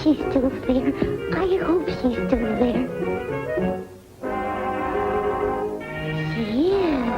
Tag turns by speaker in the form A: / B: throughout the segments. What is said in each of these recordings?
A: she's still there. I hope she's still there. She is.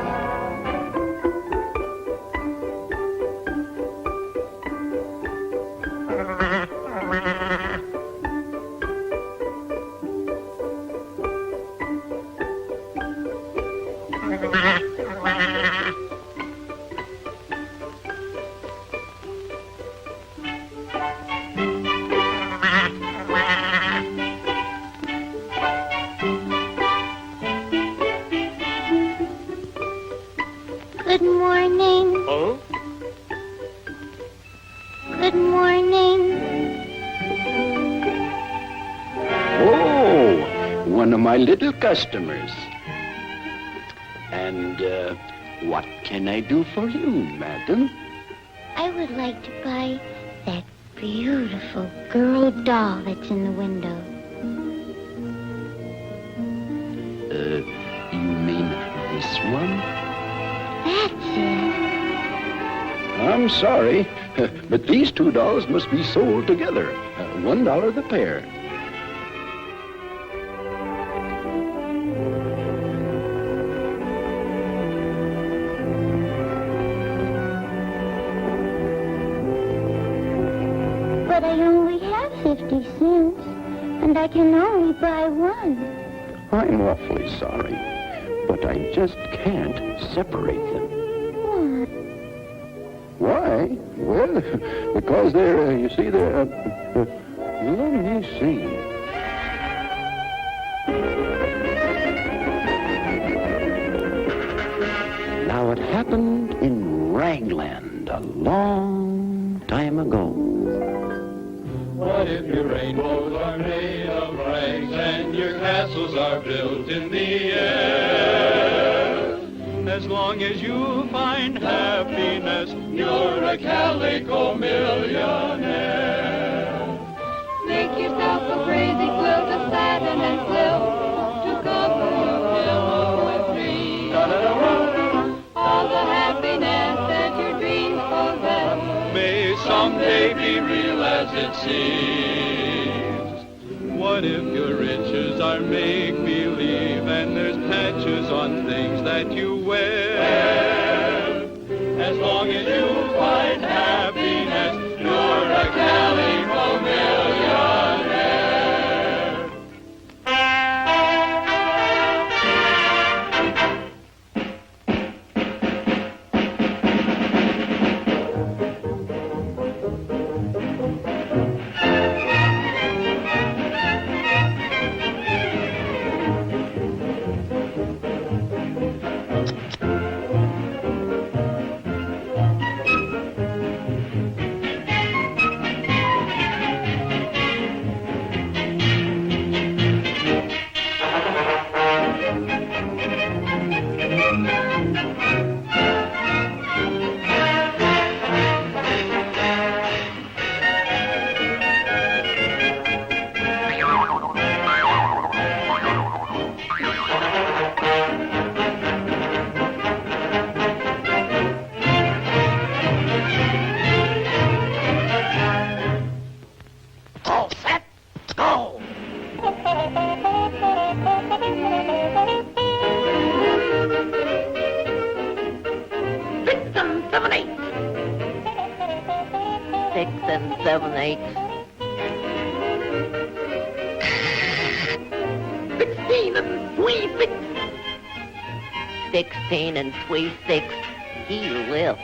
A: Good morning.
B: Huh?
A: Good morning.
C: Oh, one of my little customers. And what can I do for you, madam?
A: I would like to buy that beautiful girl doll that's in the window.
C: You mean this one?
A: That's it.
C: I'm sorry, but these two dolls must be sold together. $1 the pair.
A: But I only have 50 cents, and I can only buy one.
C: I'm awfully sorry, but I just can't separate them.
A: Why?
C: Why? Well, because they're, you see, they're, let me see. Now, it happened in Ragland a long time ago.
D: What if your rainbows are made of rags and your castles are built in the air? As long as you find happiness, you're a calico millionaire.
E: Make yourself a crazy quilt of satin and silk to cover your pillow with dreams. All the happiness that your dreams possess
D: May someday be real as it seems. What if your riches are make-believe and there's patches on things that you wear? As long as you find happiness, you're a calico millionaire.
F: 6 and 7/8.
C: 16 and 3/6.
F: 16 and 3/6. He lived.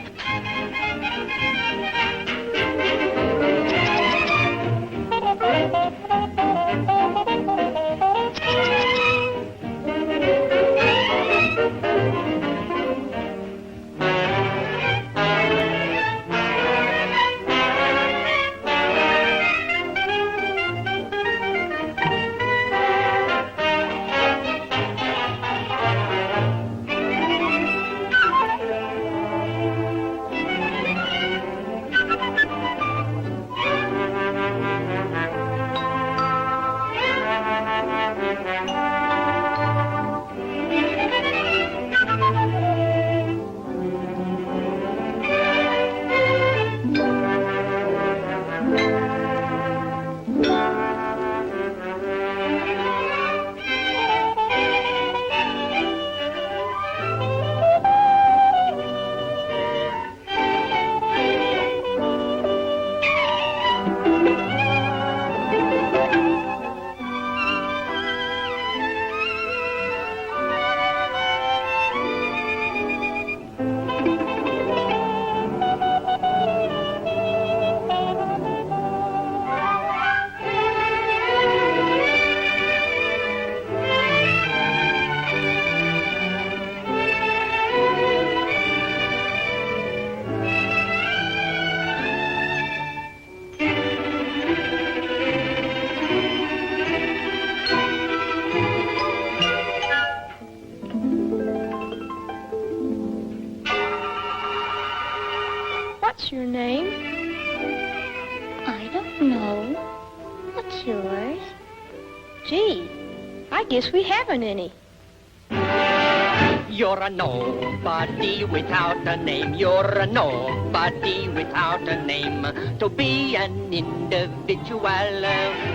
B: What's your name?
A: I don't know. What's yours?
B: Gee, I guess we haven't any.
G: You're a nobody without a name. You're a nobody without a name. To be an individual,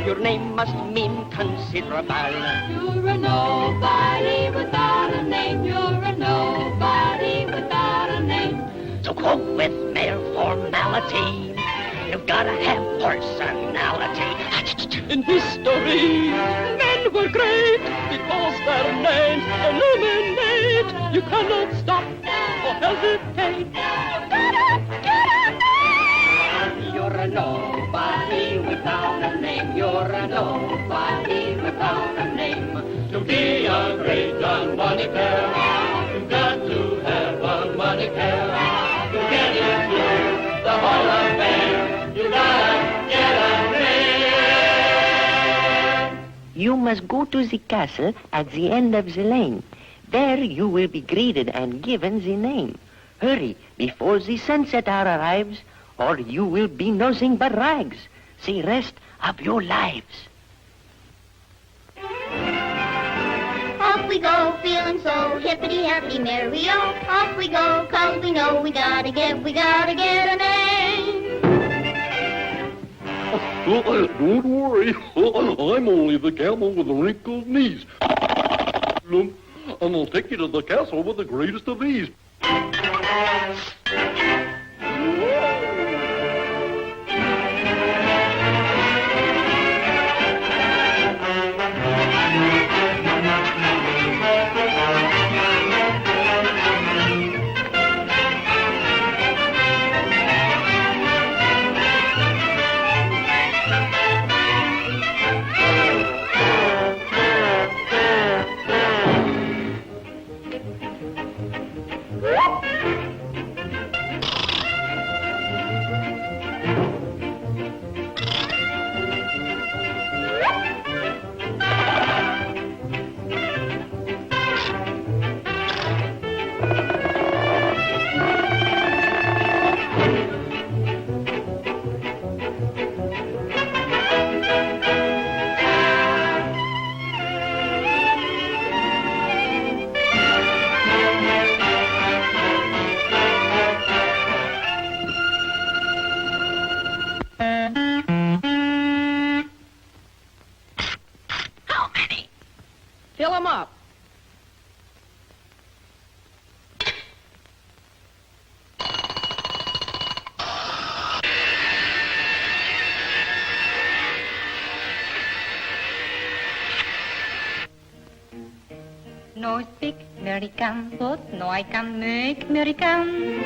G: your name must mean considerable.
E: You're a nobody without a name. You're a nobody without a name.
G: So quote with mere formality, you've gotta have personality.
D: In history, men were great because their names illuminate. You cannot stop or hesitate.
G: You're a nobody without a name. You're a nobody without a name.
D: To be a great John Monica, you've got to have a Monica. To get into the Hall of Fame, you gotta get a name.
F: You must go to the castle at the end of the lane. There you will be greeted and given the name. Hurry before the sunset hour arrives, or you will be nothing but rags the rest of your lives.
A: Off we go, feeling so hippity-happy, merry-o. Off we go, 'cause we know we gotta get a name.
C: Don't worry. I'm only the camel with the wrinkled knees. And I'll take you to the castle with the greatest of ease.
B: Fill 'em up.
H: No speak American, but no I can make American.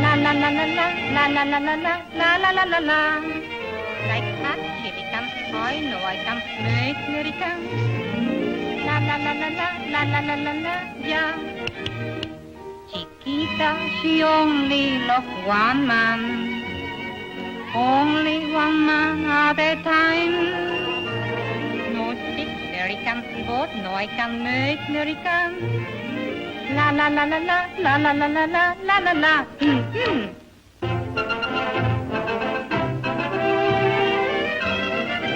H: La la la la la la la la la la la la la la la. Like hot chili can, I know I can make American. La la la la la la la la la la, yeah. Chiquita, she only loved one man, only one man at a time. No speak American, but no I can make American. La la la la la la la la la la la la la.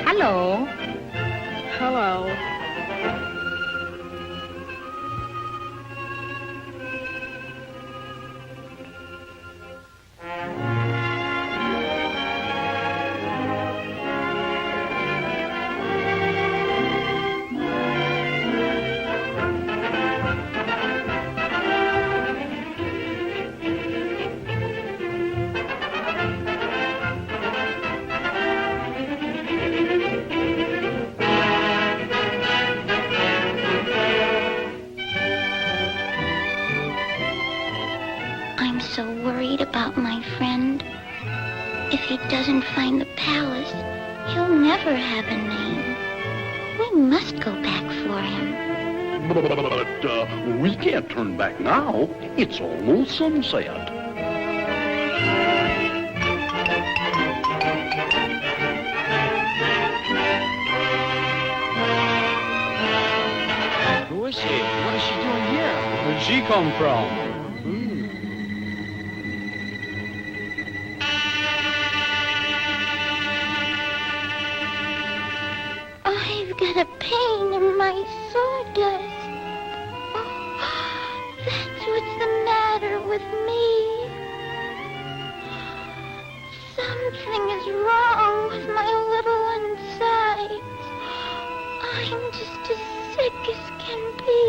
H: Hello.
B: Hello.
A: I'm so worried about my friend. If he doesn't find the palace, he'll never have a name. We must go back for him.
C: But we can't turn back now. It's almost sunset.
I: Who is she? What is she doing here? Where'd she come from?
A: my sawdust. Oh, that's what's the matter with me. Something is wrong with my little insides. I'm just as sick as can be.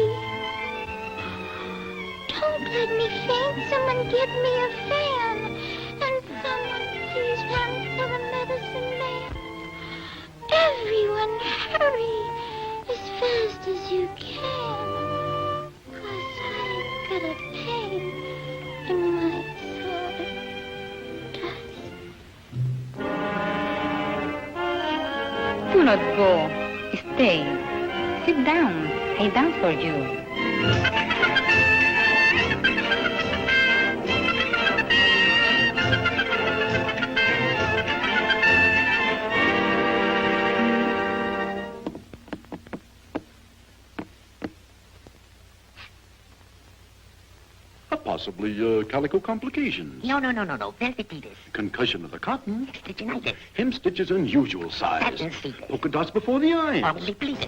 A: Don't let me faint. Someone get me a fan. And someone please run for the medicine man. Everyone hurry as fast as you can. 'Cause I've got a pain in my sawdust.
H: Do not go. Stay. Sit down. I dance for you.
C: Possibly calico complications.
F: No. Velvetitis.
C: Concussion of the cotton.
F: Stitchinitis.
C: Hem stitches unusual size.
F: Satin sequence.
C: Polka dots before the eyes.
F: Probably pleases.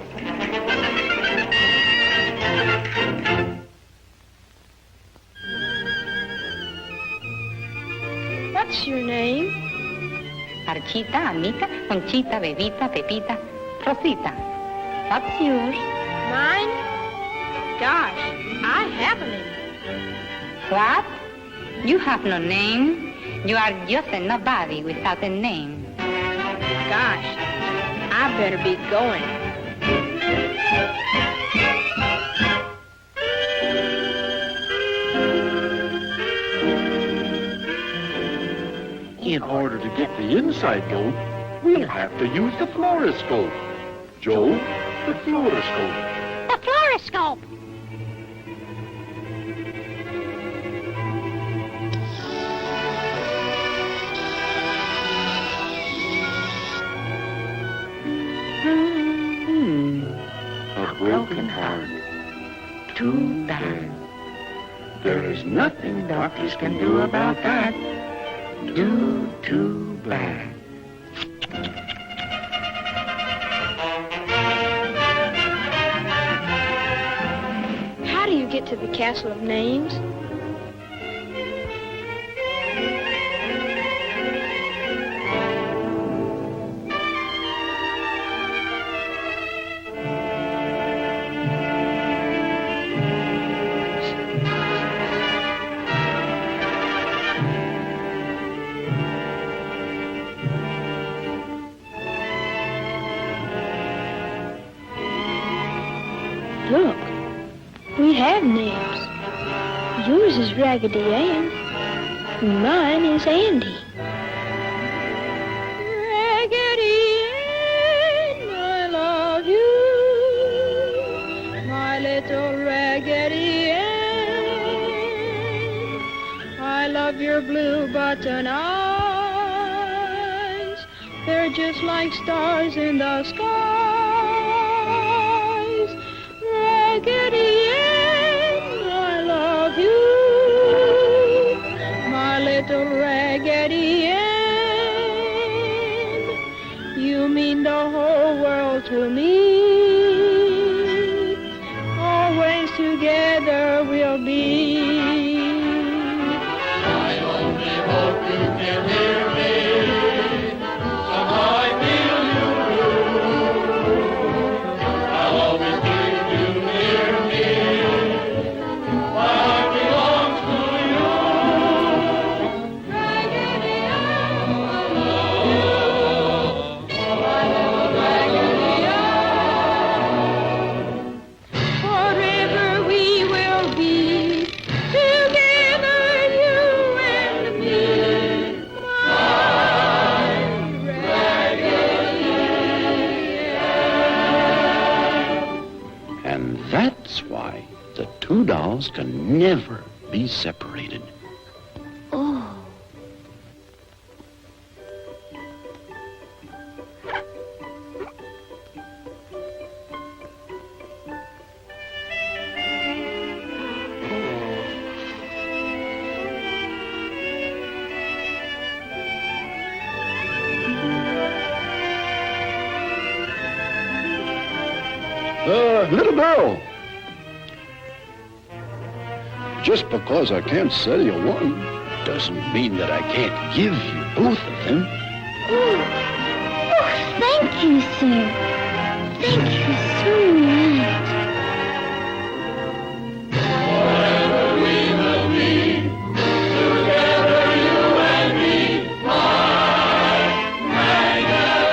B: What's your name?
H: Archita, Amita, Conchita, Bebita, Pepita, Rosita. What's yours?
B: Mine? Gosh, I have a name.
H: What? You have no name? You are just a nobody without a name.
B: Gosh, I better be going.
C: In order to get the inside lobe, we'll have to use the fluoroscope. Joe, the fluoroscope.
A: The fluoroscope.
C: A broken heart. Too bad. There is nothing doctors can do about that. Too bad.
B: How do you get to the Castle of Names? Look, we have names. Yours is Raggedy Ann. Mine is Andy. Raggedy Ann, I love you. My little Raggedy Ann. I love your blue button eyes. They're just like stars in the sky. Raggedy Ann, I love you. My little Raggedy Ann. You mean the whole world to me. Always together we'll be.
D: I only hope you can hear me. Somehow I feel you blue. I'll always keep you near me. My heart belongs to you. Raggedy Ann, I love you. My little Raggedy Ann.
B: Forever we will be together, you and me. My Raggedy Ann.
C: And that's why the two dolls can never be separated.
A: Oh.
C: Little girl. Just because I can't sell you one doesn't mean that I can't give you both of them.
A: Oh, thank you, sir. Thank you so much.
D: Forever we will be together, you and me, my Raggedy Ann.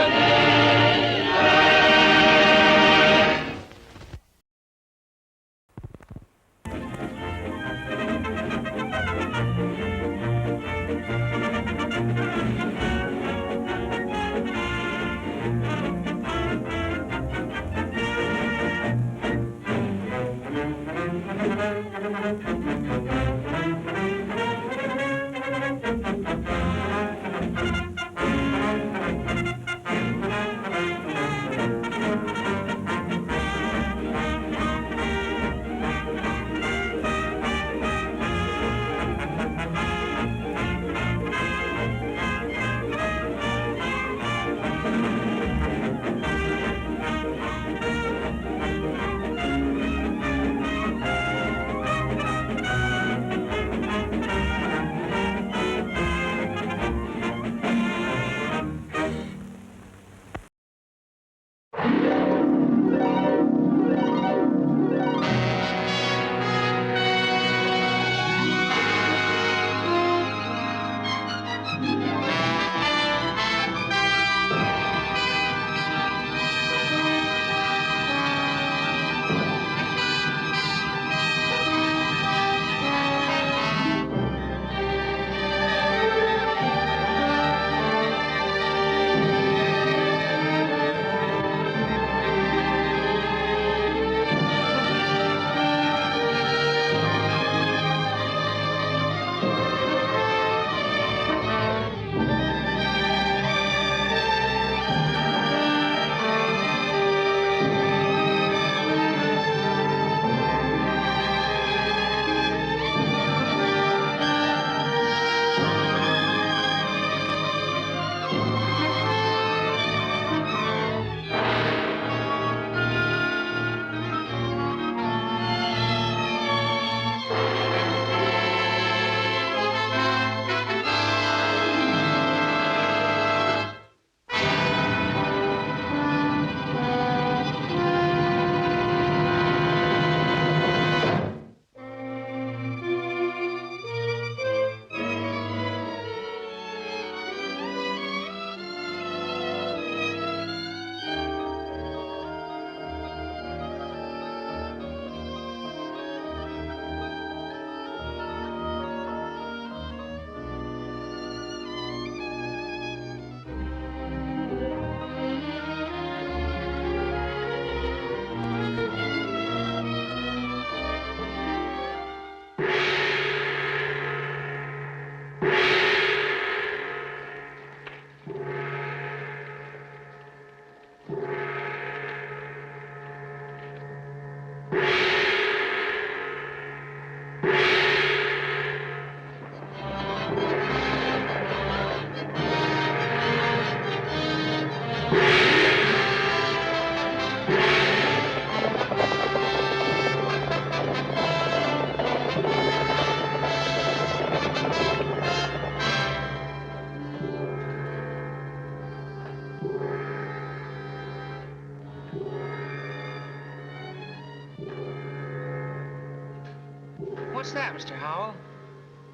I: What's that, Mr. Howell?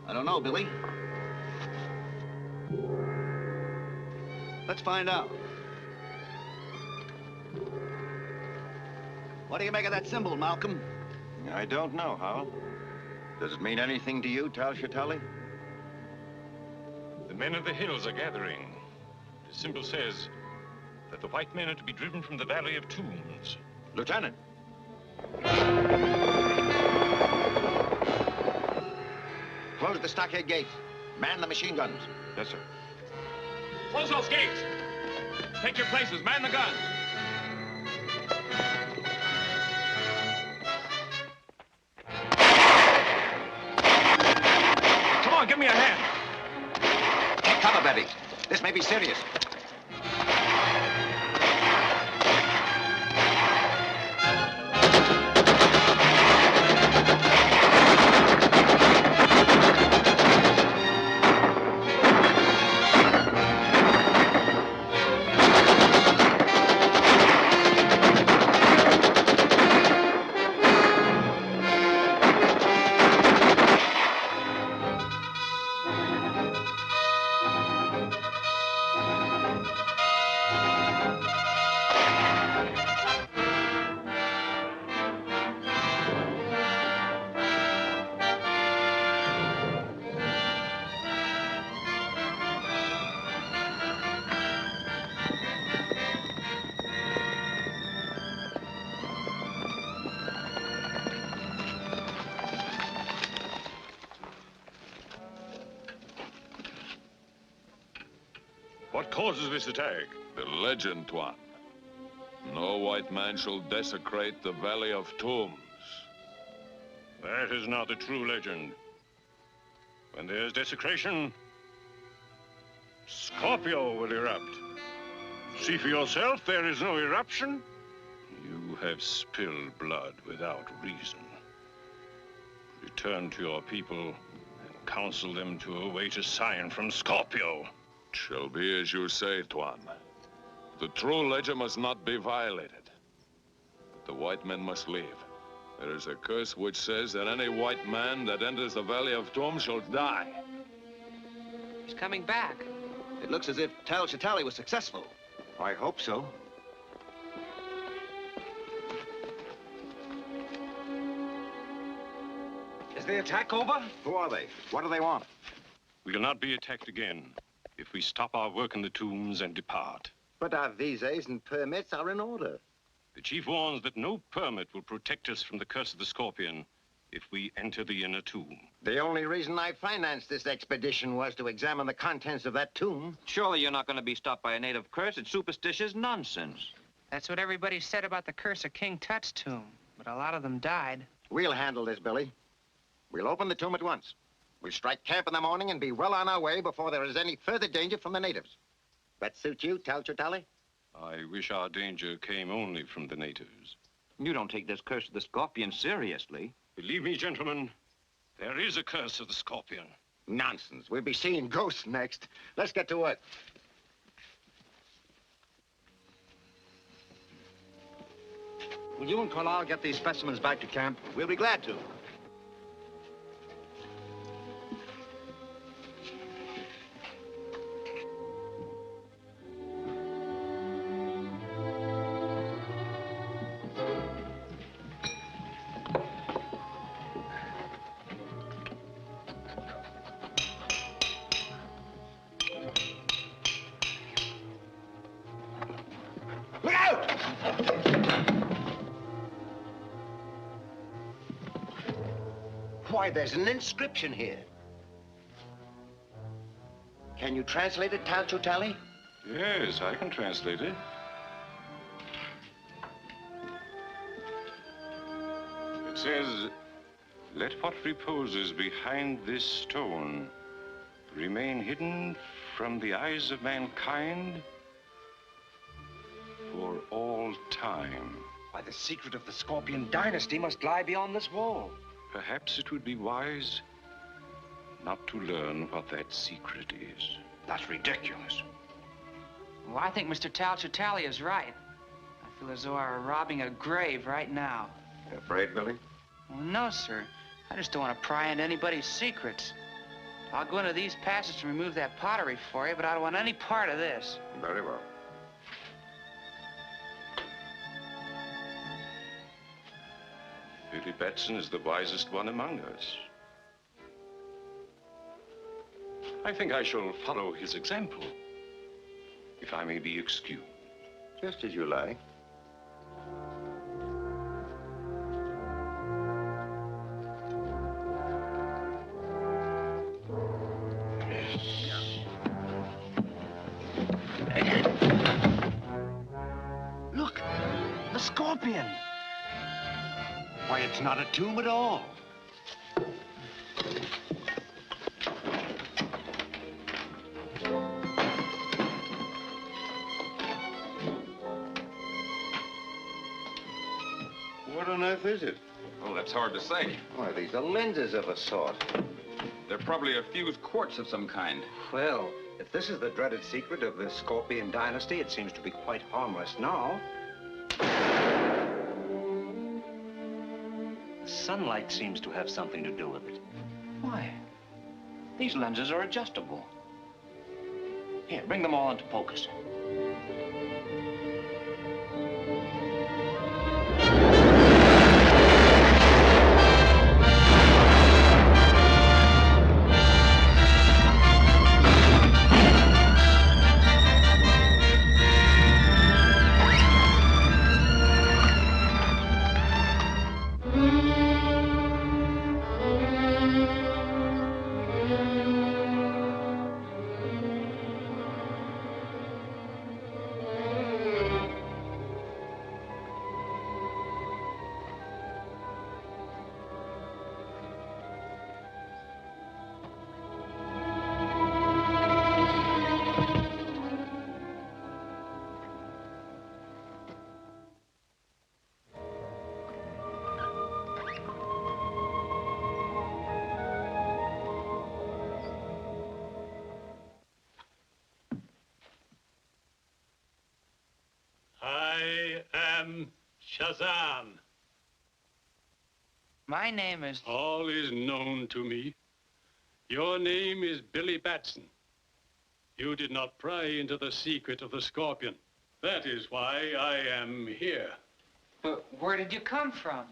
J: I don't know, Billy. Let's find out. What do you make of that symbol, Malcolm?
K: I don't know, Howell. Does it mean anything to you, Tal Shatali?
L: The men of the hills are gathering. The symbol says that the white men are to be driven from the Valley of Tombs.
K: Lieutenant!
J: Close the stockade gate. Man the machine guns.
K: Yes, sir.
L: Close those gates! Take your places, man the guns! Come on, give me a hand!
J: Take cover, Betty. This may be serious.
L: causes this attack?
M: The legend, Ch.1. No white man shall desecrate the Valley of Tombs.
L: That is not the true legend. When there's desecration, Scorpio will erupt. See for yourself, there is no eruption. You have spilled blood without reason. Return to your people and counsel them to await a sign from Scorpio.
M: It shall be as you say, Ch.1. The true legend must not be violated. But the white men must leave. There is a curse which says that any white man that enters the Valley of Tombs shall die.
I: He's coming back.
J: It looks as if Ch.1 was successful.
K: I hope so.
J: Is the attack over? Who are they? What do they want?
L: We'll not be attacked again if we stop our work in the tombs and depart.
J: But our visas and permits are in order.
L: The chief warns that no permit will protect us from the curse of the scorpion if we enter the inner tomb.
J: The only reason I financed this expedition was to examine the contents of that tomb.
I: Surely you're not going to be stopped by a native curse. It's superstitious nonsense.
N: That's what everybody said about the curse of King Tut's tomb, but a lot of them died.
J: We'll handle this, Billy. We'll open the tomb at once. We'll strike camp in the morning and be well on our way before there is any further danger from the natives. That suit you, Ch.1?
L: I wish our danger came only from the natives.
I: You don't take this curse of the scorpion seriously.
L: Believe me, gentlemen, there is a curse of the scorpion.
J: Nonsense. We'll be seeing ghosts next. Let's get to work. Will you and Carlisle get these specimens back to camp? We'll be glad to. Why, there's an inscription here. Can you translate it, Ch.1?
L: Yes, I can translate it. It says, "Let what reposes behind this stone remain hidden from the eyes of mankind for all time."
J: Why, the secret of the Scorpion dynasty must lie beyond this wall.
L: Perhaps it would be wise not to learn what that secret is.
J: That's ridiculous.
N: Well, I think Mr. Ch.1 is right. I feel as though I were robbing a grave right now.
J: You afraid, Billy?
N: Well, no, sir. I just don't want to pry into anybody's secrets. I'll go into these passages and remove that pottery for you, but I don't want any part of this.
J: Very well.
L: Billy Batson is the wisest one among us. I think I shall follow his example, if I may be excused.
J: Just as you like. Look, the scorpion. Why, it's not a tomb at all. What on earth is it?
O: Oh, that's hard to say.
J: Why, these are lenses of a sort.
O: They're probably a fused quartz of some kind.
J: Well, if this is the dreaded secret of the Scorpion dynasty, it seems to be quite harmless now. Sunlight seems to have something to do with it.
I: Why? These lenses are adjustable. Here, bring them all into focus.
P: Shazam.
N: My name is...
P: All is known to me. Your name is Billy Batson. You did not pry into the secret of the Scorpion. That is why I am here.
N: But where did you come from?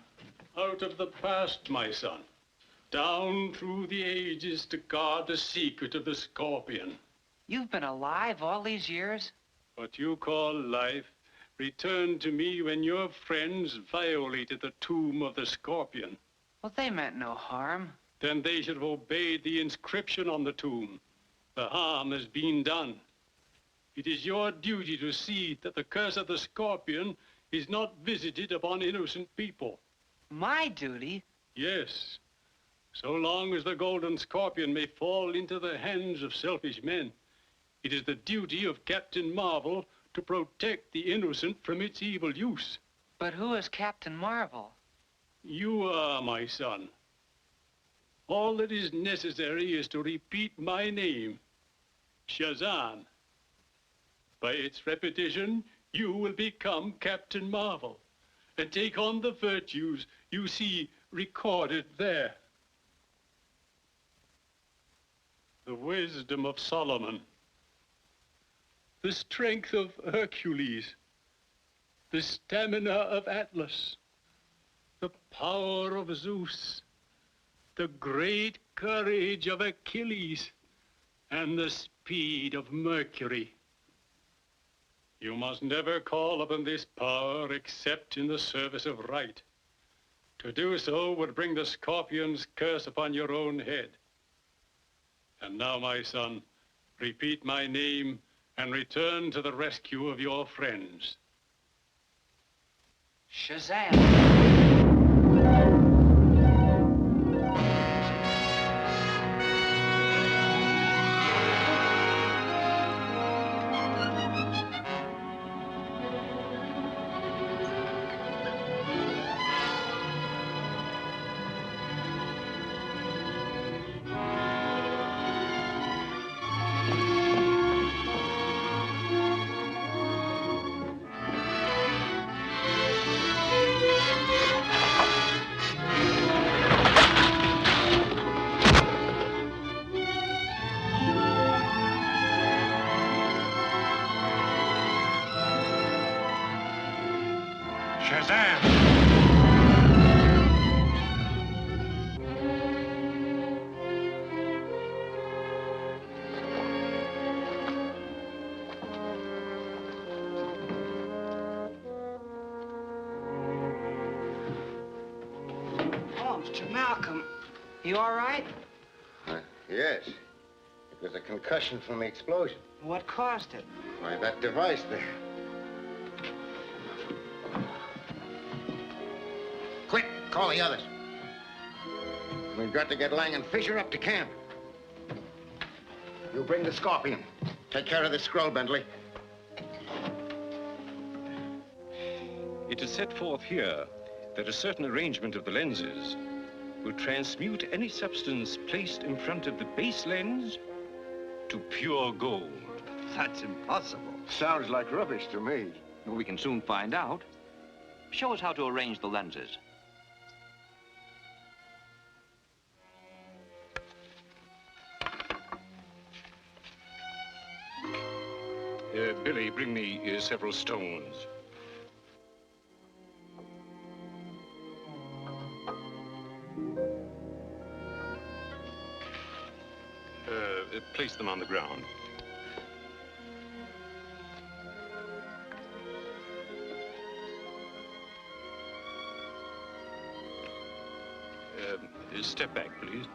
P: Out of the past, my son. Down through the ages to guard the secret of the Scorpion.
N: You've been alive all these years?
P: What you call life returned to me when your friends violated the tomb of the Scorpion.
N: Well, they meant no harm.
P: Then they should have obeyed the inscription on the tomb. The harm has been done. It is your duty to see that the curse of the Scorpion is not visited upon innocent people.
N: My duty?
P: Yes. So long as the Golden Scorpion may fall into the hands of selfish men, it is the duty of Captain Marvel to protect the innocent from its evil use.
N: But who is Captain Marvel?
P: You are, my son. All that is necessary is to repeat my name, Shazam. By its repetition, you will become Captain Marvel and take on the virtues you see recorded there. The wisdom of Solomon, the strength of Hercules, the stamina of Atlas, the power of Zeus, the great courage of Achilles, and the speed of Mercury. You must never call upon this power except in the service of right. To do so would bring the Scorpion's curse upon your own head. And now, my son, repeat my name and return to the rescue of your friends.
N: Shazam!
J: Mr. Malcolm,
N: you all right?
J: Yes. It was a concussion from the explosion.
N: What caused it?
J: Why, that device there. Quick, call the others. We've got to get Lang and Fisher up to camp. You bring the Scorpion. Take care of the scroll, Bentley.
L: It is set forth here that a certain arrangement of the lenses will transmute any substance placed in front of the base lens to pure gold.
O: That's impossible.
K: Sounds like rubbish to me.
O: Well, we can soon find out. Show us how to arrange the lenses.
L: Billy, bring me several stones. Place them on the ground. Step back, please.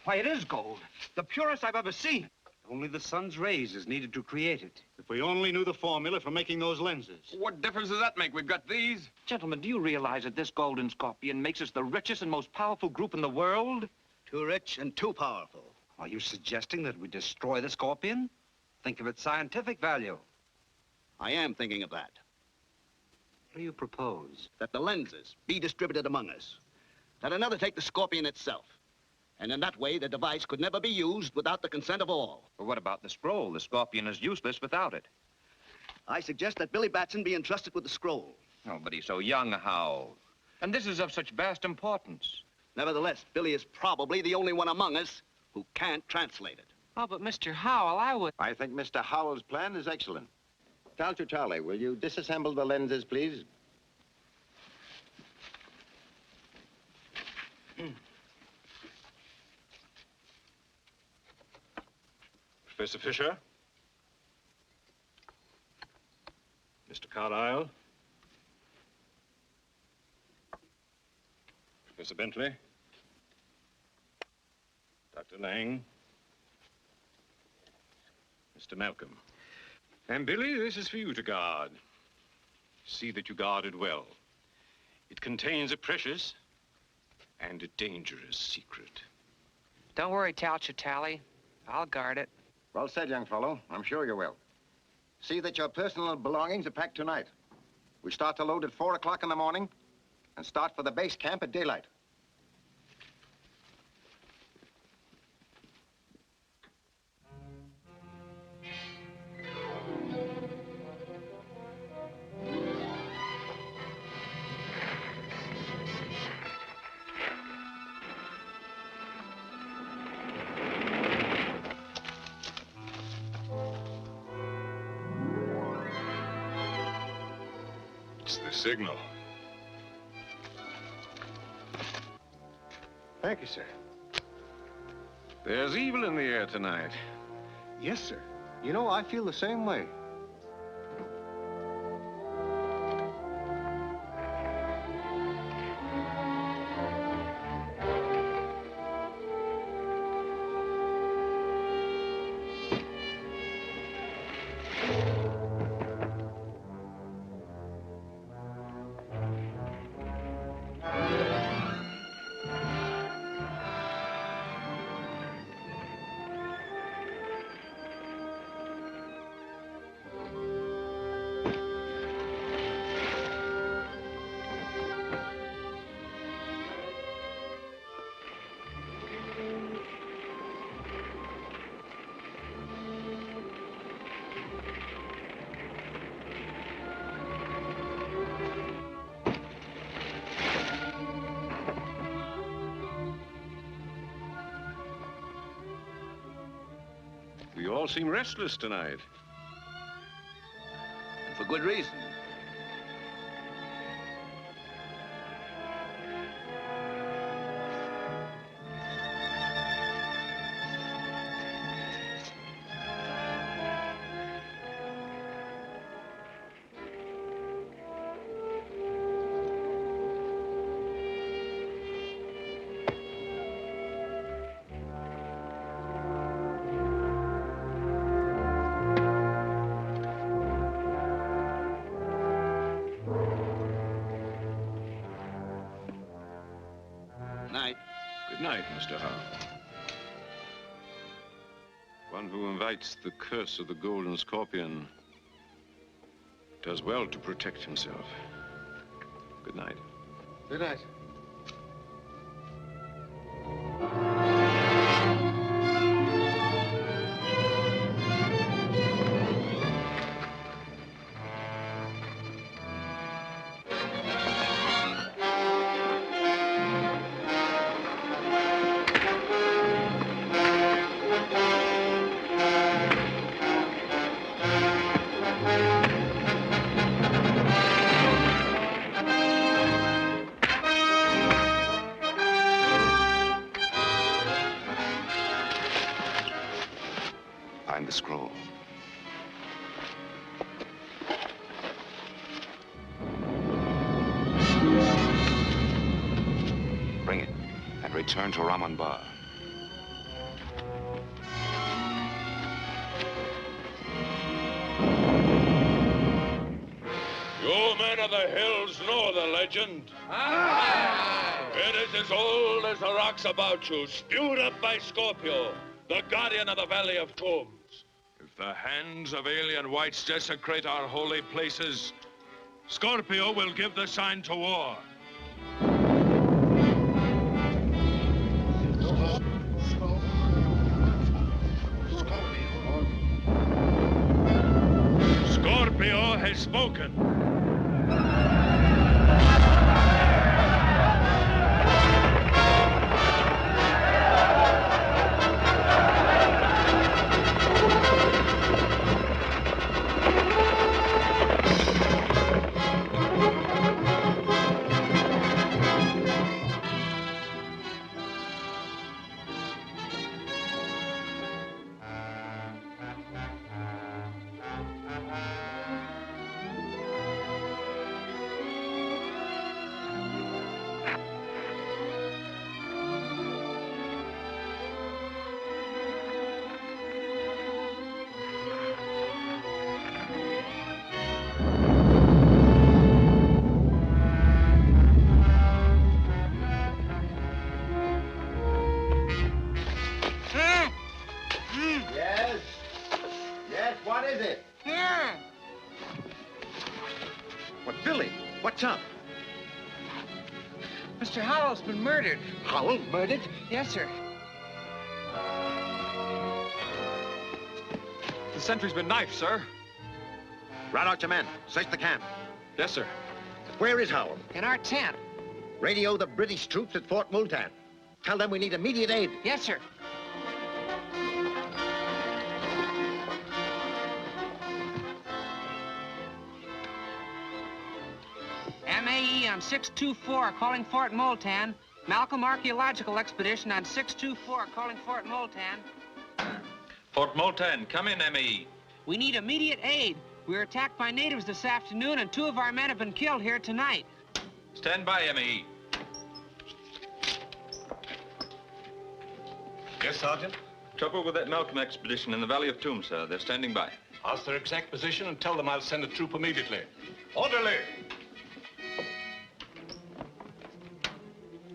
O: Why, it is gold. The purest I've ever seen. Only the sun's rays is needed to create it.
Q: If we only knew the formula for making those lenses.
O: What difference does that make? We've got these. Gentlemen, do you realize that this golden scorpion makes us the richest and most powerful group in the world?
Q: Too rich and too powerful.
O: Are you suggesting that we destroy the scorpion? Think of its scientific value.
Q: I am thinking of that.
O: What do you propose?
Q: That the lenses be distributed among us. Let another take the scorpion itself. And in that way, the device could never be used without the consent of all.
O: But what about the scroll? The scorpion is useless without it.
Q: I suggest that Billy Batson be entrusted with the scroll.
O: Oh, but he's so young, Hal. And this is of such vast importance.
Q: Nevertheless, Billy is probably the only one among us who can't translate it.
N: Oh, but Mr. Howell,
J: I think Mr. Howell's plan is excellent. Charlie, will you disassemble the lenses, please?
L: Professor Fisher? Mr. Carlyle? Professor Bentley? Dr. Lang? Mr. Malcolm? And Billy, this is for you to guard. See that you guard it well. It contains a precious and a dangerous secret.
N: Don't worry, Tally. I'll guard it.
J: Well said, young fellow. I'm sure you will. See that your personal belongings are packed tonight. We start to load at 4 o'clock in the morning and start for the base camp at daylight.
M: It's the signal.
K: Thank you, sir.
L: There's evil in the air tonight.
K: Yes, sir. You know, I feel the same way.
L: You all seem restless tonight.
Q: And for good reason.
L: Good night, Mr. Howell. One who invites the curse of the golden scorpion does well to protect himself. Good night.
K: Good night.
O: Find the scroll. Bring it and return to Raman Bar.
C: You men of the hills know the legend. Aye. It is as old as the rocks about you, spewed up by Scorpio, the guardian of the Valley of Tombs. If the hands of alien whites desecrate our holy places, Scorpio will give the sign to war. I've spoken.
J: Yes? Yes, what is it?
N: Here.
J: What, Billy? What's up?
N: Mr. Howell's been murdered.
J: Howell murdered?
N: Yes, sir.
O: The sentry's been knifed, sir.
J: Rout out your men. Search the camp.
O: Yes, sir.
J: Where is Howell?
N: In our tent.
J: Radio the British troops at Fort Multan. Tell them we need immediate aid.
N: Yes, sir. MAE on 624 calling Fort Multan. Malcolm Archaeological Expedition on 624 calling Fort Multan.
O: Fort Multan, come in, ME.
N: We need immediate aid. We were attacked by natives this afternoon, and 2 of our men have been killed here tonight.
O: Stand by, ME.
K: Yes, Sergeant?
O: Trouble with that Malcolm expedition in the Valley of Tombs, sir. They're standing by.
K: Ask their exact position and tell them I'll send a troop immediately. Orderly!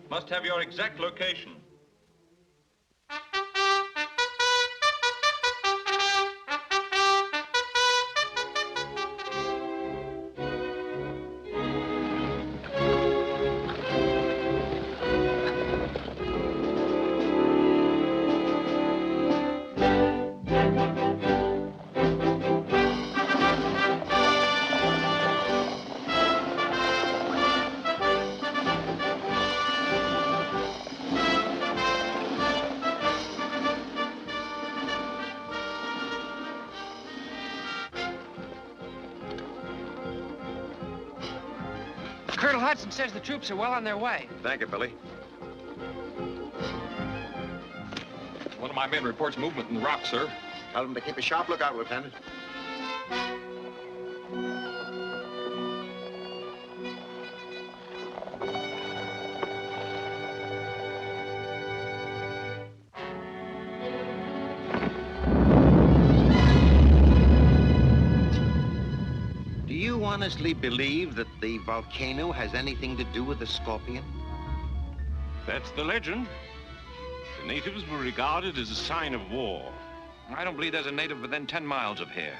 O: Must have your exact location.
N: Colonel Hudson says the troops are well on their way.
J: Thank you, Billy.
O: One of my men reports movement in the rock, sir.
J: Tell them to keep a sharp lookout, Lieutenant. Do you honestly believe that the volcano has anything to do with the scorpion?
L: That's the legend. The natives were regarded as a sign of war.
O: I don't believe there's a native within 10 miles of here.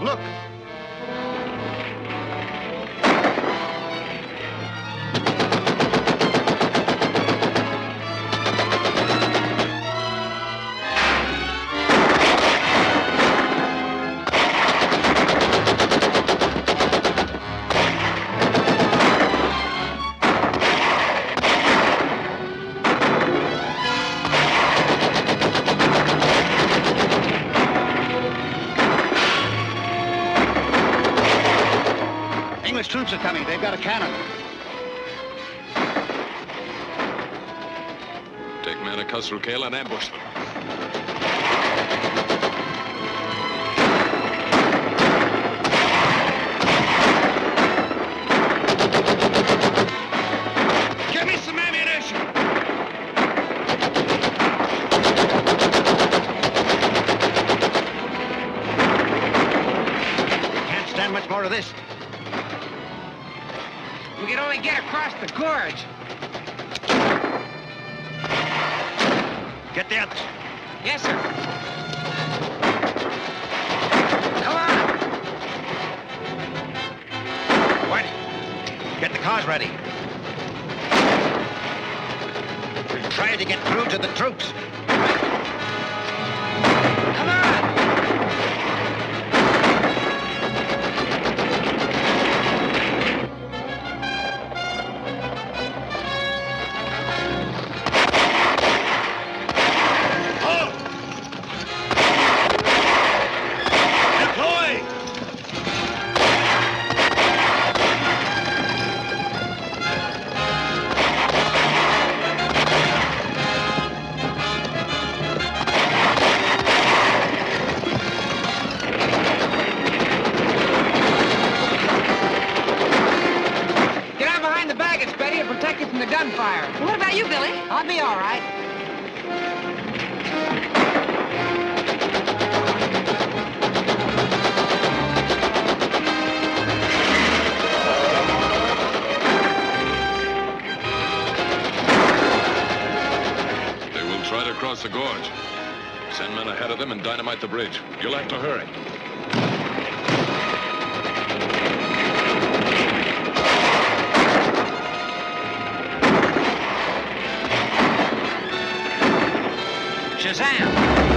J: Look!
Q: English troops are coming. They've got a cannon.
M: Take men to Khosrow and ambush them.
O: Give me some ammunition!
J: Can't stand much more of this.
N: We can only get across the gorge.
J: Get the others.
N: Yes, sir. Come on.
J: Get the cars ready. We'll try to get through to the troops. Come on!
R: Gunfire. What about you, Billy? I'll be all right.
M: They will try to cross the gorge. Send men ahead of them and dynamite the bridge. You'll have to hurry.
N: Shazam!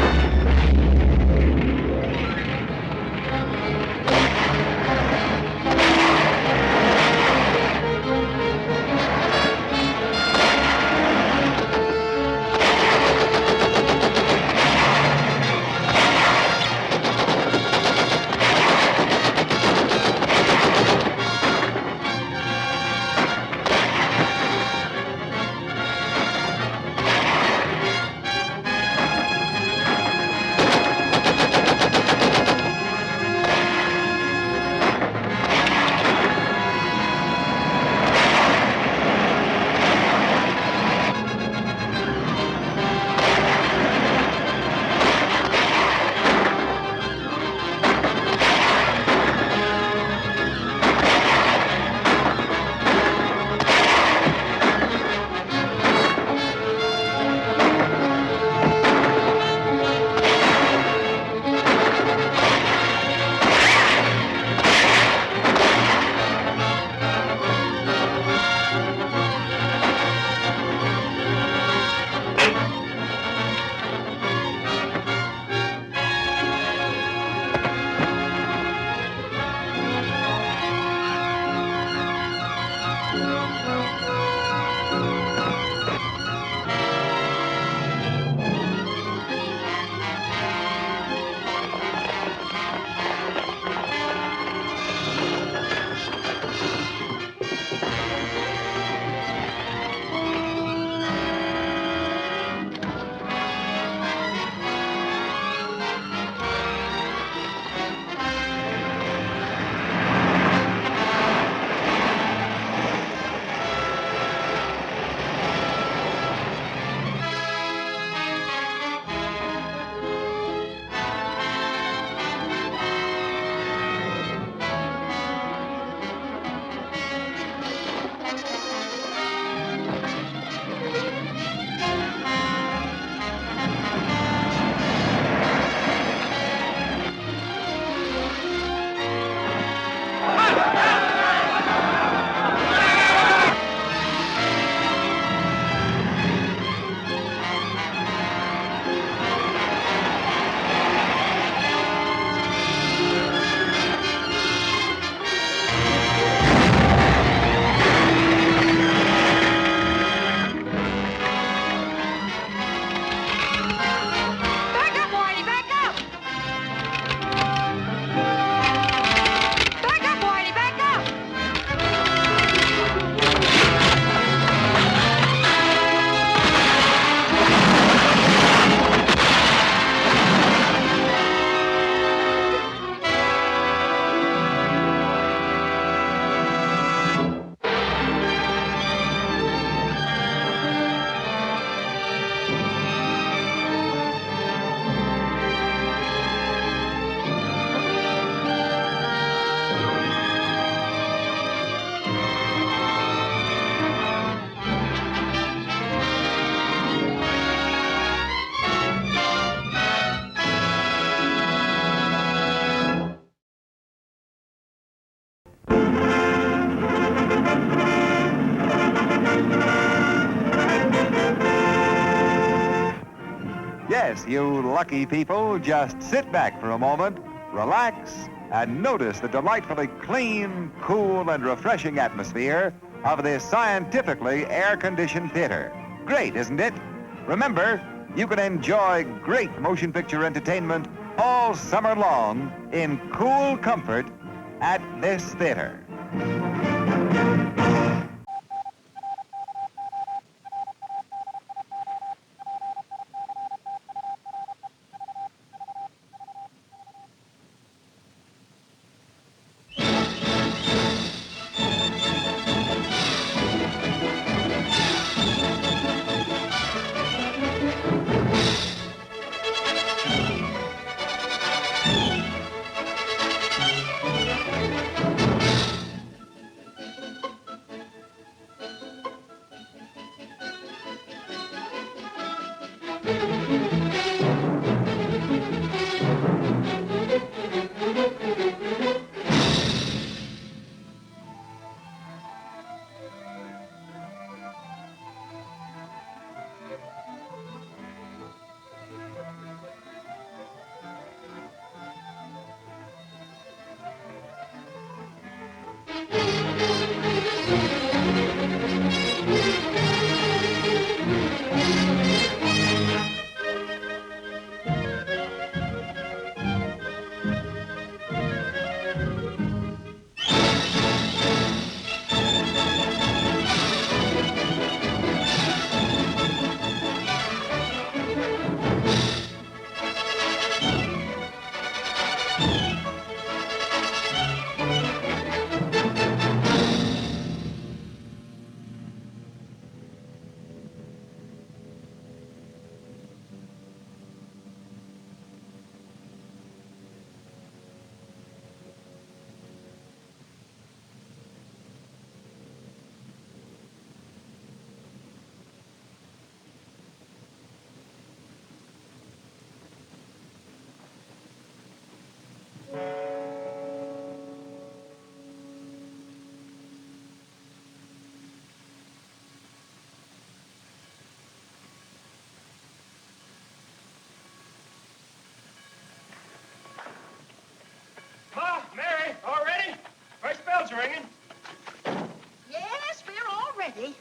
S: Yes, you lucky people, just sit back for a moment, relax, and notice the delightfully clean, cool, and refreshing atmosphere of this scientifically air-conditioned theater. Great, isn't it? Remember, you can enjoy great motion picture entertainment all summer long in cool comfort at this theater.
T: Ma, Mary, all ready? First bell's ringing.
U: Yes, we're all ready.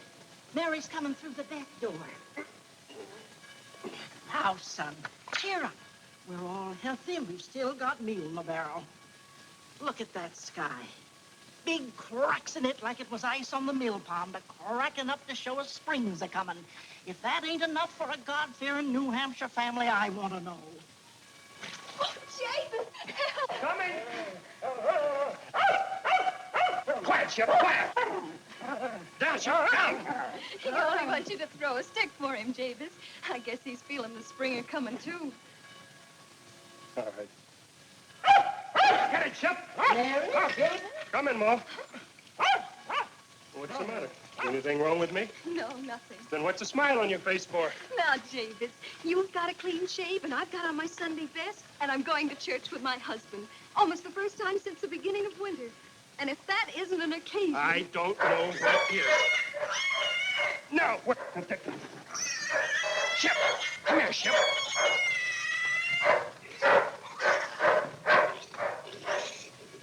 U: Mary's coming through the back door. Now, son, cheer up. We're all healthy and we've still got meal in the barrel. Look at that sky. Big cracks in it like it was ice on the mill pond, cracking up to show us spring's a-coming. If that ain't enough for a God-fearing New Hampshire family, I want to know.
A: Oh, James!
T: Coming! Quiet, Shep, quiet! Down, Shep, down!
V: He only wants you to throw a stick for him, Javis. I guess he's feeling the springer coming, too.
T: All right. Get it, Shep!
U: Mary?
T: Come in, Ma. What's the matter? Anything wrong with me?
V: No, nothing.
T: Then what's the smile on your face for?
V: Now, Javis, you've got a clean shave, and I've got on my Sunday best, and I'm going to church with my husband. Almost the first time since the beginning of winter. And if that isn't an occasion...
T: I don't know what is. No, what? Shep, come here, Shep.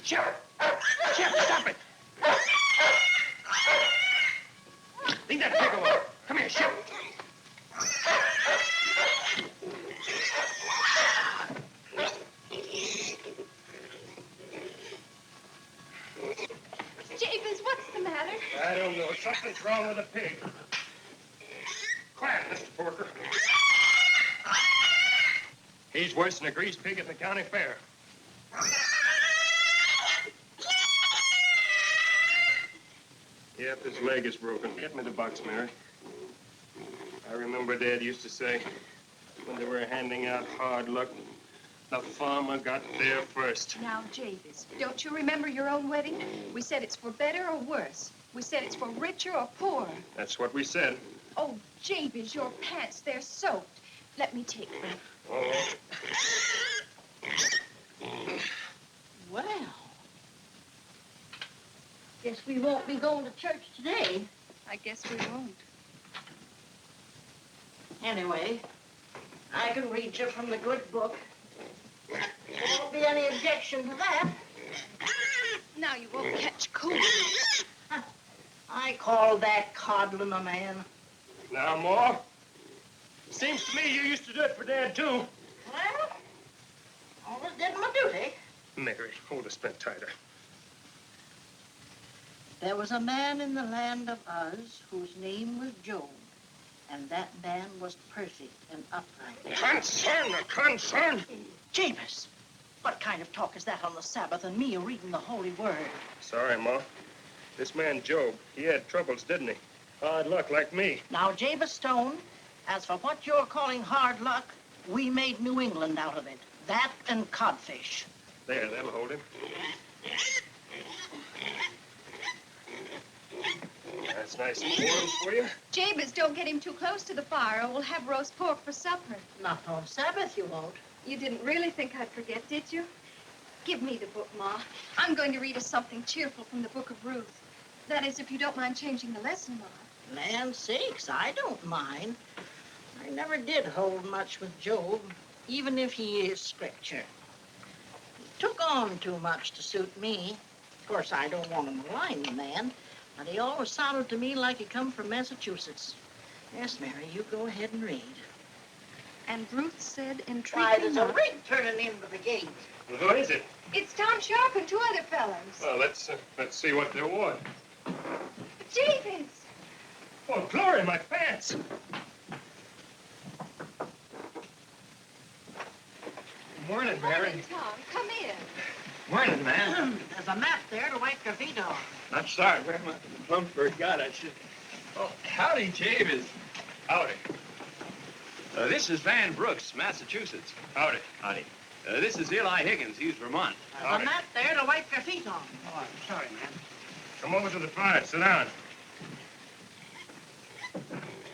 T: Shep! Shep, stop it! Leave that pig alone. Come here, Shep.
V: Javis, what's the matter?
T: I don't know. Something's wrong with the pig. Quiet, Mr. Porker. He's worse than a greased pig at the county fair. Yep, his leg is broken. Get me the box, Mary. I remember Dad used to say, when they were handing out hard luck, the farmer got there first.
V: Now, Javis, don't you remember your own wedding? We said it's for better or worse. We said it's for richer or poorer.
T: That's what we said.
V: Oh, Javis, your pants, they're soaked. Let me take them.
T: Oh.
U: Well, guess we won't be going to church today.
V: I guess we won't.
U: Anyway, I can read you from the good book. There won't be any objection to that.
V: Now you won't catch cold.
U: I call that coddling a man.
T: Now, Ma. Seems to me you used to do it for Dad, too.
U: Well, always did my duty.
T: Mary, hold the spent tighter.
U: There was a man in the land of Uz whose name was Job, and that man was perfect and upright.
T: Concern!
U: Jabez, what kind of talk is that on the Sabbath and me reading the holy word?
T: Sorry, Ma. This man Job, he had troubles, didn't he? Hard luck like me.
U: Now, Jabez Stone, as for what you're calling hard luck, we made New England out of it. That and codfish.
T: There, that'll hold him. That's nice and warm for you.
V: Jabez, don't get him too close to the fire or we'll have roast pork for supper.
U: Not on Sabbath, you won't.
V: You didn't really think I'd forget, did you? Give me the book, Ma. I'm going to read us something cheerful from the book of Ruth. That is, if you don't mind changing the lesson, Ma.
U: Land sakes, I don't mind. I never did hold much with Job, even if he is scripture. He took on too much to suit me. Of course, I don't want to malign the man, but he always sounded to me like he come from Massachusetts. Yes, Mary, you go ahead and read.
V: And Ruth said, entreat
U: Why,
V: me
U: there's a
V: not.
U: rig turning into the gate.
T: Well, who is it?
V: It's Tom Sharp and two other fellows.
T: Well, let's see what they want.
V: Jabez!
T: Oh, glory, my pants! Morning, Mary.
V: Morning, Tom. Come in.
T: Morning, man.
U: There's a mat there to wipe your feet on.
T: I'm sorry, where my plumb forgot. I should. Oh, howdy, Jabez. Howdy.
O: This is Van Brooks, Massachusetts.
T: Howdy.
O: Howdy. This is Eli Higgins. He's Vermont.
U: There's a mat there to wipe your feet on.
O: Oh, I'm sorry, man.
T: Come over to the fire. Sit down.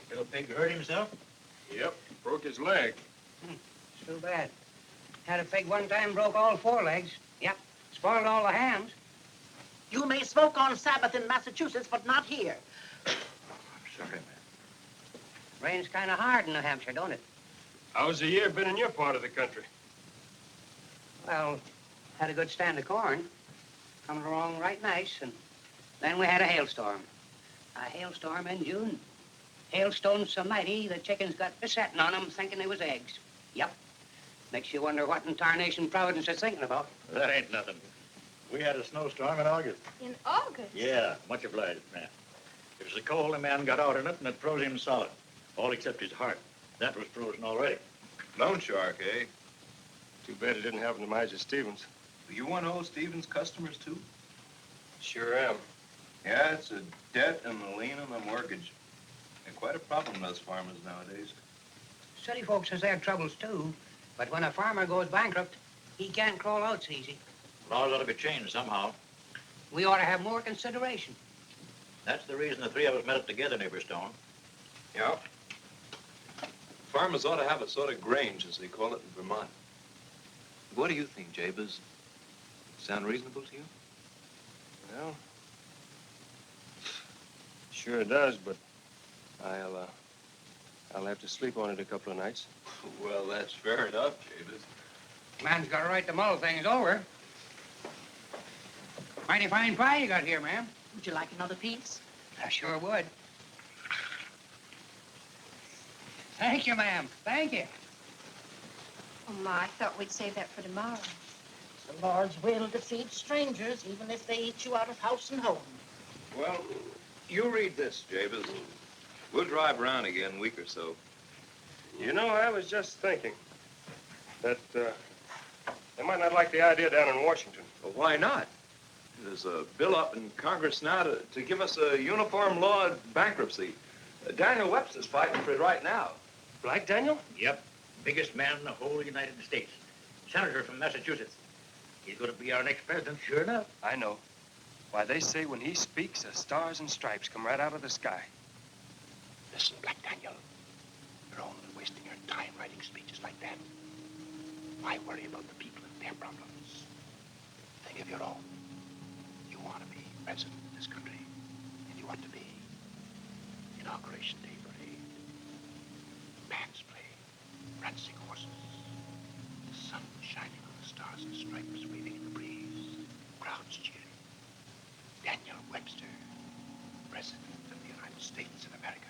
E: Little pig hurt himself?
T: Yep, broke his leg.
R: It's too bad. Had a pig one time, broke all four legs. Yep, spoiled all the hams.
U: You may smoke on Sabbath in Massachusetts, but not here.
E: I'm sorry, man.
R: Rains kind of hard in New Hampshire, don't it?
T: How's the year been in your part of the country?
R: Well, had a good stand of corn. Coming along right nice, and then we had a hailstorm. A hailstorm in June. Hailstones so mighty, the chickens got besetting on them, thinking they was eggs. Yep. Makes you wonder what in tarnation Providence is thinking about.
E: That ain't nothing. We had a snowstorm in August.
V: In August?
E: Yeah, much obliged, man. It was a cold, a man got out in it, and it froze him solid. All except his heart. That was frozen already.
T: Loan shark, eh? Too bad it didn't happen to Major Stevens.
L: Are you one of old Stevens' customers, too?
T: Sure am.
L: Yeah, it's a debt and a lien on the mortgage. And quite a problem, those farmers nowadays.
R: City folks has their troubles, too. But when a farmer goes bankrupt, he can't crawl out so easy.
E: Laws ought to be changed somehow.
R: We ought to have more consideration.
E: That's the reason the three of us met up together, neighbor Stone.
L: Yeah. Farmers ought to have a sort of grange, as they call it in Vermont. What do you think, Jabez? Sound reasonable to you?
T: Well, sure it does, but I'll have to sleep on it a couple of nights.
L: Well, that's fair enough, Jabez.
R: Man's got a right to mull things over. Mighty fine pie you got here, ma'am.
U: Would you like another piece?
R: I sure would. Thank you, ma'am. Thank you.
V: Oh, Ma, I thought we'd save that for tomorrow.
U: The Lord's will to feed strangers, even if they eat you out of house and home.
L: Well, you read this, Jabez. We'll drive around again in a week or so.
T: You know, I was just thinking that they might not like the idea down in Washington.
L: Well, why not? There's a bill up in Congress now to give us a uniform law of bankruptcy. Daniel Webster's fighting for it right now.
T: Black Daniel?
E: Yep. Biggest man in the whole United States. Senator from Massachusetts. He's going to be our next president, sure enough.
T: I know. Why, they say when he speaks, the stars and stripes come right out of the sky.
I: Listen, Black Daniel. You're only wasting your time writing speeches like that. Why worry about the people and their problems? Think of your own. You want to be president of this country, and you want to be Inauguration Day parade, bands play, prancing horses, the sun shining on the stars and stripes waving in the breeze, crowds cheering. Daniel Webster, President of the United States of America.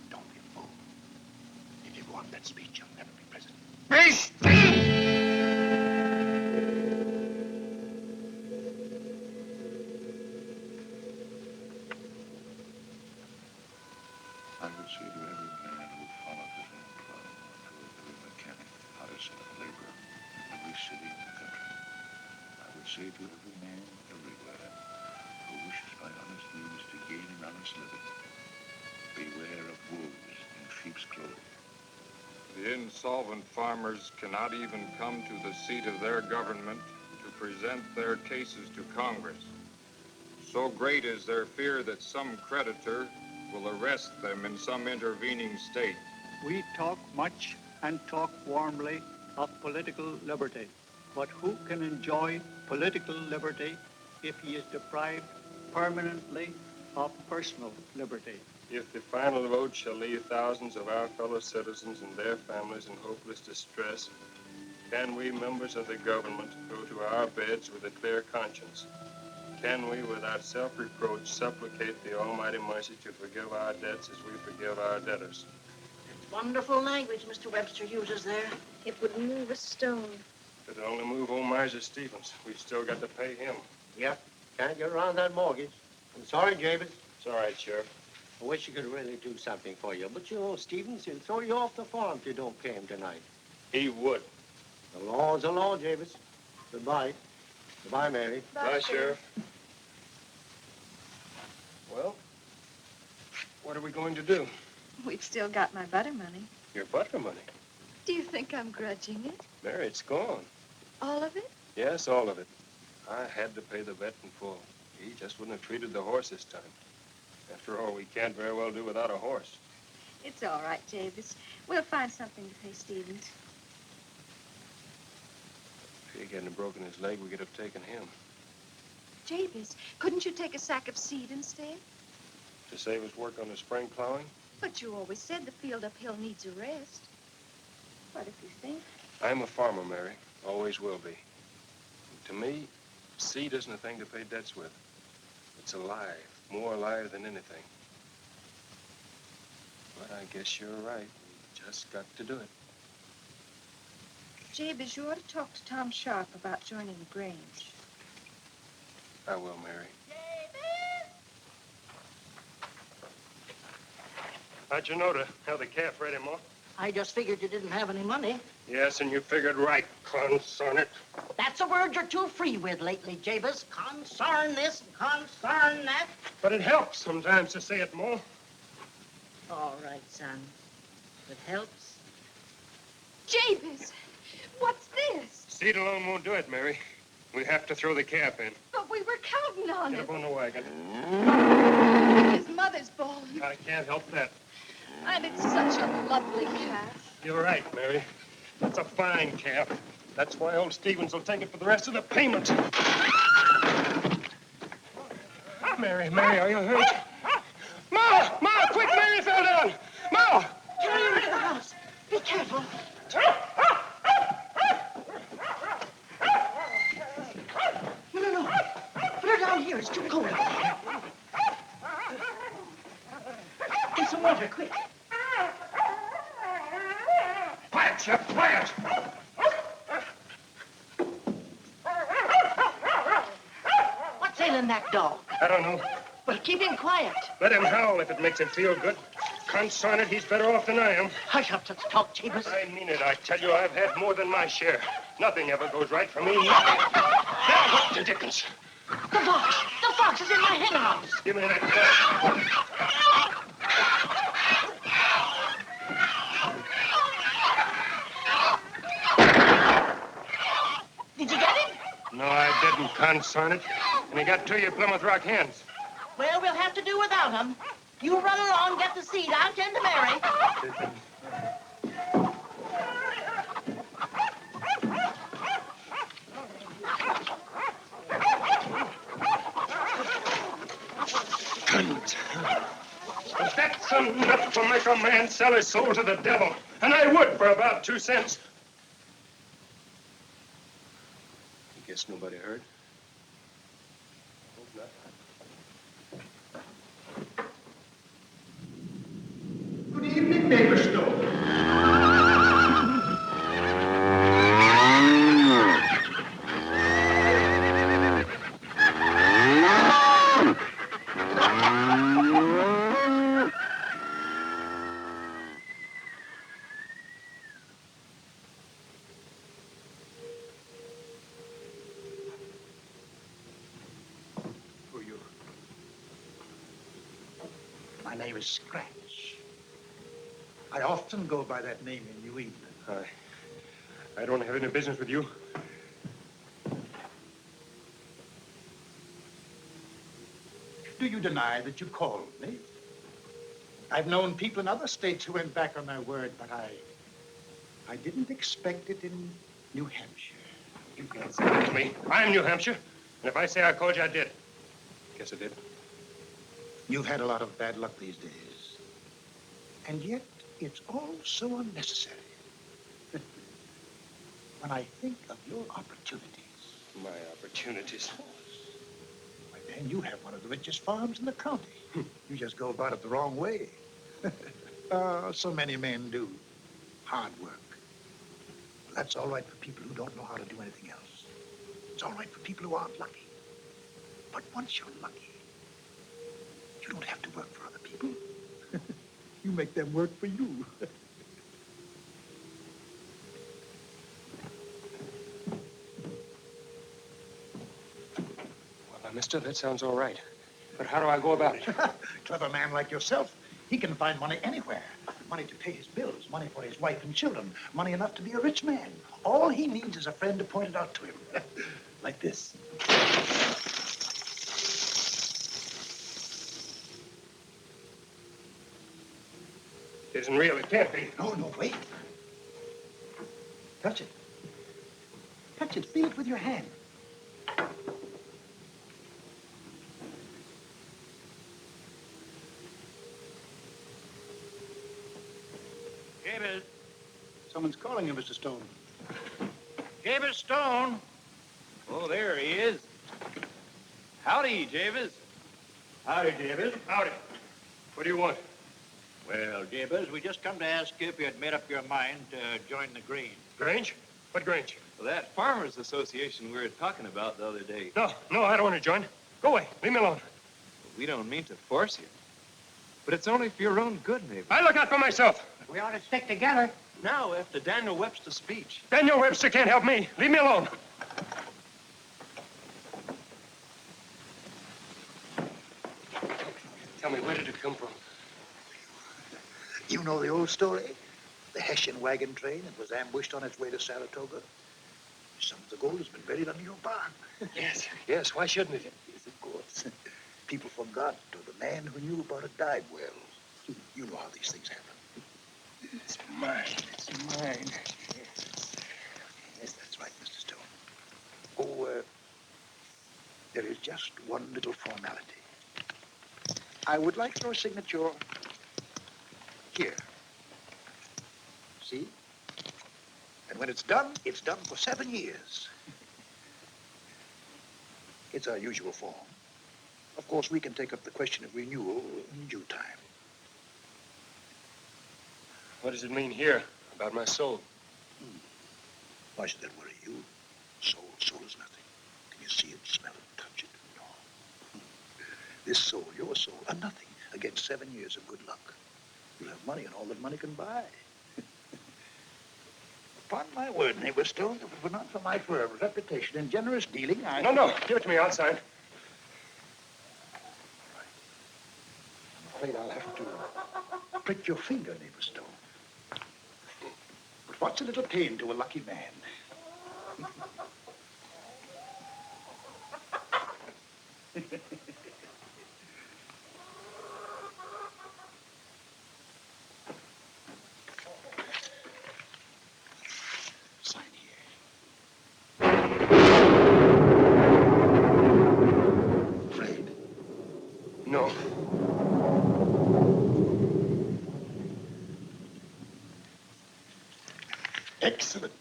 I: Don't be a fool. If you go on that speech, you'll never be president.
K: I would say to every man who followed his own calling, to every mechanic, artisan, and laborer in every city in the country, I would say to every man everywhere who wishes by honest means to gain an honest living, beware of wolves in sheep's clothing.
F: The insolvent farmers cannot even come to the seat of their government to present their cases to Congress. So great is their fear that some creditor will arrest them in some intervening state.
G: We talk much and talk warmly of political liberty, but who can enjoy political liberty if he is deprived permanently of personal liberty?
T: If the final vote shall leave thousands of our fellow citizens and their families in hopeless distress, can we, members of the government, go to our beds with a clear conscience? Can we, without self-reproach, supplicate the Almighty mercy to forgive our debts as we forgive our debtors?
U: Wonderful language Mr. Webster uses there.
B: It would move a stone.
T: It'll only move old Miser Stevens. We've still got to pay him.
Q: Yep. Can't get around that mortgage. I'm sorry, Javis.
T: It's all right, Sheriff.
Q: I wish he could really do something for you. But, you know, Stevens, he'll throw you off the farm if you don't pay him tonight.
T: He would.
Q: The law's the law, Javis. Goodbye. Goodbye, Mary.
T: Bye, Sheriff. Well, what are we going to do?
B: We've still got my butter money.
T: Your butter money?
B: Do you think I'm grudging it?
T: Mary, it's gone.
B: All of it?
T: Yes, all of it. I had to pay the vet in full. He just wouldn't have treated the horse this time. After all, we can't very well do without a horse.
B: It's all right, Javis. We'll find something to pay Stevens.
T: If he hadn't broken his leg, we could have taken him.
B: Javis, couldn't you take a sack of seed instead?
T: To save us work on the spring plowing?
B: But you always said the field uphill needs a rest. What if you think?
T: I'm a farmer, Mary. Always will be. To me, seed isn't a thing to pay debts with. It's alive, more alive than anything. But I guess you're right. We just got to do it.
B: Javis, you ought to talk to Tom Sharp about joining the Grange.
T: I will, Mary. How'd you know to have the calf ready, Ma?
U: I just figured you didn't have any money.
T: Yes, and you figured right, concern it.
U: That's a word you're too free with lately, Javis. Concern this, concern that.
T: But it helps sometimes to say it, Ma.
U: All right, son. It helps.
B: Javis, what's this?
T: Seed alone won't do it, Mary. We have to throw the calf in.
B: But we were counting on
T: Get
B: it.
T: up on the wagon.
B: His mother's born.
T: I can't help that.
B: And it's such a lovely calf.
T: You're right, Mary. That's a fine calf. That's why old Stevens will take it for the rest of the payment. Mary, are you hurt? Ma! Quick, Mary fell down! Ma!
U: Carry her into the house. Be careful. No. Put her down here. It's too cold. Get some water, quick.
T: Quiet, Shep, quiet!
U: What's ailing that dog?
T: I don't know.
U: Well, keep him quiet.
T: Let him howl if it makes him feel good. Concern it, he's better off than I am.
U: Hush up, let's talk, Javis.
T: I mean it, I tell you, I've had more than my share. Nothing ever goes right for me. Now, what the dickens?
U: The fox! The fox is in my hen house!
T: Give me that gun.
U: Did you get him?
T: No, I didn't, concern it. And he got 2 of your Plymouth Rock hens.
U: Well, we'll have to do without him. You run along, get the seed. I'll tend to Mary.
T: That's enough. will make a man sell his soul to the devil, and I would for about 2 cents.
D: I guess nobody heard.
T: Hope not.
I: Good evening, neighbor Stone.
D: Who are you?
I: My name is Scratch. I often go by that name in New England.
T: I don't have any business with you.
I: Do you deny that you called me? I've known people in other states who went back on their word, but I didn't expect it in New Hampshire.
T: You can't say that to me. I'm New Hampshire, and if I say I called you, I did. Guess I did.
I: You've had a lot of bad luck these days. And yet, it's all so unnecessary. When I think of your opportunities.
T: My opportunities?
I: Why, man, you have one of the richest farms in the county. You just go about it the wrong way. So many men do. Hard work. Well, that's all right for people who don't know how to do anything else. It's all right for people who aren't lucky. But once you're lucky, you don't have to work for other people. You make them work for you.
T: Well, mister, that sounds all right. But how do I go about it?
I: Clever man like yourself, he can find money anywhere. Money to pay his bills, money for his wife and children, money enough to be a rich man. All he needs is a friend to point it out to him. Like this.
T: It isn't real. It can't be.
I: No, no, wait. Touch it. Touch it. Feel it with your hand.
G: Jabez. Someone's calling you, Mr. Stone. Jabez Stone.
O: Oh, there he is. Howdy, Jabez.
G: Howdy, Jabez.
T: Howdy. What do you want?
G: Well, Jabez, we just come to ask you if you had made up your mind to join the Grange.
T: Grange? What Grange?
O: Well, that Farmers Association we were talking about the other day.
T: No, I don't want to join. Go away. Leave me alone.
O: We don't mean to force you. But it's only for your own good, maybe.
T: I look out for myself.
R: We ought to stick together.
O: Now, after Daniel Webster's speech.
T: Daniel Webster can't help me. Leave me alone. Tell me, where did it come from?
I: You know the old story? The Hessian wagon train that was ambushed on its way to Saratoga. Some of the gold has been buried under your barn.
T: Yes, why shouldn't it?
I: Yes, of course. People forgot, or the man who knew about it died well. You know how these things happen.
T: It's mine. It's mine.
I: Yes, that's right, Mr. Stone. Oh, there is just one little formality. I would like your signature here. See? And when it's done for 7 years. It's our usual form. Of course, we can take up the question of renewal in due time.
T: What does it mean here about my soul?
I: Why should that worry you? Soul is nothing. Can you see it, smell it, touch it? No. This soul, your soul, are nothing against 7 years of good luck. You'll have money and all that money can buy. Upon my word, neighbor Stone, if it were not for my firm reputation and generous dealing, I...
T: No, give it to me outside.
I: I'm afraid I'll have to prick your finger, neighbor Stone. But what's a little pain to a lucky man? Sign here. Afraid?
T: No.
I: Excellent.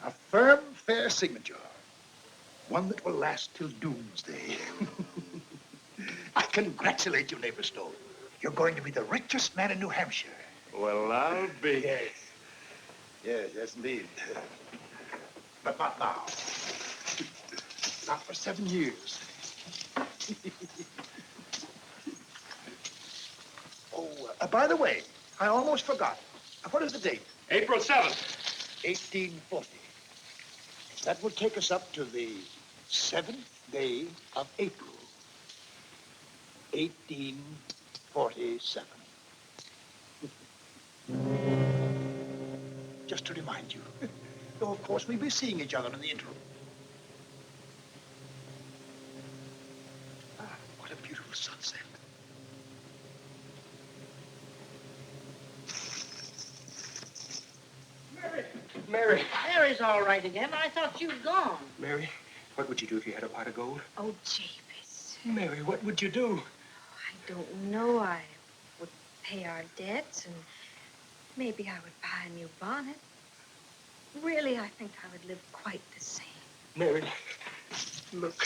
I: A firm, fair signature. One that will last till doomsday. I congratulate you, Neighbor Stone. You're going to be the richest man in New Hampshire.
T: Well, I'll be.
I: Yes, indeed. But not now. Not for 7 years. By the way, I almost forgot. What is the date?
T: April 7th.
I: 1840. That would take us up to the 7th day of April. 1847. Just to remind you. Though, of course, we'll be seeing each other in the interim. Ah, what a beautiful sunset.
T: Mary.
U: Mary's all right again. I thought you'd gone.
T: Mary, what would you do if you had a pot of gold?
V: Oh, Jabez.
T: Mary, what would you do?
V: I don't know. I would pay our debts, and maybe I would buy a new bonnet. Really, I think I would live quite the same.
T: Mary, look.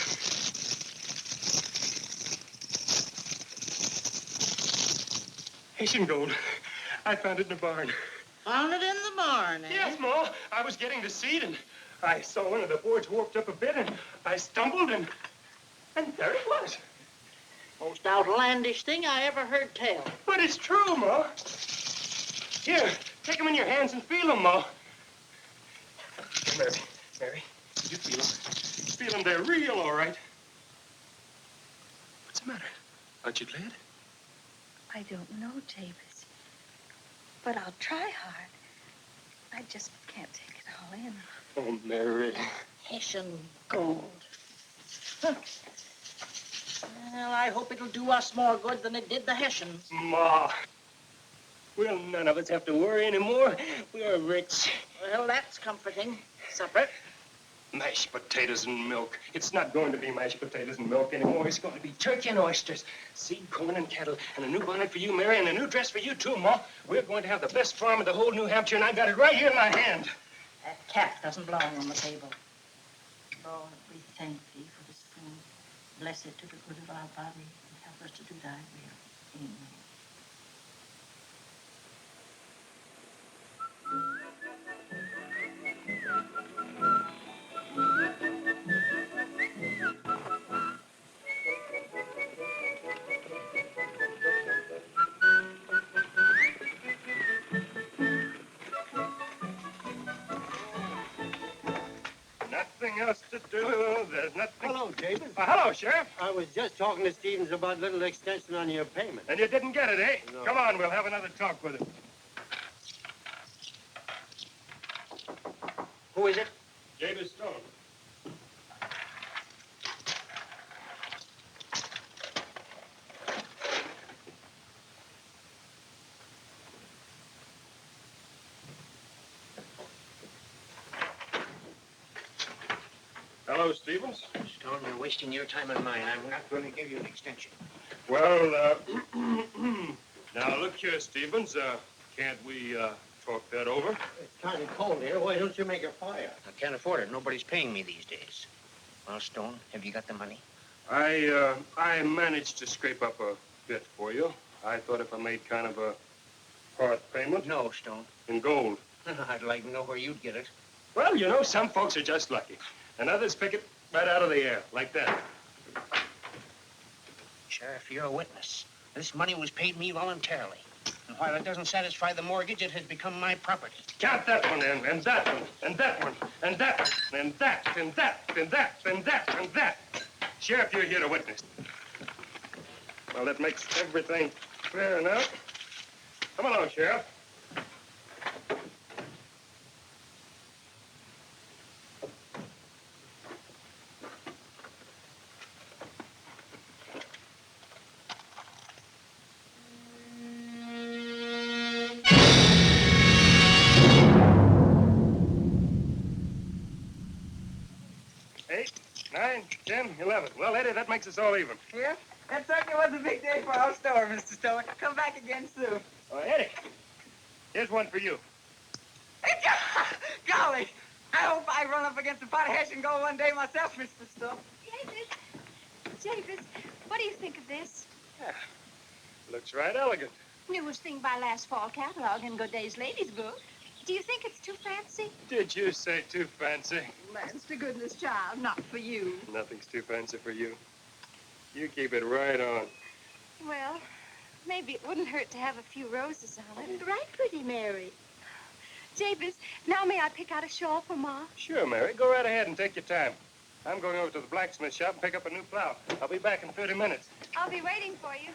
T: Haitian gold. I found it in the barn.
U: Found it in the barn, eh?
T: Yes, Ma. I was getting the seed, and I saw one of the boards warped up a bit, and I stumbled, and there it was.
U: Most outlandish thing I ever heard tell.
T: But it's true, Ma. Here, take them in your hands and feel them, Ma. Here, Mary, did you feel them? Feel them, they're real, all right. What's the matter? Aren't you glad?
V: I don't know, Jabez. But I'll try hard. I just can't take it all in.
T: Oh, Mary.
U: Hessian gold. Huh. Well, I hope it'll do us more good than it did the Hessians.
T: Ma. Well, none of us have to worry anymore. We're rich.
U: Well, that's comforting. Supper?
T: Mashed potatoes and milk. It's not going to be mashed potatoes and milk anymore. It's going to be turkey and oysters, seed, corn, and cattle, and a new bonnet for you, Mary, and a new dress for you, too, Ma. We're going to have the best farm in the whole New Hampshire, and I got it right here in my hand.
U: That cat doesn't belong on the table. Lord, we thank thee for this food. Bless it to the good of our body, and help us to do thy will. Amen.
T: Nothing else to do. There's nothing.
H: Hello, Jabez.
T: Hello, Sheriff.
H: I was just talking to Stevens about little extension on your payment.
T: And you didn't get it, eh?
H: No.
T: Come on, we'll have another talk with him.
H: Who is it?
T: Jabez Stone. Hello, Stevens.
H: Stone, you're wasting your time and mine. I'm not going to give you an extension.
T: Well, now look here, Stevens. Can't we talk that over?
H: It's kind of cold here. Why don't you make a fire? I can't afford it. Nobody's paying me these days. Well, Stone, have you got the money?
T: I managed to scrape up a bit for you. I thought if I made kind of a part payment.
H: No, Stone.
T: In gold.
H: I'd like to know where you'd get it.
T: Well, you know, some folks are just lucky. And others pick it right out of the air, like that.
H: Sheriff, you're a witness. This money was paid me voluntarily. And while it doesn't satisfy the mortgage, it has become my property.
T: Count that one, and that one, and that one, and that one, and that, and that, and that, and that, and that. Sheriff, you're here to witness. Well, that makes everything fair enough. Come along, Sheriff. Eight, 9, 10, 11. Well, Eddie, that makes us all even.
P: Yeah? That certainly was a big day for our store, Mr. Stone. Come back again soon.
T: Eddie, here's one for you.
P: I hope I run up against the Potash and go one day myself, Mr. Stone.
V: Javis, what do you think of this?
T: Yeah. Looks right elegant.
U: Newest thing by last fall catalog in Good Day's Ladies book.
V: Do you think it's too fancy?
T: Did you say too fancy?
U: Lance to goodness, child, not for you.
T: Nothing's too fancy for you. You keep it right on.
V: Well, maybe it wouldn't hurt to have a few roses on it.
U: Right, pretty Mary.
V: Javis, now may I pick out a shawl for Ma?
T: Sure, Mary. Go right ahead and take your time. I'm going over to the blacksmith shop and pick up a new plow. I'll be back in 30 minutes.
V: I'll be waiting for you.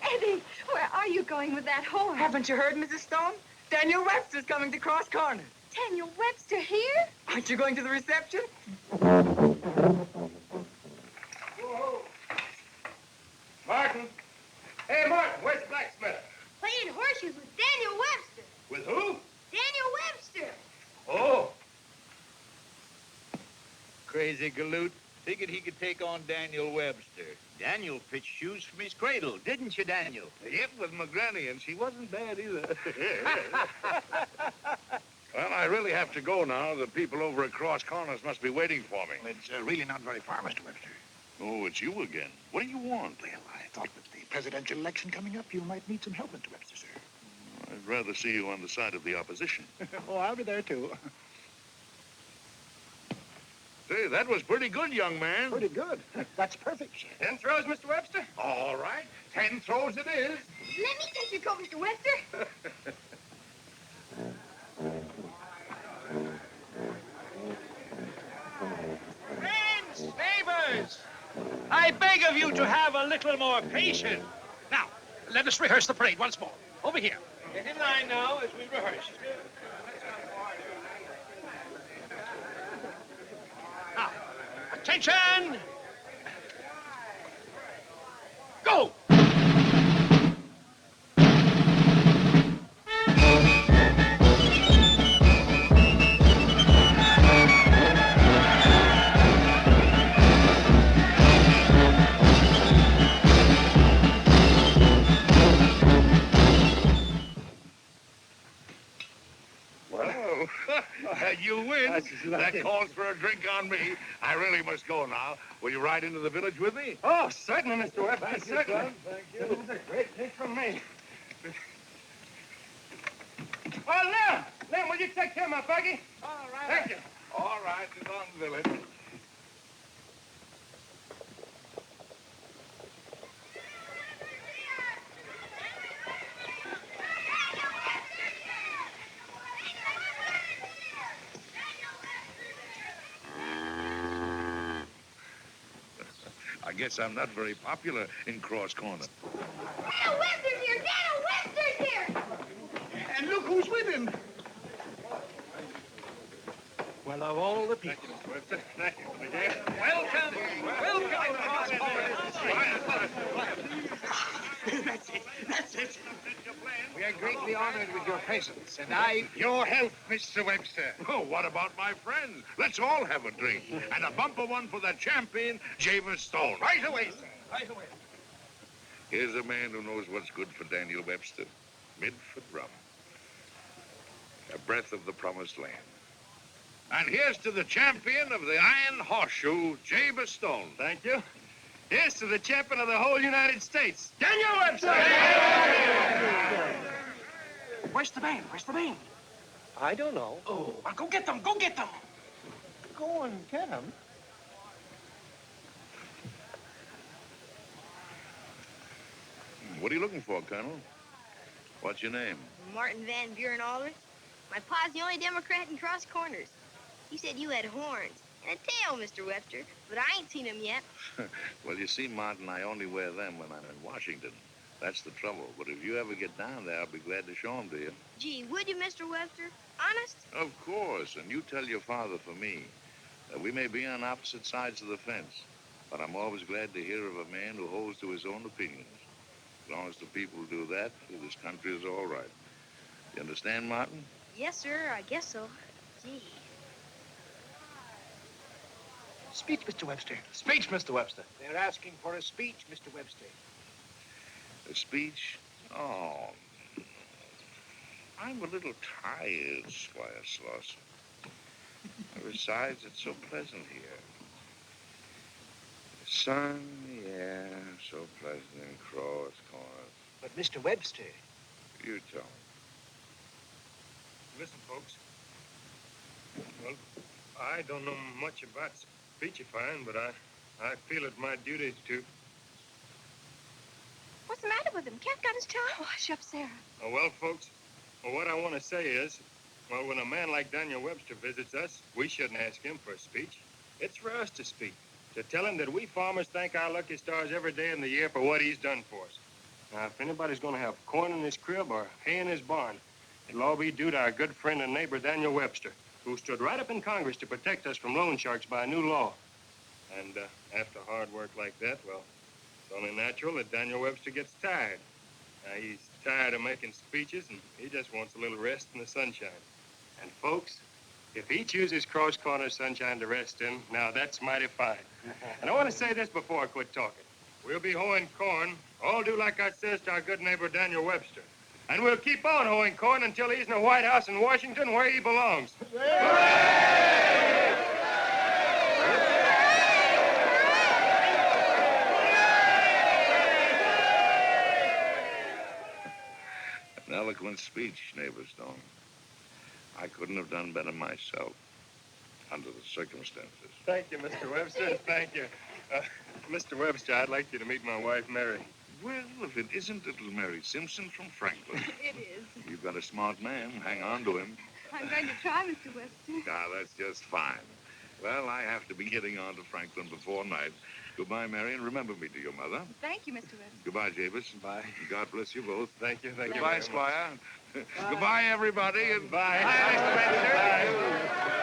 V: Eddie, where are you going with that horse?
P: Haven't you heard, Mrs. Stone? Daniel Webster's coming to Cross Corners.
V: Daniel Webster here?
P: Aren't you going to the reception?
T: Whoa. Martin. Hey, Martin, where's the blacksmith?
A: Playing horseshoes with Daniel Webster.
T: With who?
A: Daniel Webster.
T: Oh.
C: Crazy galoot. Figured he could take on Daniel Webster. Daniel pitched shoes from his cradle, didn't you, Daniel?
K: Yep, with my granny, and she wasn't bad either. Well, I really have to go now. The people over at Cross Corners must be waiting for me.
I: It's really not very far, Mr. Webster.
K: Oh, it's you again. What do you want?
I: Well, I thought with the presidential election coming up, you might need some help, Mr. Webster, sir.
K: I'd rather see you on the side of the opposition.
I: Oh, I'll be there, too.
K: Say, that was pretty good, young man.
I: Pretty good. That's perfect, sir.
T: 10 throws, Mr. Webster?
K: All right. 10 throws it is.
A: Let me take your coat, Mr. Webster.
O: Friends, neighbors, I beg of you to have a little more patience. Now, let us rehearse the parade once more. Over here. Get in line now as we rehearse. Now, attention! Go!
K: You win. That calls for a drink on me. I really must go now. Will you ride into the village with me?
T: Oh, certainly, Mr. Webster.
K: Thank you,
T: certainly.
K: son. Thank you.
T: This is a great gift from me. Oh, Lem, will you take care of my buggy?
K: All right.
T: Thank you.
K: All right, it's on the village. I guess I'm not very popular in Cross Corner.
A: Daniel Webster's here! Daniel Webster's here!
I: And look who's with him.
C: Well, of all the people.
T: Thank you. Welcome. Welcome, Cross
I: That's it. That's it.
C: We are greatly honored with your presence, and
K: Your health, Mr. Webster. Oh, what about my friends? Let's all have a drink. And a bumper one for the champion, James Stone.
I: Right away, sir. Right away.
K: Here's a man who knows what's good for Daniel Webster. Midford rum. A breath of the promised land. And here's to the champion of the Iron Horseshoe, James Stone.
T: Thank you. Here's to the champion of the whole United States, Daniel Webster!
I: Where's the band? Where's the band?
C: I don't know.
I: Oh, well, go get them. Go get them.
C: Go and get him.
K: What are you looking for, Colonel? What's your name?
A: Martin Van Buren Aldrich. My pa's the only Democrat in Cross Corners. He said you had horns and a tail, Mr. Webster, but I ain't seen him yet.
K: Well, you see, Martin, I only wear them when I'm in Washington. That's the trouble. But if you ever get down there, I'll be glad to show them to you.
A: Gee, would you, Mr. Webster? Honest?
K: Of course. And you tell your father for me that we may be on opposite sides of the fence, but I'm always glad to hear of a man who holds to his own opinions. As long as the people do that, this country is all right. You understand, Martin?
A: Yes, sir, I guess so. Gee.
I: Speech, Mr. Webster.
C: Speech, Mr. Webster.
I: They're asking for a speech, Mr. Webster.
K: A speech? Oh, I'm a little tired, Squire Slauson. Besides, it's so pleasant here. The sun, the air, so pleasant in Crow's Corners.
I: But Mr. Webster.
K: You tell me.
T: Listen, folks. Well, I don't know much about speechifying, but I feel it my duty to.
V: What's the matter with him? Can't got his tongue. Hush up, Sarah.
T: Oh, well, folks, what I want to say is, well, when a man like Daniel Webster visits us, we shouldn't ask him for a speech. It's for us to speak, to tell him that we farmers thank our lucky stars every day in the year for what he's done for us. Now, if anybody's going to have corn in his crib or hay in his barn, it'll all be due to our good friend and neighbor, Daniel Webster, who stood right up in Congress to protect us from loan sharks by a new law. And after hard work like that, well, it's only natural that Daniel Webster gets tired. Now, he's tired of making speeches, and he just wants a little rest in the sunshine. And, folks, if he chooses Cross Corner sunshine to rest in, now that's mighty fine. And I want to say this before I quit talking. We'll be hoeing corn, all do like I says to our good neighbor Daniel Webster. And we'll keep on hoeing corn until he's in the White House in Washington where he belongs.
K: An eloquent speech, neighbor Stone. I couldn't have done better myself under the circumstances.
T: Thank you, Mr. Webster. Thank you. Mr. Webster, I'd like you to meet my wife, Mary.
K: Well, if it isn't little Mary Simpson from Franklin.
V: It is.
K: You've got a smart man. Hang on to him.
V: I'm going to try, Mr. Webster.
K: Ah, that's just fine. Well, I have to be getting on to Franklin before night. Goodbye, Mary, and remember me to your mother.
V: Thank you, Mr. Webster.
K: Goodbye, Javis.
T: Bye.
K: God bless you both.
T: Thank you. Thank you.
K: Goodbye, Squire. Goodbye, everybody. And
T: bye. Bye, Mr. Webster. Bye.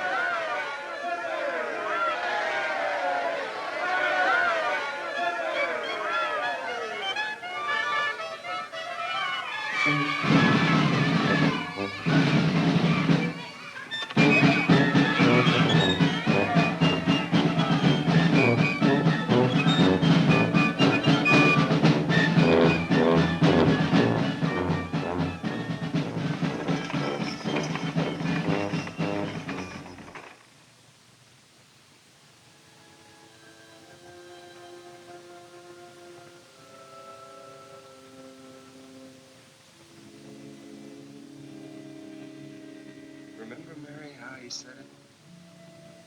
D: Remember, Mary, how he said it?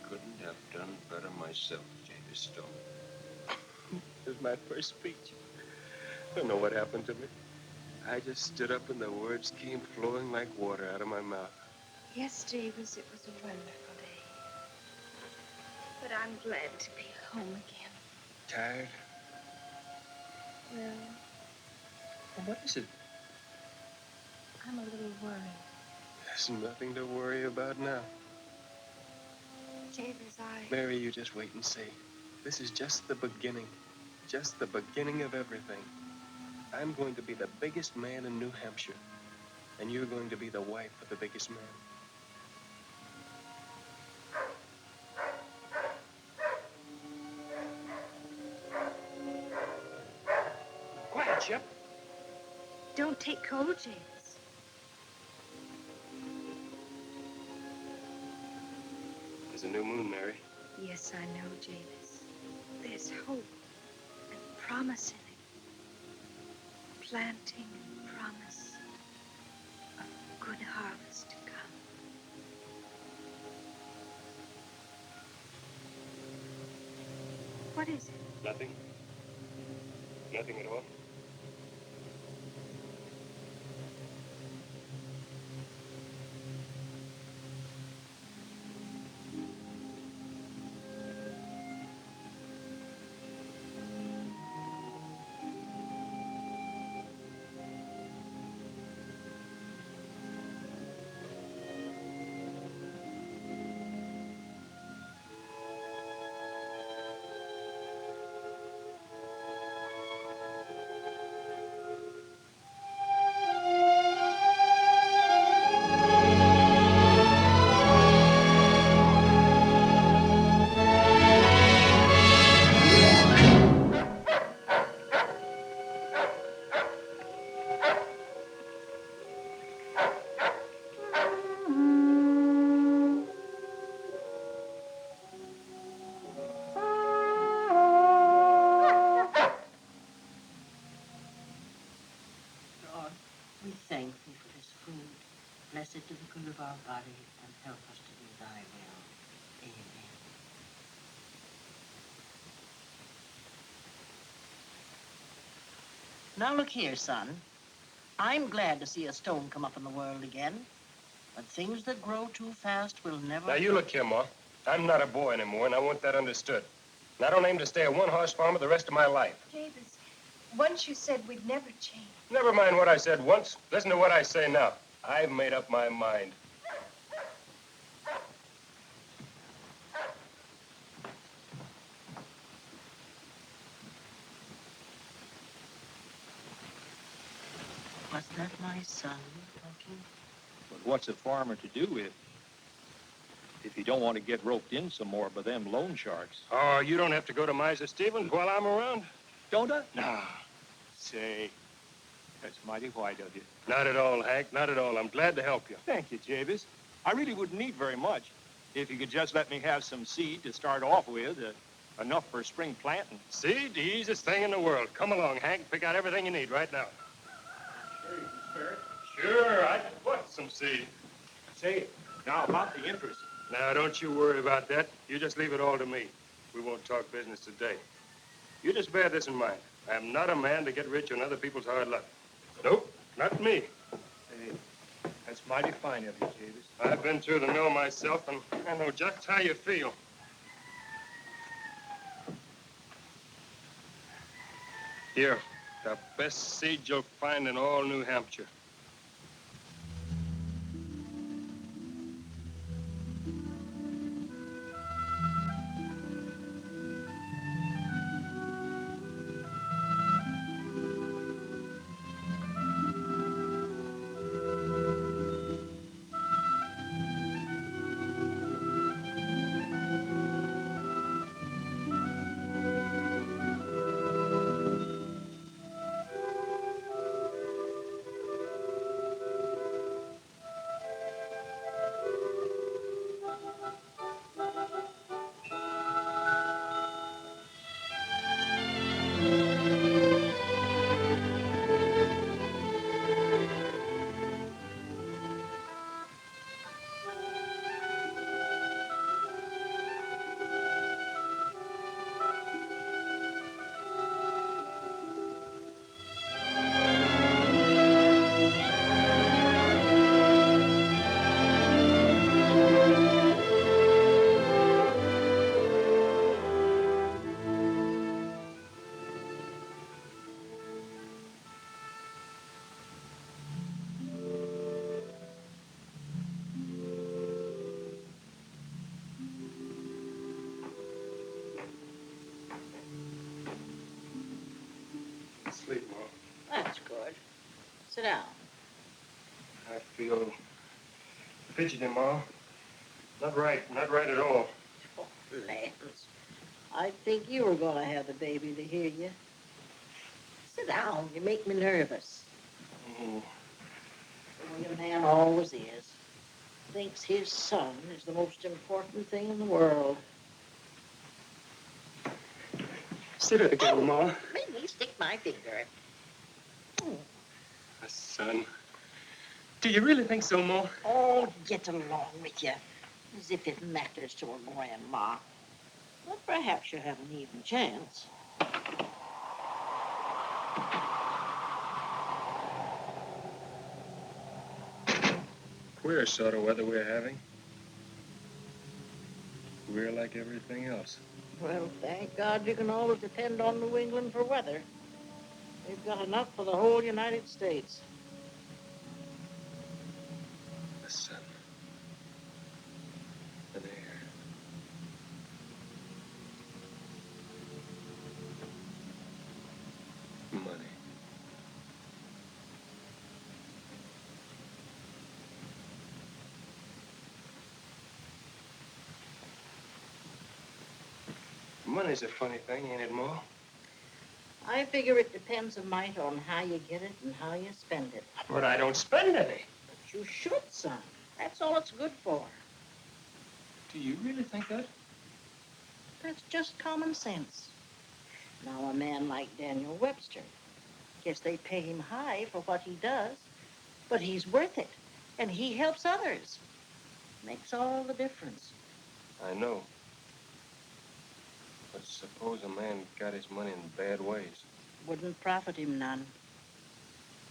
D: Couldn't have done better myself, Javis Stone. It was my first speech. I don't know what happened to me. I just stood up and the words came flowing like water out of my mouth.
V: Yes, Javis, it was a wonderful day. But I'm glad to be home again.
D: Tired?
V: Well,
D: Well, what is it?
V: I'm a little worried.
D: There's nothing to worry about now.
V: Javis,
D: Mary, you just wait and see. This is just the beginning. Just the beginning of everything. I'm going to be the biggest man in New Hampshire. And you're going to be the wife of the biggest man.
T: Quiet, Chip.
V: Don't take cold, Javis.
D: There's a new moon, Mary.
V: Yes, I know, Javis. There's hope and promise in it. Planting and promise of good harvest to come. What is it?
D: Nothing. Nothing at all.
U: for this food. Bless it to the good of our body and help us to do thy will. Amen. Now look here, son. I'm glad to see a stone come up in the world again. But things that grow too fast will never...
T: Now, you look here, Ma. I'm not a boy anymore, and I want that understood. And I don't aim to stay a one-horse farmer the rest of my life.
B: Davis, once you said we'd never change.
T: Never mind what I said once. Listen to what I say now. I've made up my mind.
U: Was that my son talking?
J: But what's a farmer to do if you don't want to get roped in some more by them loan sharks?
T: Oh, you don't have to go to Miser Stevens while I'm around.
J: Don't I?
T: No.
J: Say, that's mighty white of you.
T: Not at all, Hank. Not at all. I'm glad to help you.
J: Thank you, Javis. I really wouldn't need very much if you could just let me have some seed to start off with, enough for spring planting.
T: Seed, the easiest thing in the world. Come along, Hank. Pick out everything you need right now. Sure, I can put some seed.
J: Say, now about the interest.
T: Now, don't you worry about that. You just leave it all to me. We won't talk business today. You just bear this in mind. I am not a man to get rich on other people's hard luck. Nope, not me.
J: Hey, that's mighty fine of you, Javis.
T: I've been through the mill myself, and I know just how you feel. Here, the best seed you'll find in all New Hampshire. Sleep, Ma.
U: That's good. Sit down.
T: I feel fidgety, Ma. Not right at all.
U: Oh, Lance. I think you were going to have the baby to hear you. Sit down. You make me nervous.
T: Oh.
U: The way a man always is. Thinks his son is the most important thing in the world.
T: Sit it again, Ma.
U: Make me stick my finger.
T: A son. Do you really think so, Ma?
U: Oh, get along with you. As if it matters to a grandma. But perhaps you have an even chance.
T: Queer sort of weather we're having. We're like everything else.
U: Well, thank God you can always depend on New England for weather. They've got enough for the whole United States.
T: The sun. An air. Money. Money's a funny thing, ain't it, Ma?
U: I figure it depends a mite on how you get it and how you spend it.
T: But I don't spend any.
U: But you should, son. That's all it's good for.
T: Do you really think that?
U: That's just common sense. Now, a man like Daniel Webster, guess they pay him high for what he does. But he's worth it, and he helps others. Makes all the difference.
T: I know. But suppose a man got his money in bad ways.
U: Wouldn't profit him none.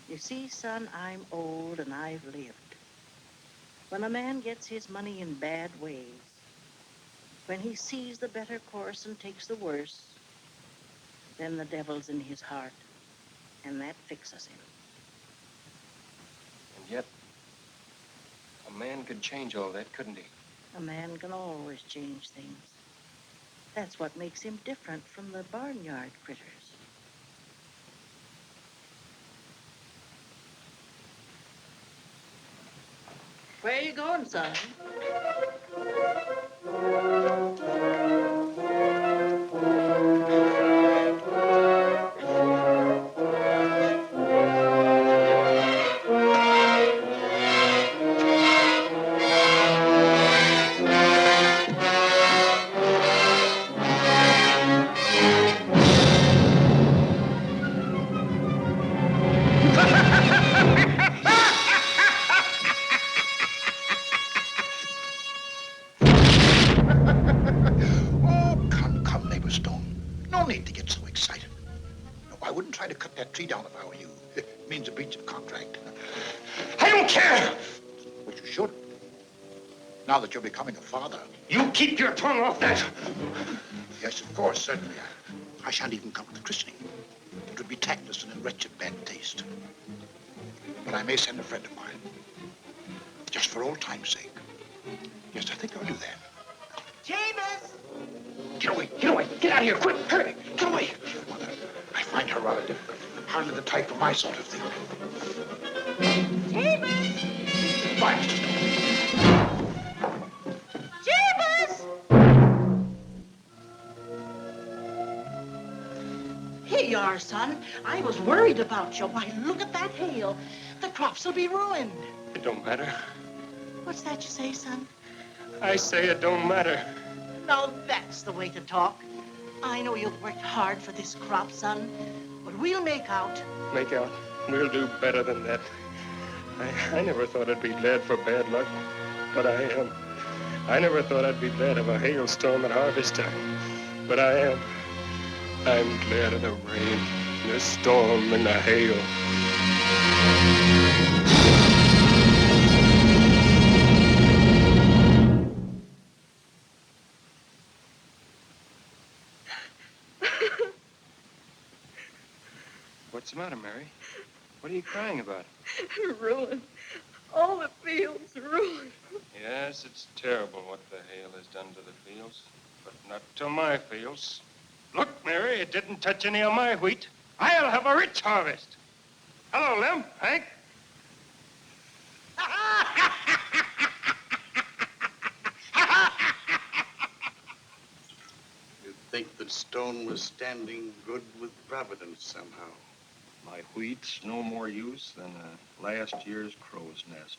U: You see, son, I'm old and I've lived. When a man gets his money in bad ways, when he sees the better course and takes the worse, then the devil's in his heart, and that fixes him.
T: And yet, a man could change all that, couldn't he?
U: A man can always change things. That's what makes him different from the barnyard critters. Where you going, son?
I: Oh, come, neighbor Stone. No need to get so excited. No, I wouldn't try to cut that tree down if I were you. It means a breach of contract.
O: I don't care.
I: But you should. Now that you're becoming a father.
O: You keep your tongue off that.
I: Yes, of course, certainly. I shan't even come to the christening. It would be tactless and in wretched bad taste. But I may send a friend of mine. Just for old time's sake. Yes, I think I'll do that.
U: James!
I: Get away, get out of here, quick, hurry, get away. Mother, I find her rather difficult. Hardly the type for my sort of thing.
U: James!
I: Bye, Mr.
U: Here you are, son. I was worried about you. Why, look at that hail. The crops will be ruined.
T: It don't matter.
U: What's that you say, son?
T: I say it don't matter.
U: Now, that's the way to talk. I know you've worked hard for this crop, son, but we'll make out.
T: Make out. We'll do better than that. I never thought I'd be glad for bad luck, but I am. I never thought I'd be glad of a hailstorm at harvest time, but I am. I'm glad of the rain, the storm, and the hail. What's the matter, Mary? What are you crying about?
M: Ruined. All the fields ruined.
T: Yes, it's terrible what the hail has done to the fields, but not to my fields. Look, Mary, it didn't touch any of my wheat. I'll have a rich harvest. Hello, Lem, Hank.
Q: You'd think that Stone was standing good with Providence somehow.
T: My wheat's no more use than last year's crow's nest.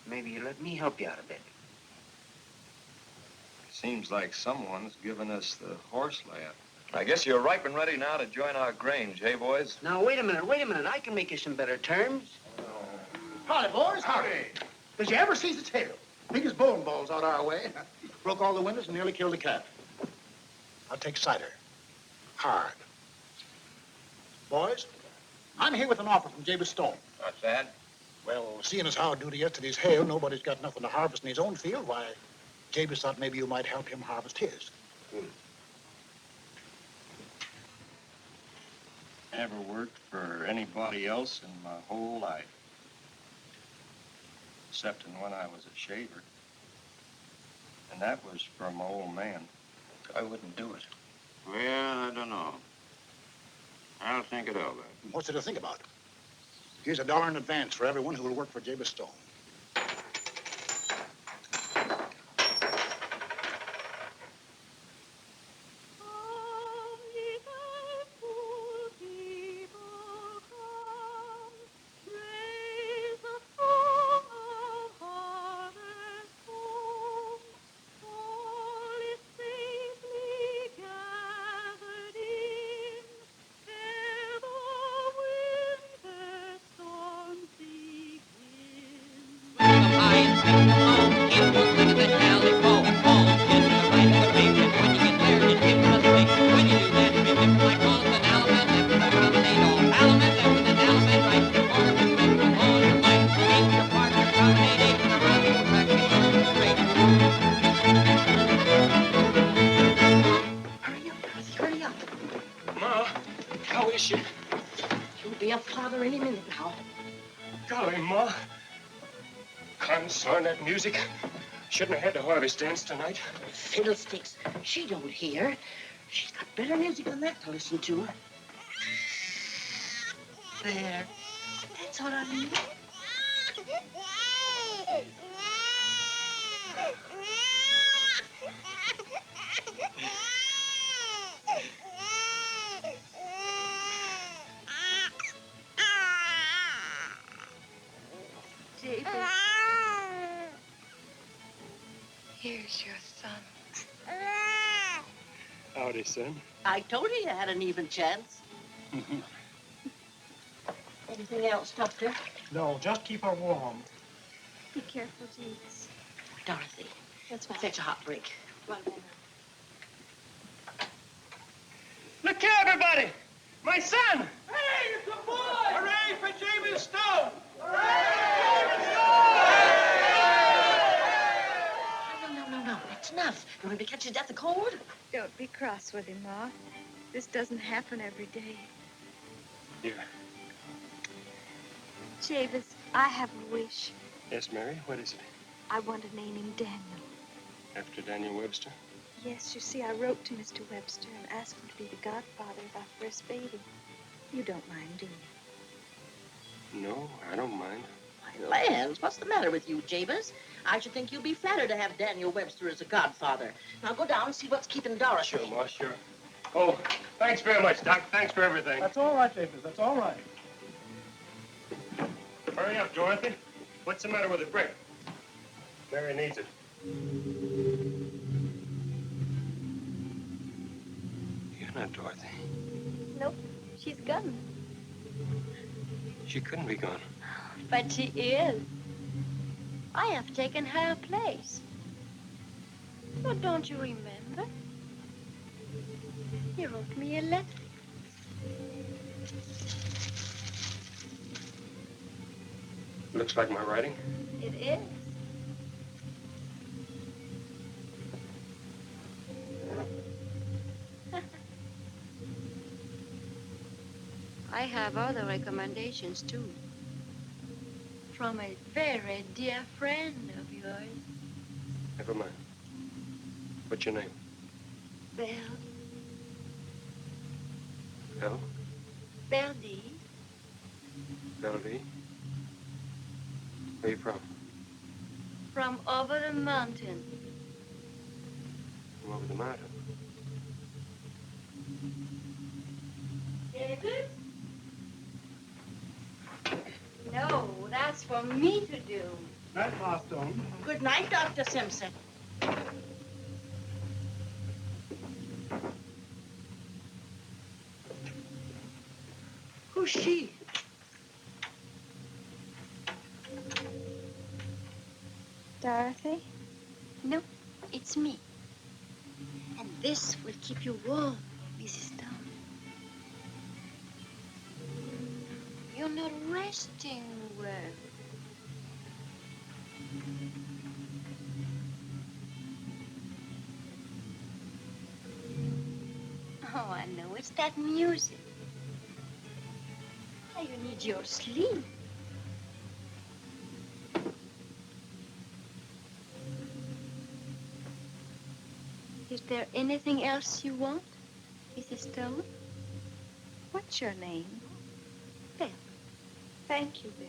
H: Maybe you let me help you out a bit.
T: Seems like someone's given us the horse laugh.
N: I guess you're ripe and ready now to join our grange, hey, boys?
H: Now, wait a minute. I can make you some better terms.
I: Howdy, boys, howdy. Did you ever see the tail? Big as bowling balls out our way. Broke all the windows and nearly killed the cat. I'll take cider. Hard. Boys, I'm here with an offer from Jabez Stone.
N: What's that?
I: Well, seeing as how due to yesterday's hail, nobody's got nothing to harvest in his own field, why, Jabez thought maybe you might help him harvest his.
T: Never worked for anybody else in my whole life. Excepting when I was a shaver. And that was for my old man. I wouldn't do it.
Q: Well, I don't know. I'll think it over.
I: What's there to think about? Here's $1 in advance for everyone who will work for Jabez Stone.
T: dance, learn that music. Shouldn't have had the harvest dance tonight.
U: Fiddlesticks. She don't hear. She's got better music than that to listen to. There. That's all I need.
V: David. Here's your son.
T: Howdy, son.
U: I told you you had an even chance. Anything else, Doctor?
G: No, just keep her warm.
V: Be careful, Jesus.
U: Dorothy,
V: That's fine.
U: fetch a hot drink.
V: Right now.
O: Look here, everybody! My son! Hey, it's a boy! Hooray for James Stone!
U: No. That's enough. You want to catch his death of cold?
V: Don't be cross with him, Ma. This doesn't happen every day.
T: Here.
V: Javis, I have a wish.
T: Yes, Mary, what is it?
V: I want to name him Daniel.
T: After Daniel Webster?
V: Yes, you see, I wrote to Mr. Webster and asked him to be the godfather of our first baby. You don't mind, do you?
T: No, I don't mind.
U: My lands, what's the matter with you, Jabez? I should think you'd be flattered to have Daniel Webster as a godfather. Now go down and see what's keeping Dorothy.
T: Sure, Ma, sure. Oh, thanks very much, Doc. Thanks for everything.
G: That's all right, Jabez. That's all right.
T: Hurry up, Dorothy. What's the matter with the brick? Mary needs it. You're not Dorothy.
V: Nope, she's gone.
T: She couldn't be gone.
V: But she is. I have taken her place. Oh, don't you remember? You wrote me a letter.
T: Looks like my writing.
V: It is. I have other recommendations, too. From a very dear friend of yours.
T: Never mind. What's your name?
V: Belle.
T: Belle?
V: Belle D.
T: Belle D. Where you from?
V: From over the mountain.
T: From over the mountain.
V: David? No, that's for me to do.
G: Night, Ma Stone.
U: Good night, Dr. Simpson. Who's she?
V: Dorothy? No, it's me. And this will keep you warm, Mrs. Stone. You're not resting well. Oh, I know. It's that music. Oh, you need your sleep. Is there anything else you want, Mrs. Stone? What's your name? Belle. Thank you, Belle.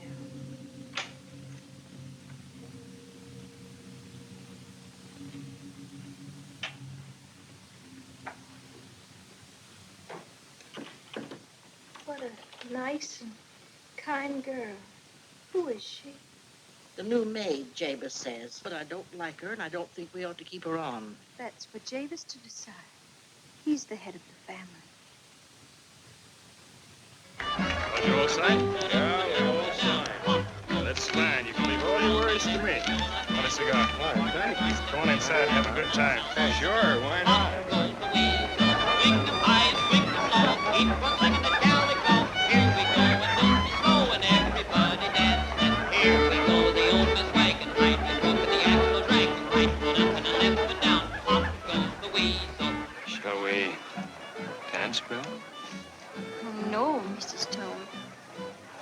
V: What a nice and kind girl. Who is she?
U: The new maid, Jabez says. But I don't like her, and I don't think we ought to keep her on.
V: That's for Javis to decide. He's the head of the family.
T: Want your old sign? Yeah, the old sign. That's fine. You can leave all your worries to me. Want a cigar? Why, thank you. Come on inside and have a good time. Sure, why not? Shall we dance, Bill?
V: Oh, no, Mr. Stone.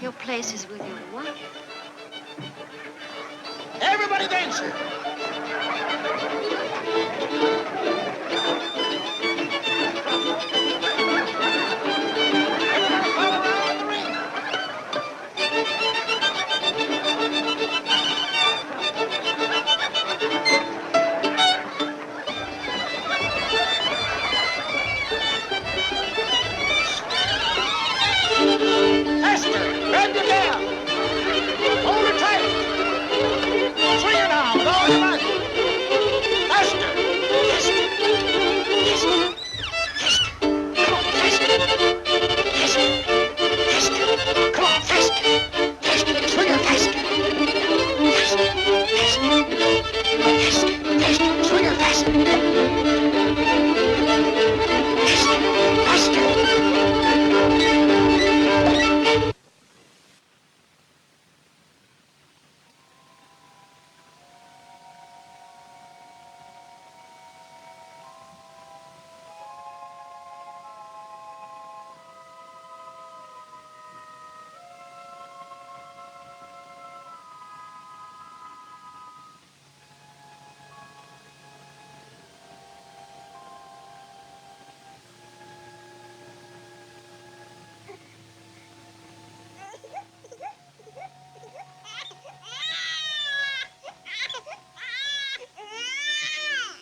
V: Your place is with your wife.
Q: Everybody dancing. Bend it down. Hold it tight. Swing it now with all your might. Faster. Faster. Faster. Faster. Come on, faster. Faster. Faster. Come on, faster. Faster. Swing it faster. Faster. Faster. Faster. Faster. Swing it faster. Faster. Faster.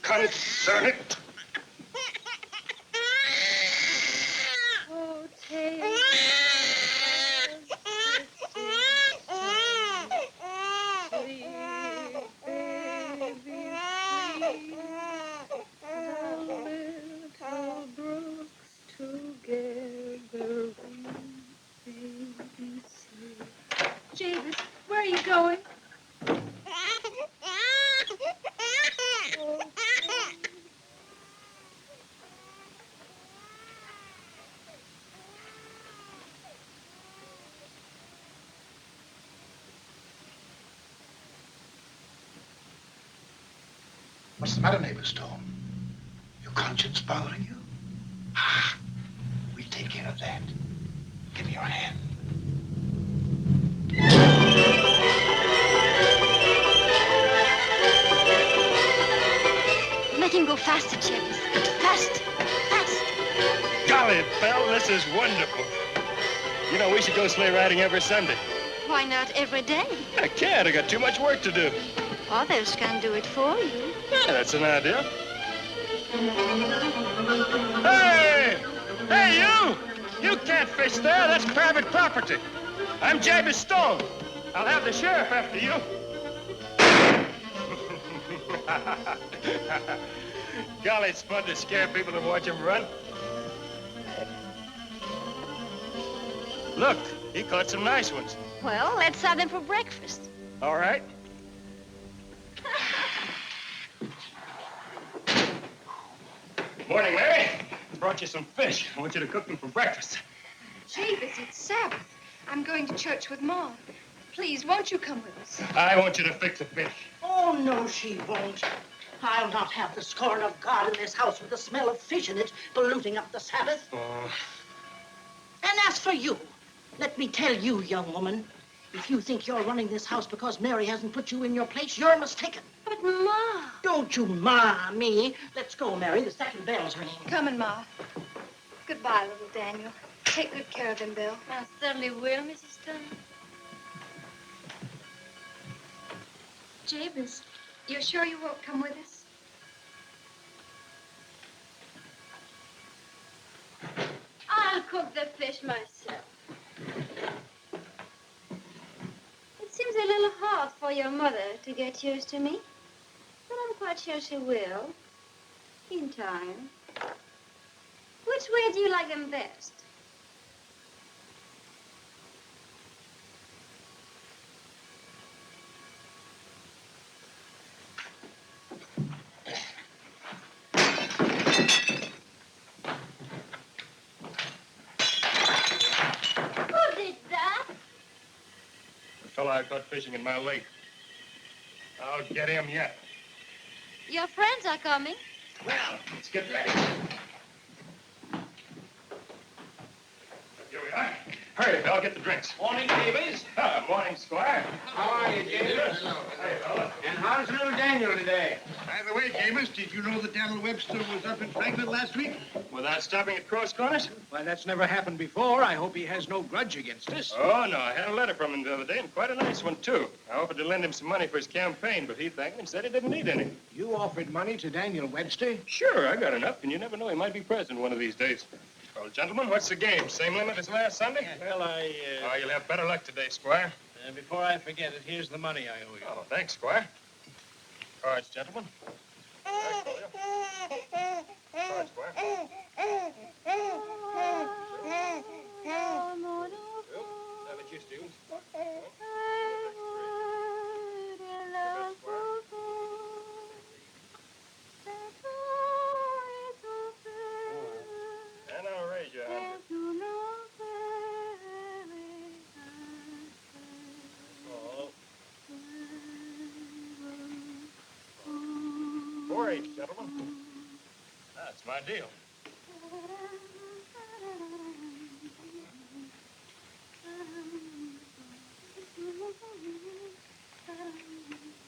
T: Concern it.
M: Oh, Taylor. Javis, where are you going?
I: What's the matter, neighbor Stone? Your conscience bothering you? Ah, we'll take care of that. Give me your hand.
A: Make him go faster, Javis. Fast. Fast.
T: Golly, pal, this is wonderful. You know, we should go sleigh riding every Sunday.
A: Why not every day?
T: I can't. I got too much work to do.
A: Others can do it for you.
T: Yeah, that's an idea. Hey! Hey, you! You can't fish there. That's private property. I'm Javis Stone. I'll have the sheriff after you. Golly, it's fun to scare people and watch them run. Look, he caught some nice ones.
A: Well, let's have them for breakfast.
T: All right. Morning, Mary. Brought you some fish. I want you to cook them for breakfast.
B: Javis, it's Sabbath. I'm going to church with Mom. Please, won't you come with us?
T: I want you to fix the fish.
U: Oh, no, she won't. I'll not have the scorn of God in this house with the smell of fish in it polluting up the Sabbath.
T: Oh.
U: And as for you, let me tell you, young woman, if you think you're running this house because Mary hasn't put you in your place, you're mistaken.
A: But, Ma.
U: Don't you ma me. Let's go, Mary. The second bell's ringing.
B: Coming, Ma. Goodbye, little Daniel. Take good care of him, Bill.
A: I certainly will, Mrs. Stone.
B: Javis, you're sure you won't come with us?
A: I'll cook the fish myself. It seems a little hard for your mother to get used to me, but I'm quite sure she will, in time. Which way do you like them best? Who did that?
T: The fellow I caught fishing in my lake. I'll get him yet.
A: Your friends are coming.
T: Well, let's get ready. Here we are.
J: Hurry, I'll get the drinks.
H: Morning, Davies.
J: Morning, Squire.
H: How are you, Davis?
J: Hey, fella.
H: And how's little Daniel today?
C: By the way, James, did you know that Daniel Webster was up in Franklin last week?
J: Without stopping at Cross Corners?
H: Why, that's never happened before. I hope he has no grudge against us.
J: Oh, no. I had a letter from him the other day, and quite a nice one, too. I offered to lend him some money for his campaign, but he thanked me and said he didn't need any.
H: You offered money to Daniel Webster?
J: Sure, I got enough, and you never know. He might be president one of these days. Well, gentlemen, what's the game? Same limit as last Sunday?
H: Well,
J: Oh, you'll have better luck today, Squire.
H: Before I forget it, here's the money I owe you.
J: Oh, thanks, Squire. Cards, gentlemen. Cards, Squire. Have it, you, Stevens. And I'll raise you 100. Oh. 4-H, gentlemen. That's my deal.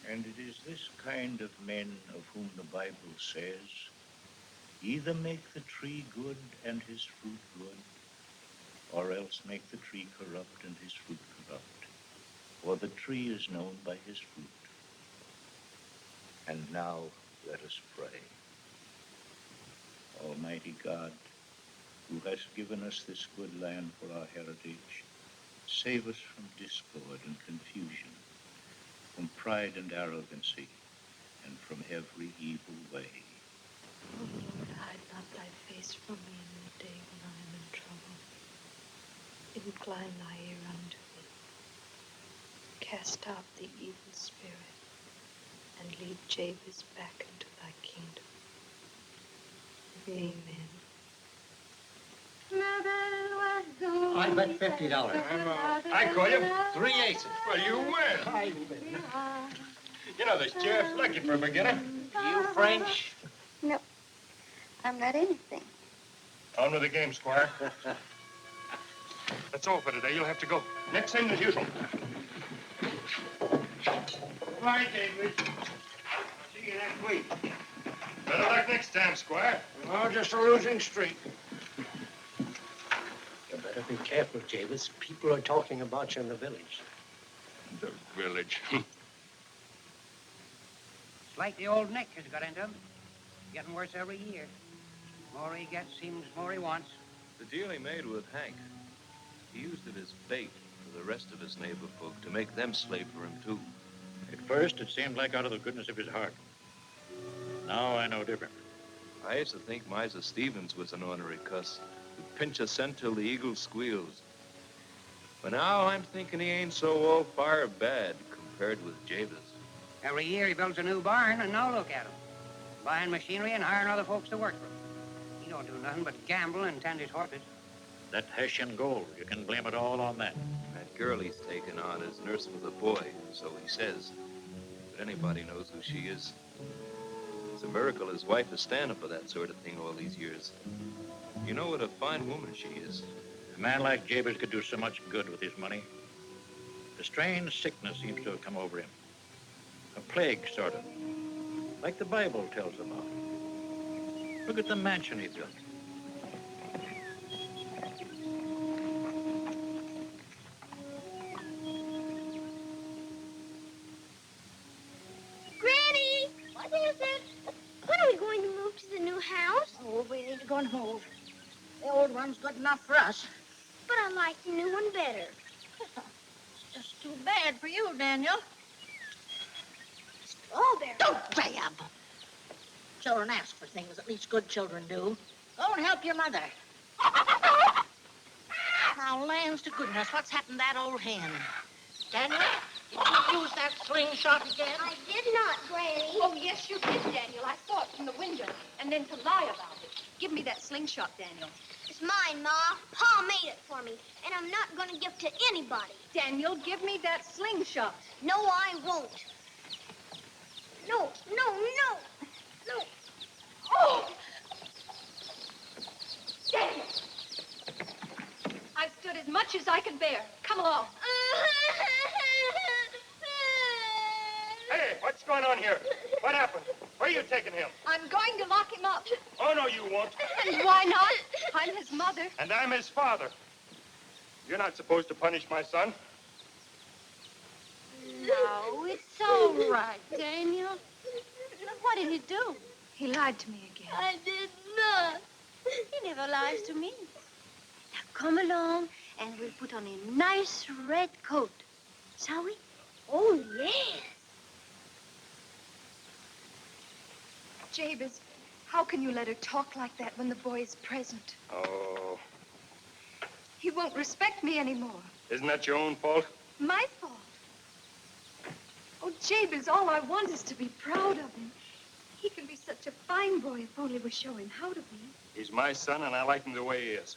E: And it is this kind of men of whom the Bible says, either make the tree good and his fruit good, or else make the tree corrupt and his fruit corrupt. For the tree is known by his fruit. And now let us pray. Almighty God, who hast given us this good land for our heritage, save us from discord and confusion, from pride and arrogancy, and from every evil way.
V: Oh, Lord, hide not thy face from me in the day when I am in trouble. Incline thy ear unto me. Cast out the evil spirit, and lead Jabez back into thy kingdom. Amen.
H: I bet $50.
J: I call you.
H: 3 aces.
J: Well, you win.
H: I win.
J: You know, this chair's lucky for a beginner.
H: You French?
A: No, I'm not anything.
J: On with the game, Squire. That's all for today. You'll have to go. Next thing as usual.
H: Right, David. See you next week.
J: Better luck next time, Squire.
H: Oh, just a losing streak. You better be careful, Jabez. People are talking about you in the village.
J: The village.
R: It's like the old Nick has got into him. Getting worse every year. The more he gets, seems more he wants.
N: The deal he made with Hank, he used it as bait for the rest of his neighbor folk to make them slave for him, too.
E: At first, it seemed like out of the goodness of his heart. Now I know different.
N: I used to think Miser Stevens was an ornery cuss who'd pinch a cent till the eagle squeals. But now I'm thinking he ain't so all fire bad compared with Jabez.
R: Every year he builds a new barn, and now look at him. Buying machinery and hiring other folks to work for him. He don't do nothing but gamble and tend his horses.
E: That Hessian gold, you can blame it all on that.
N: That girl he's taken on is nursing with a boy, so he says. But anybody knows who she is. It's a miracle his wife is standing for that sort of thing all these years. You know what a fine woman she is.
E: A man like Jabez could do so much good with his money. A strange sickness seems to have come over him. A plague, sort of. Like the Bible tells about. Look at the mansion he built.
A: Granny! What is it? When are we going to move to the new house?
U: Oh, we need to go and move. The old one's good enough for us.
A: But I like the new one better.
U: It's just too bad for you, Daniel.
A: Strawberry.
U: Don't grab! Children ask for things, at least good children do. Go and help your mother. Now, lands to goodness, what's happened to that old hen? Daniel, did you use that slingshot again?
A: I did not, Granny.
B: Oh, yes, you did, Daniel. I saw it from the window. And then to lie about it. Give me that slingshot, Daniel.
A: It's mine, Ma. Pa made it for me, and I'm not going to give it to anybody.
B: Daniel, give me that slingshot.
A: No, I won't. No.
B: Oh! Daniel! I've stood as much as I can there. Come along.
J: Hey, what's going on here? What happened? Where are you taking him?
B: I'm going to lock him up.
J: Oh, no, you won't.
B: And why not? I'm his mother.
J: And I'm his father. You're not supposed to punish my son.
M: No, it's all right, Daniel. What did he do?
B: He lied to me again.
M: I did not. He never lies to me. Now come along and we'll put on a nice red coat. Shall we? Oh, yes.
B: Jabez, how can you let her talk like that when the boy is present?
J: Oh,
B: He won't respect me anymore.
J: isn't that your own fault?
B: My fault. Oh, Jabez, all I want is to be proud of him. He can be such a fine boy if only we show him how to be.
J: He's my son, and I like him the way he is.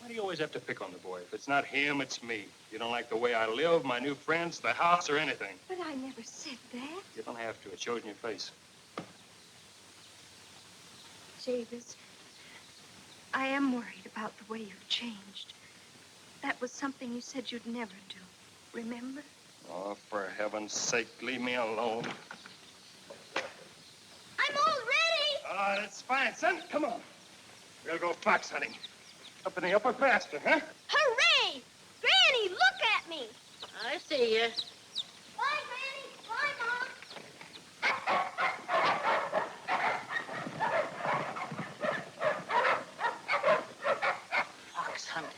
J: Why do you always have to pick on the boy? If it's not him, it's me. You don't like the way I live, my new friends, the house, or anything.
B: But I never said that.
J: You don't have to. It shows in your face.
B: Jabez, I am worried about the way you've changed. That was something you said you'd never do. Remember?
J: Oh, for heaven's sake, leave me alone.
A: I'm all ready.
J: Ah, that's fine, son. Come on. We'll go fox hunting. Up in the upper pasture, huh?
A: Hooray! Granny, look at me.
U: I see you.
A: Bye, Granny. Bye, Mom.
U: Fox hunting.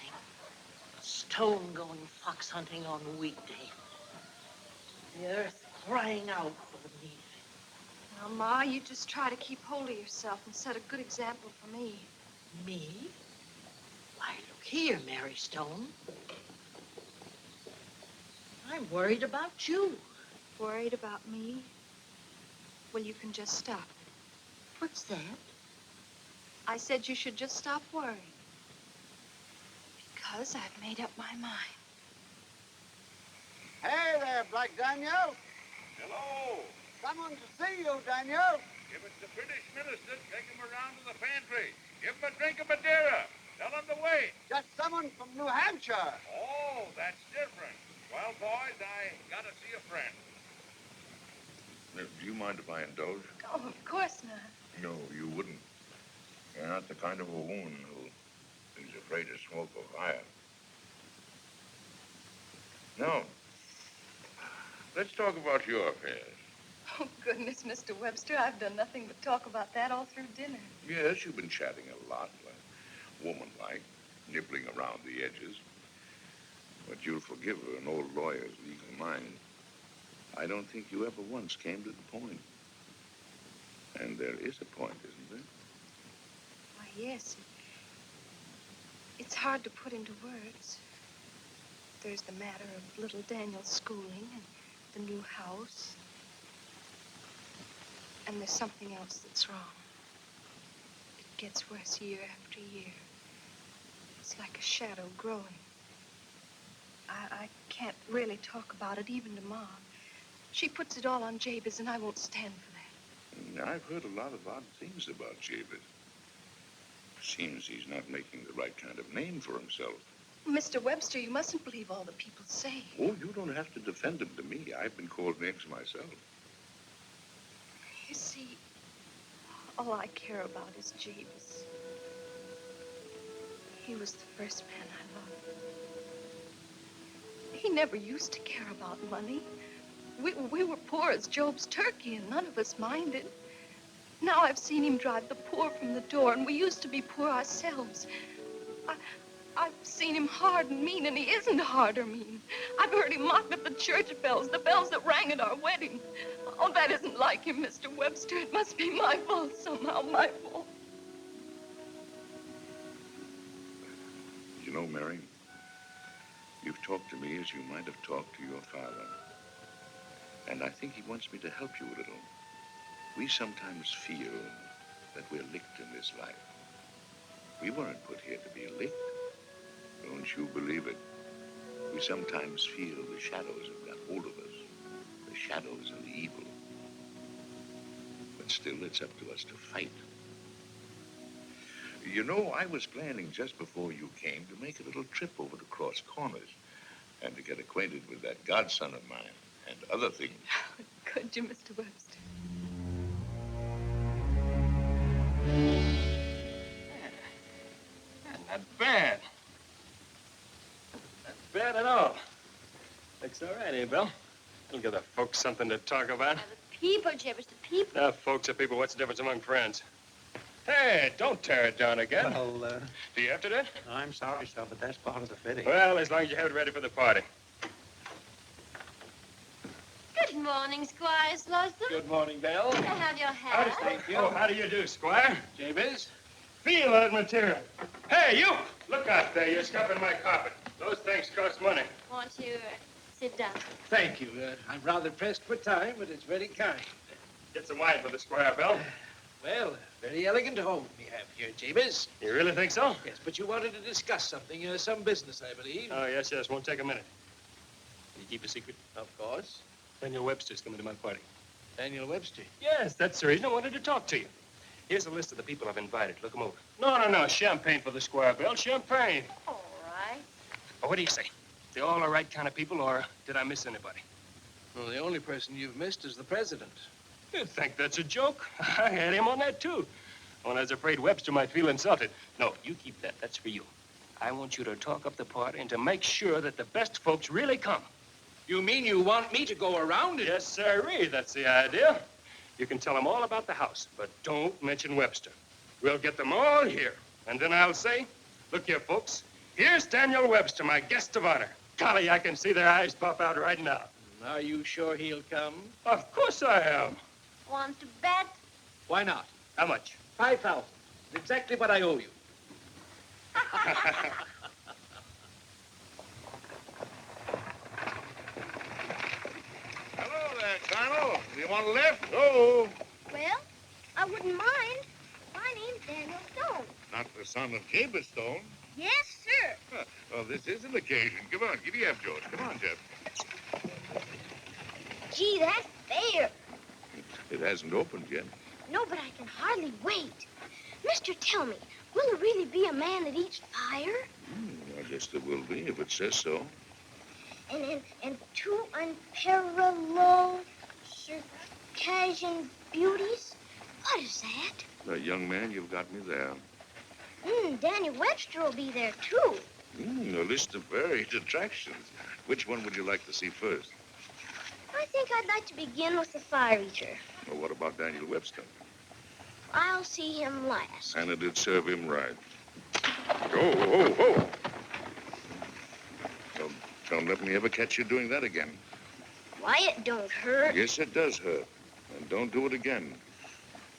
U: Stone going fox hunting on weekday. The earth crying out for the meat.
B: Now, Ma, you just try to keep hold of yourself and set a good example for me.
U: Me? Why, look here, Mary Stone. I'm worried about you.
B: Worried about me? Well, you can just stop.
U: What's that?
B: I said you should just stop worrying. Because I've made up my mind.
L: Hey there, Black Daniel.
C: Hello.
L: Someone to see you, Daniel.
C: If it's the British minister, take him around to the pantry. Give him a drink of Madeira. Tell him to wait.
L: Just someone from New Hampshire.
C: Oh, that's different. Well, boys, I gotta see a friend.
K: Do you mind if I indulge?
B: Oh, of course not.
K: No, you wouldn't. You're not the kind of a woman who is afraid of smoke or fire. No. Let's talk about your affairs.
B: Oh, goodness, Mr. Webster, I've done nothing but talk about that all through dinner.
K: Yes, you've been chatting a lot, woman-like, nibbling around the edges. But you'll forgive an old lawyer's legal mind. I don't think you ever once came to the point. And there is a point, isn't there?
B: Why, yes. It's hard to put into words. There's the matter of little Daniel's schooling and the new house. And there's something else that's wrong. It gets worse year after year. It's like a shadow growing. I can't really talk about it, even to Mom. She puts it all on Jabez, and I won't stand for that.
K: I've heard a lot of odd things about Jabez. Seems he's not making the right kind of name for himself.
B: Mr. Webster, you mustn't believe all the people say.
K: Oh, you don't have to defend him to me. I've been called names myself.
B: You see, all I care about is Jabez. He was the first man I loved. He never used to care about money. We were poor as Job's turkey, and none of us minded. Now I've seen him drive the poor from the door, and we used to be poor ourselves. I've seen him hard and mean, and he isn't hard or mean. I've heard him mock at the church bells, the bells that rang at our wedding. Oh, that isn't like him, Mr. Webster. It must be my fault somehow, my fault.
K: You know, Mary, you've talked to me as you might have talked to your father. And I think he wants me to help you a little. We sometimes feel that we're licked in this life. We weren't put here to be licked. Don't you believe it? We sometimes feel the shadows have got hold of us. The shadows and the evil. But still, it's up to us to fight. You know, I was planning just before you came to make a little trip over to Cross Corners and to get acquainted with that godson of mine and other things.
B: Could you, Mr. Webster?
J: Not bad. Not bad at all. Looks all right, eh, Bill? It'll give the folks something to talk about.
M: People, Jibbers, the people.
J: Now, folks are people. What's the difference among friends? Hey, don't tear it down again.
O: Well,
J: Do you have to do it?
O: I'm sorry, sir, but that's part of the fitting.
J: Well, as long as you have it ready for the party.
M: Good morning, Squire Slosson.
J: Good morning, Belle.
M: Can I have your hat?
J: Thank you. Oh, how do you do, Squire? Jabez. Feel that material. Hey, you! Look out there. You're scuffing my carpet. Those things cost money.
M: Won't you sit down?
O: Thank you. I'm rather pressed for time, but it's very kind.
J: Get some wine for the Squire, Belle.
O: Well, very elegant home we have here, Jabez.
J: You really think so?
O: Yes, but you wanted to discuss something, some business, I believe.
J: Oh, yes. Won't take a minute. Can you keep a secret?
O: Of course.
J: Daniel Webster's coming to my party.
O: Daniel Webster?
J: Yes, that's the reason I wanted to talk to you. Here's a list of the people I've invited. Look them over. No. Champagne for the Squire, Belle. Champagne.
M: All right.
J: Oh, what do you say? They all the right kind of people, or did I miss anybody?
O: Well, the only person you've missed is the president.
J: You think that's a joke? I had him on that, too. Well, I was afraid Webster might feel insulted. No, you keep that. That's for you. I want you to talk up the party and to make sure that the best folks really come.
O: You mean you want me to go around and...
J: Yes, sirree. That's the idea. You can tell them all about the house, but don't mention Webster. We'll get them all here. And then I'll say, look here, folks. Here's Daniel Webster, my guest of honor. Golly, I can see their eyes pop out right now.
O: Are you sure he'll come?
J: Of course I am.
M: Want to bet?
O: Why not?
J: How much?
O: 5,000. Exactly what I owe you.
K: Hello there, Colonel. Do you want a lift? Oh.
A: Well, I wouldn't mind. My name's Daniel Stone.
K: Not the son of Jabez Stone.
A: Yes, sir.
K: Huh. Well, this is an occasion. Come on, giddy up, George. Come on, Jeff.
A: Gee, that's fair.
K: It hasn't opened yet.
A: No, but I can hardly wait. Mister, tell me, will there really be a man that eats fire?
K: I guess there will be, if it says so.
A: And two unparalleled Circassian beauties? What is that?
K: Young man, you've got me there.
A: Daniel Webster will be there, too.
K: A list of varied attractions. Which one would you like to see first?
A: I think I'd like to begin with the fire eater.
K: Well, what about Daniel Webster?
A: I'll see him last.
K: And it'd serve him right. Oh. Don't let me ever catch you doing that again.
A: Why, it don't hurt.
K: Yes, it does hurt. And don't do it again.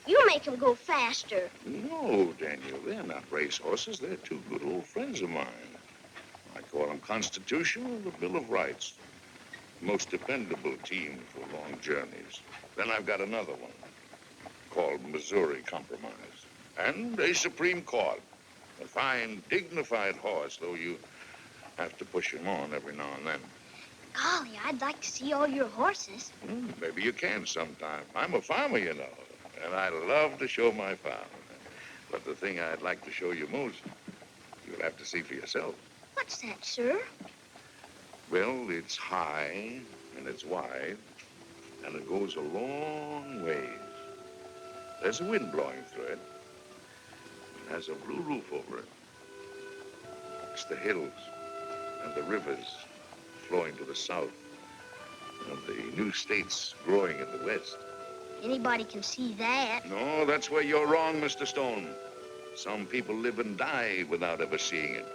A: You make him go faster.
K: No, Daniel, they're not race horses. They're two good old friends of mine. I call them Constitution or the Bill of Rights. Most dependable team for long journeys. Then I've got another one called Missouri Compromise. And a Supreme Court. A fine, dignified horse, though you have to push him on every now and then.
A: Golly, I'd like to see all your horses.
K: Maybe you can sometime. I'm a farmer, you know, and I love to show my farm. But the thing I'd like to show you most, you'll have to see for yourself.
A: What's that, sir?
K: Well, it's high, and it's wide, and it goes a long ways. There's a wind blowing through it. It has a blue roof over it. It's the hills and the rivers flowing to the south, and the new states growing in the west.
A: Anybody can see that.
K: No, that's where you're wrong, Mr. Stone. Some people live and die without ever seeing it.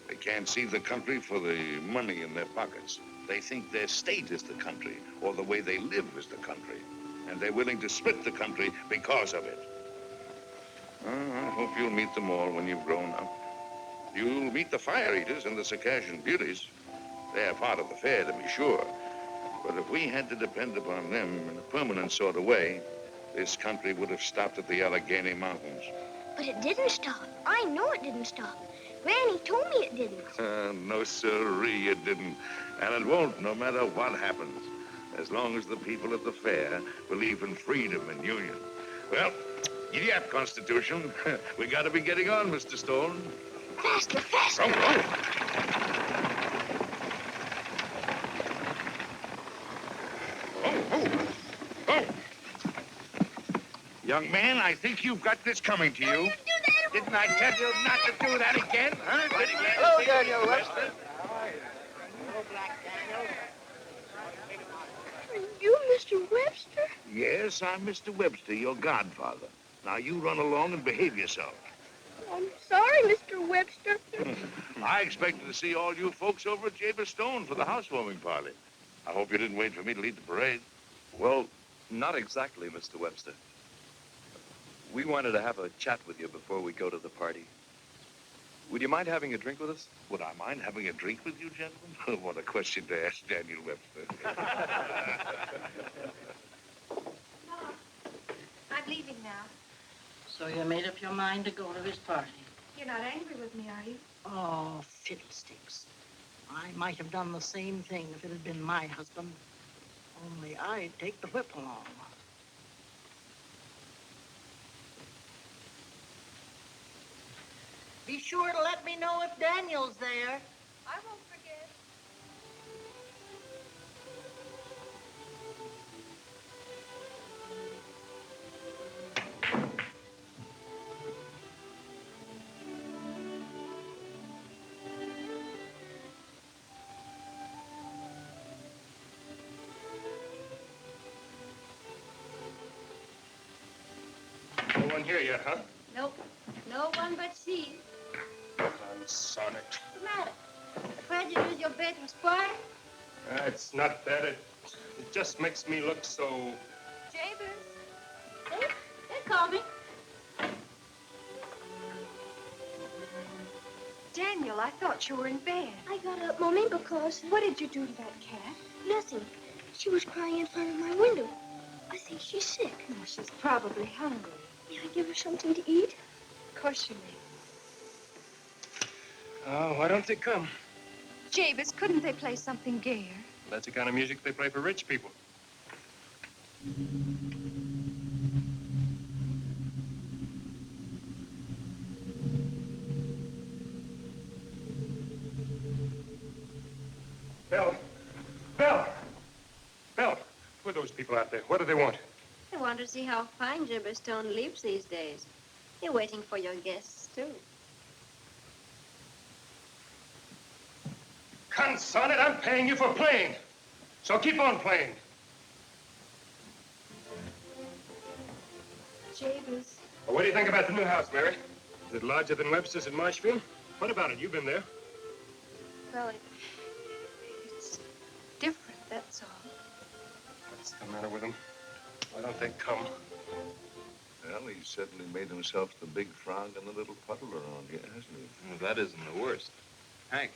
K: They can't see the country for the money in their pockets. They think their state is the country, or the way they live is the country. And they're willing to split the country because of it. I hope you'll meet them all when you've grown up. You'll meet the fire eaters and the Circassian beauties. They're part of the fair, to be sure. But if we had to depend upon them in a permanent sort of way, this country would have stopped at the Allegheny Mountains.
A: But it didn't stop. I know it didn't stop. Granny told me it didn't.
K: No, sirree, it didn't. And it won't, no matter what happens, as long as the people at the fair believe in freedom and union. Well,
C: Giddy up, Constitution. We gotta be getting on, Mr. Stone.
A: Faster, faster.
C: Young man, I think you've got this coming to you. Didn't I tell you not to do that again, huh?
L: Hello, Daniel Webster.
A: Are you Mr. Webster?
C: Yes, I'm Mr. Webster, your godfather. Now, you run along and behave yourself.
A: I'm sorry, Mr. Webster.
C: I expected to see all you folks over at Jabez Stone for the housewarming party. I hope you didn't wait for me to lead the parade.
N: Well, not exactly, Mr. Webster. We wanted to have a chat with you before we go to the party. Would you mind having a drink with us?
C: Would I mind having a drink with you, gentlemen? What a question to ask Daniel Webster.
B: I'm leaving now.
U: So you made up your mind to go to his party?
B: You're not angry with me, are you?
U: Oh, fiddlesticks. I might have done the same thing if it had been my husband. Only I'd take the whip along. Be sure to let me know if Daniel's there.
B: I won't forget.
J: No one here yet, huh?
M: Nope. No one but she.
J: Consonic.
M: What's the matter? Afraid you lose your bed was spoiled?
J: It's not that. It just makes me look so...
M: Jabez. They call me.
B: Daniel, I thought you were in bed.
A: I got up, Mommy, because...
B: What did you do to that cat?
A: Nothing. She was crying in front of my window. I think she's sick.
B: Oh, she's probably hungry.
A: May I give her something to eat?
B: Of course you may.
J: Oh, why don't they come?
B: Jabez, couldn't they play something gayer?
J: That's the kind of music they play for rich people. Belle! Belle! Belle! Who are those people out there? What do they want?
M: I want to see how fine Jabez Stone lives these days. They're waiting for your guests, too.
J: Conson it, I'm paying you for playing. So keep on playing.
B: Jabez.
J: Well, what do you think about the new house, Mary? Is it larger than Webster's in Marshfield? What about it? You've been there.
B: Well, it's different, that's all.
J: What's the matter with them? Why don't they come?
K: Well, he's certainly made himself the big frog in the little puddle around here, hasn't he?
N: Well, that isn't the worst. Hank,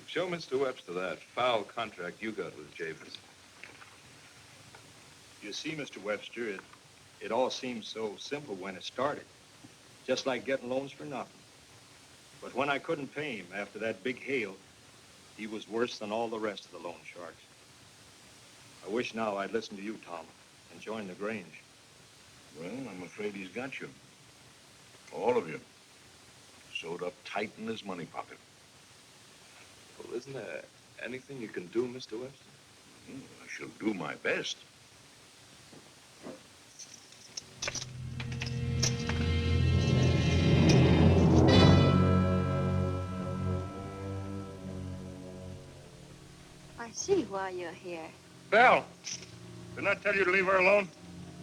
N: show Mr. Webster that foul contract you got with Jabez.
F: You see, Mr. Webster, it all seemed so simple when it started. Just like getting loans for nothing. But when I couldn't pay him after that big hail, he was worse than all the rest of the loan sharks. I wish now I'd listened to you, Tom, and joined the Grange.
K: Well, I'm afraid he's got you. All of you. Sewed up tight in his money pocket.
N: Well, isn't there anything you can do, Mr. Webster?
K: I shall do my best.
M: I see why you're here.
J: Belle! Didn't I tell you to leave her alone?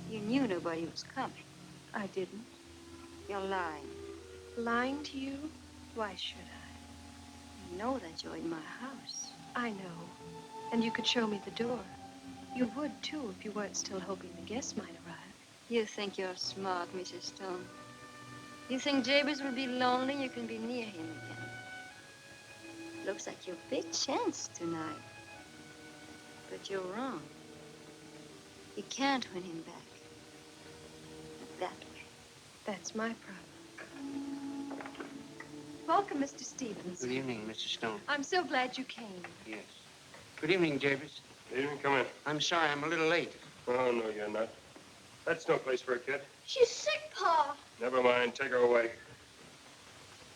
M: You knew nobody was coming.
B: I didn't.
M: You're lying.
B: Lying to you? Why should I?
M: You know that you're in my house.
B: I know. And you could show me the door. You would, too, if you weren't still hoping the guests might arrive.
M: You think you're smart, Mrs. Stone. You think Jabez will be lonely, you can be near him again. Looks like your big chance tonight. But you're wrong. You can't win him back. That way.
B: That's my problem. Welcome, Mr. Stevens.
H: Good evening, Mr. Stone.
B: I'm so glad you came.
H: Yes. Good evening, Jabez.
J: Good evening, come in.
H: I'm sorry I'm a little late.
J: Oh, no, you're not.
T: That's no place for a kid.
B: She's sick, Pa.
T: Never mind. Take her away.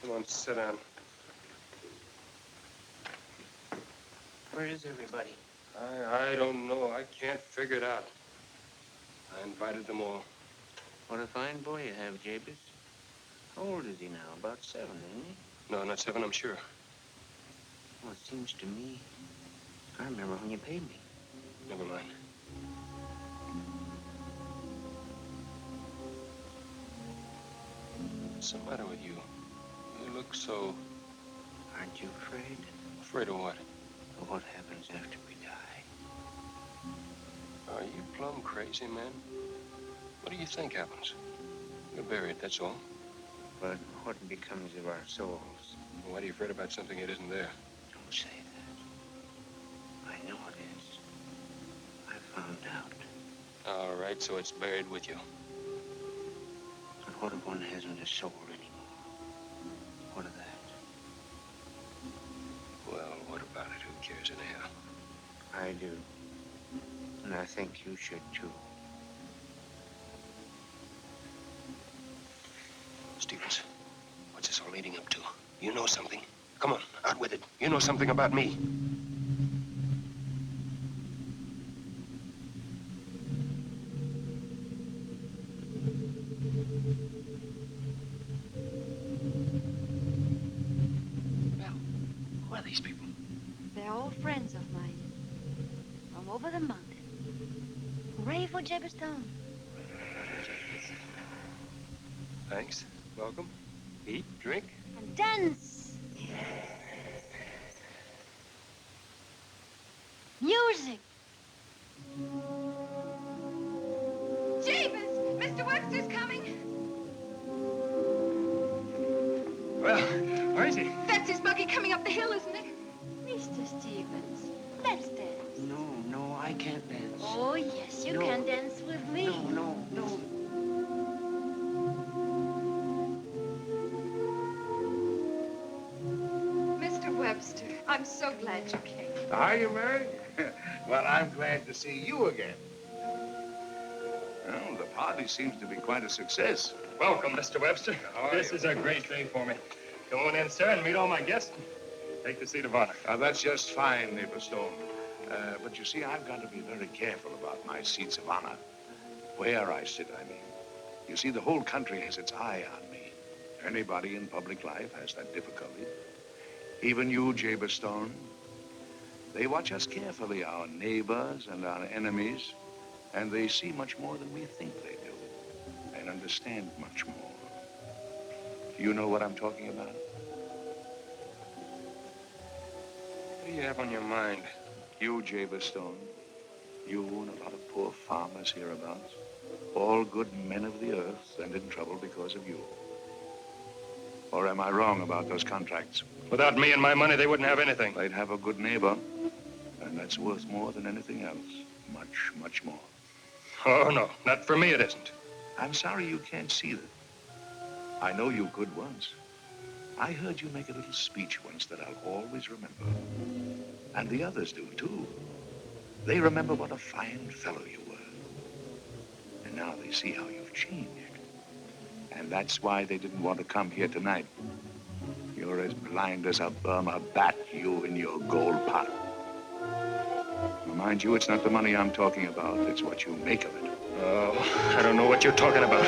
T: Come on, sit down.
H: Where is everybody?
T: I don't know. I can't figure it out. I invited them all.
H: What a fine boy you have, Jabez. How old is he now? About 7, isn't he?
T: No, not 7, I'm sure.
H: Well, it seems to me, I remember when you paid me.
T: Never mind. What's the matter with you? You look so...
H: Aren't you afraid?
T: Afraid of what?
H: Of what happens after we die.
T: Are you plumb crazy, man? What do you think happens? You're buried, that's all.
H: But what becomes of our souls?
T: Why are you afraid about something that isn't there?
H: Don't say that. I know it is. I found out.
T: All right, so it's buried with you.
H: But what if one hasn't a soul anymore? What of that?
T: Well, what about it? Who cares anyhow?
H: I do. And I think you should, too.
T: Stevens, what's this all leading up to? You know something. Come on, out with it. You know something about me.
B: Well,
T: who are these people?
M: They're all friends of mine. From over the mountain. Hooray for Jabberstone.
T: Thanks. Welcome. Eat, drink.
M: And dance. Music.
B: Jabez! Mr. Webster's coming.
T: Well, where is he?
B: That's his buggy coming up the hill, isn't it?
M: Mr. Stevens, let's dance.
H: No, I can't dance.
M: Oh, yes, you
H: No.
M: can dance with me.
H: No.
B: Mr. Webster, I'm so glad you came.
K: Are you married? Well, I'm glad to see you again. Well, the party seems to be quite a success.
T: Welcome, Mr. Webster.
K: How are
T: This
K: you?
T: is a great day for me. Come on in, sir, and meet all my guests. Take the seat of honor.
K: That's just fine, neighbor Stone. But you see, I've got to be very careful about my seats of honor. Where I sit, I mean. You see, the whole country has its eye on me. Anybody in public life has that difficulty. Even you, Jabez Stone. They watch us carefully, our neighbors and our enemies, and they see much more than we think they do, and understand much more. Do you know what I'm talking about?
T: What do you have on your mind?
K: You, Jabez Stone. You and a lot of poor farmers hereabouts. All good men of the earth and in trouble because of you. Or am I wrong about those contracts?
T: Without me and my money, they wouldn't have anything.
K: They'd have a good neighbor, and that's worth more than anything else. Much, much more.
T: Oh, no. Not for me, it isn't.
K: I'm sorry you can't see that. I know you could once. I heard you make a little speech once that I'll always remember. And the others do, too. They remember what a fine fellow you were. And now they see how you've changed. And that's why they didn't want to come here tonight. You're as blind as a Burma bat, you in your gold pot. Now, mind you, it's not the money I'm talking about. It's what you make of it.
T: Oh, I don't know what you're talking about.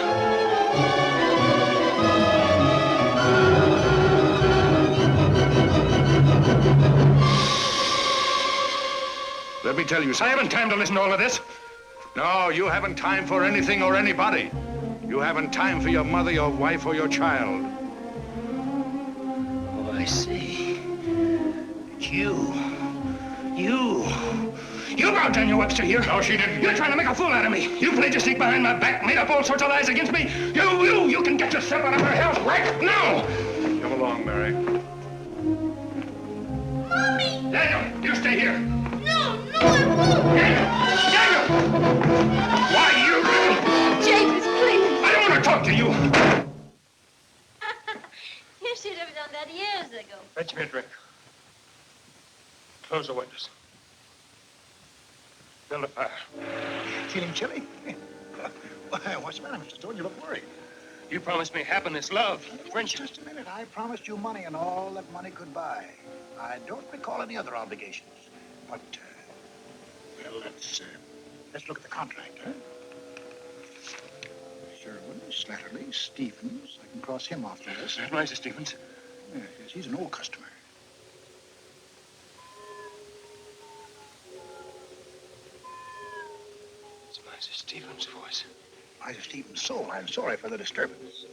K: Let me tell you something.
T: I haven't time to listen to all of this.
K: No, you haven't time for anything or anybody. You haven't time for your mother, your wife, or your child.
H: Oh, I see. You
T: brought Daniel Webster here. No, she didn't. You're trying to make a fool out of me. You played your sneak behind my back, made up all sorts of lies against me. You can get yourself out of her house right now.
K: Come along, Mary.
A: Mommy!
T: Daniel, you stay here.
A: No, I won't!
T: Daniel! Why, you...
M: Jabez, please!
T: I don't want to talk to you.
M: You should have done that years ago.
T: Fetch me a drink. Close the windows. Build a fire.
K: Feeling chilly?
I: What's the matter, Mr. Stone? You look worried.
J: You promised me happiness, love, friendship.
I: Just a minute. I promised you money and all that money could buy. I don't recall any other obligations. But, well, let's look at the contract, huh? Sherwin, Slattery, Stevens. I can cross him off the list.
J: Mr. Stevens.
I: Yes, he's an old customer.
J: It's Mr. Stevens' voice.
I: Mr. Stevens' soul. I'm sorry for the disturbance.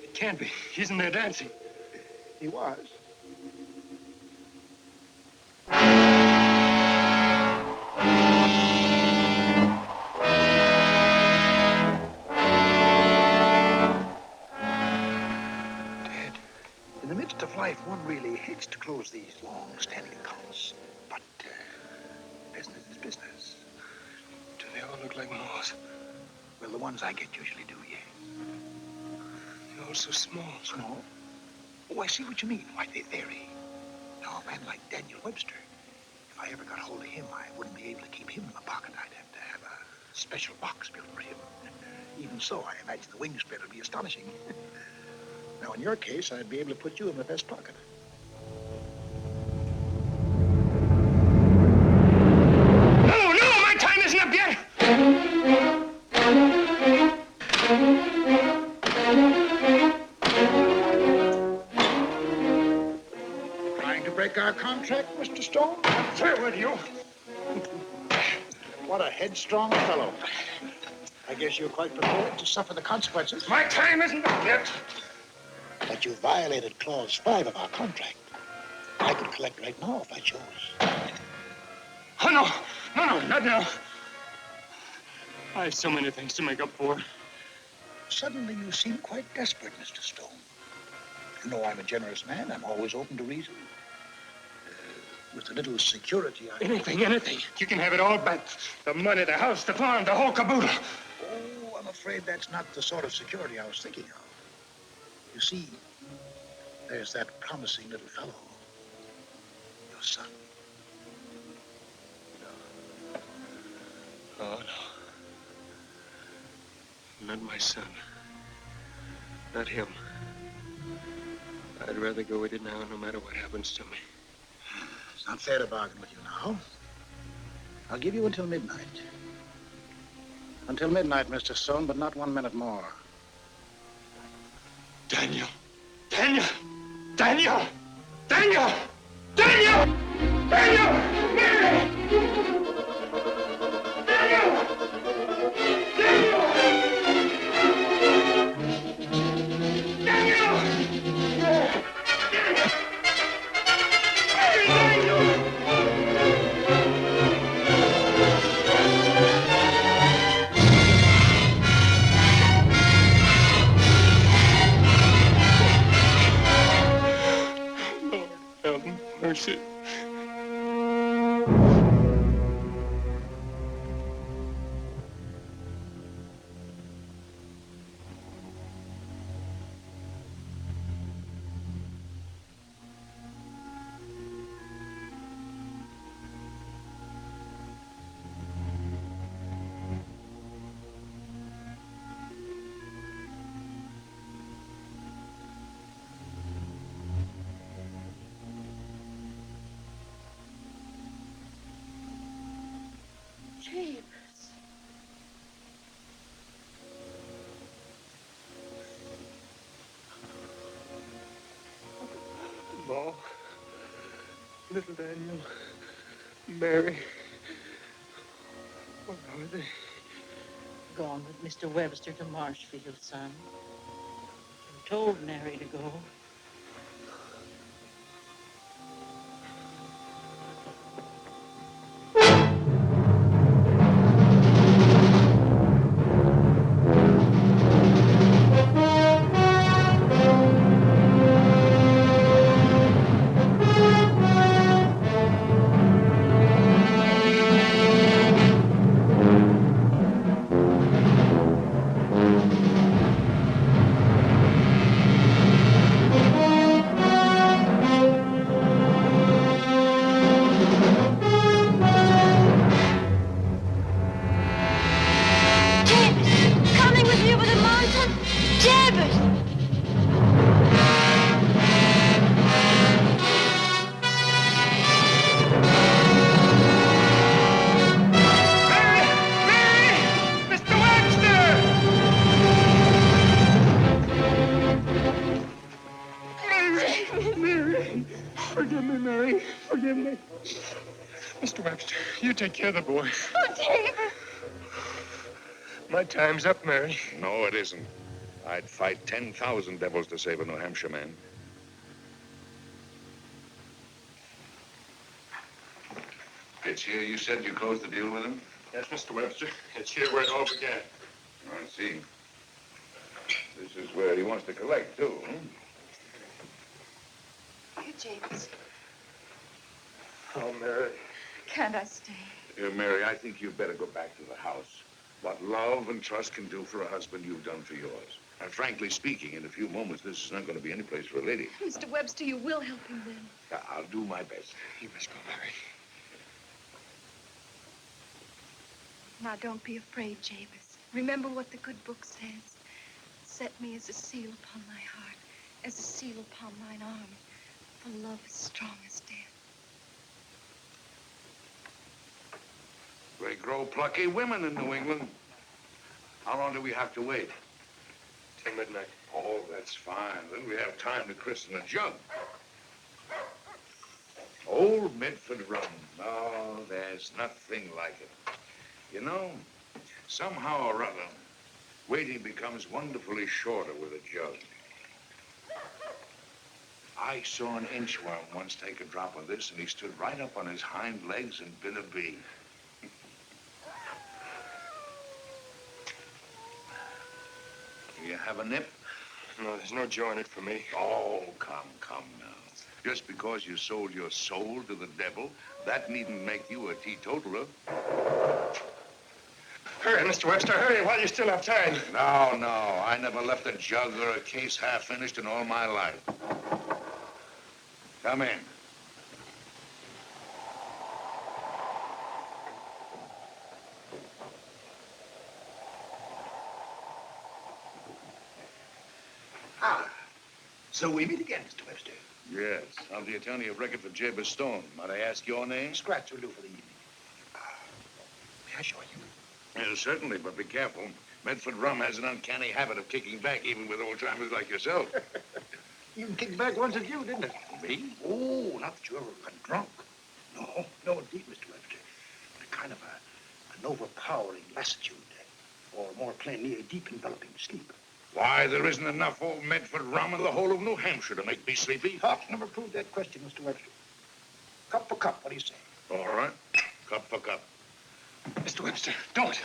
J: It can't be. He's in there dancing.
I: He was. In the midst of life, one really hates to close these long-standing accounts. But business is business.
J: Do they all look like moles?
I: Well, the ones I get usually do, yes.
J: They're all so small.
I: Small? Oh, I see what you mean. Why, they vary. Now, a man like Daniel Webster, if I ever got hold of him, I wouldn't be able to keep him in my pocket. I'd have to have a special box built for him. Even so, I imagine the wing spread would be astonishing. Now, in your case, I'd be able to put you in my best pocket.
J: No, my time isn't up yet.
I: Trying to break our contract, Mr. Stone?
J: Through with you.
I: What a headstrong fellow. I guess you're quite prepared to suffer the consequences.
J: My time isn't up yet.
I: But you violated Clause 5 of our contract. I could collect right now if I chose.
J: Oh, no, not now. I have so many things to make up for.
I: Suddenly you seem quite desperate, Mr. Stone. You know I'm a generous man. I'm always open to reason. With a little security,
J: Anything. You can have it all back. The money, the house, the farm, the whole caboodle.
I: Oh, I'm afraid that's not the sort of security I was thinking of. You see, there's that promising little fellow, your son.
J: Oh, no. Not my son. Not him. I'd rather go with it now, no matter what happens to me.
I: It's not fair to bargain with you now. I'll give you until midnight. Until midnight, Mr. Stone, but not 1 minute more.
J: Daniel! Lord, have mercy.
U: James.
J: Ma, little Daniel, Mary, where are they?
U: Gone with Mr. Webster to Marshfield, son. You told Mary to go.
A: Jabez!
J: Forgive me, Mary. Forgive me. Mr. Webster, you take care of the boy.
A: Oh, David.
J: My time's up, Mary.
K: No, it isn't. I'd fight 10,000 devils to save a New Hampshire man. It's here you said you closed the deal with him?
J: Yes, Mr. Webster. It's here where it all began.
K: I see. This is where he wants to collect, too,
B: Here, James.
J: Oh, Mary.
B: Can't I stay?
K: Mary, I think you'd better go back to the house. What love and trust can do for a husband, you've done for yours. And frankly speaking, in a few moments, this is not going to be any place for a lady.
B: Mr. Webster, you will help him then.
K: I'll do my best.
J: You must go, Mary.
B: Now, don't be afraid, Jabez. Remember what the good book says. Set me as a seal upon my heart, as a seal upon mine arm. For love is strong as death.
K: They grow plucky women in New England. How long do we have to wait?
J: Till midnight.
K: Oh, that's fine. Then we have time to christen a jug. Old Medford rum. Oh, there's nothing like it. You know, somehow or other, waiting becomes wonderfully shorter with a jug. I saw an inchworm once take a drop of this, and he stood right up on his hind legs and bit a bee. Do you have a nip?
J: No, there's no joy in it for me.
K: Oh, come now. Just because you sold your soul to the devil, that needn't make you a teetotaler.
J: Hurry, Mr. Webster, hurry while you still have time.
K: No. I never left a jug or a case half finished in all my life. Come in.
I: So we meet again, Mr. Webster.
K: Yes. I'm the attorney of record for Jabez Stone. Might I ask your name?
I: Scratch will do for the evening. May I show you?
K: Yes, certainly, but be careful. Medford rum has an uncanny habit of kicking back, even with old-timers like yourself.
I: You kicked back once at you, didn't it?
K: Me?
I: Oh, not that you ever got drunk. No, indeed, Mr. Webster. A kind of an overpowering lassitude, or more plainly, a deep enveloping sleep.
K: Why, there isn't enough old Medford rum in the whole of New Hampshire to make me sleepy.
I: Talk never proved that question, Mr. Webster. Cup for cup, what do you say?
K: All right. Cup for cup.
I: Mr. Webster, don't.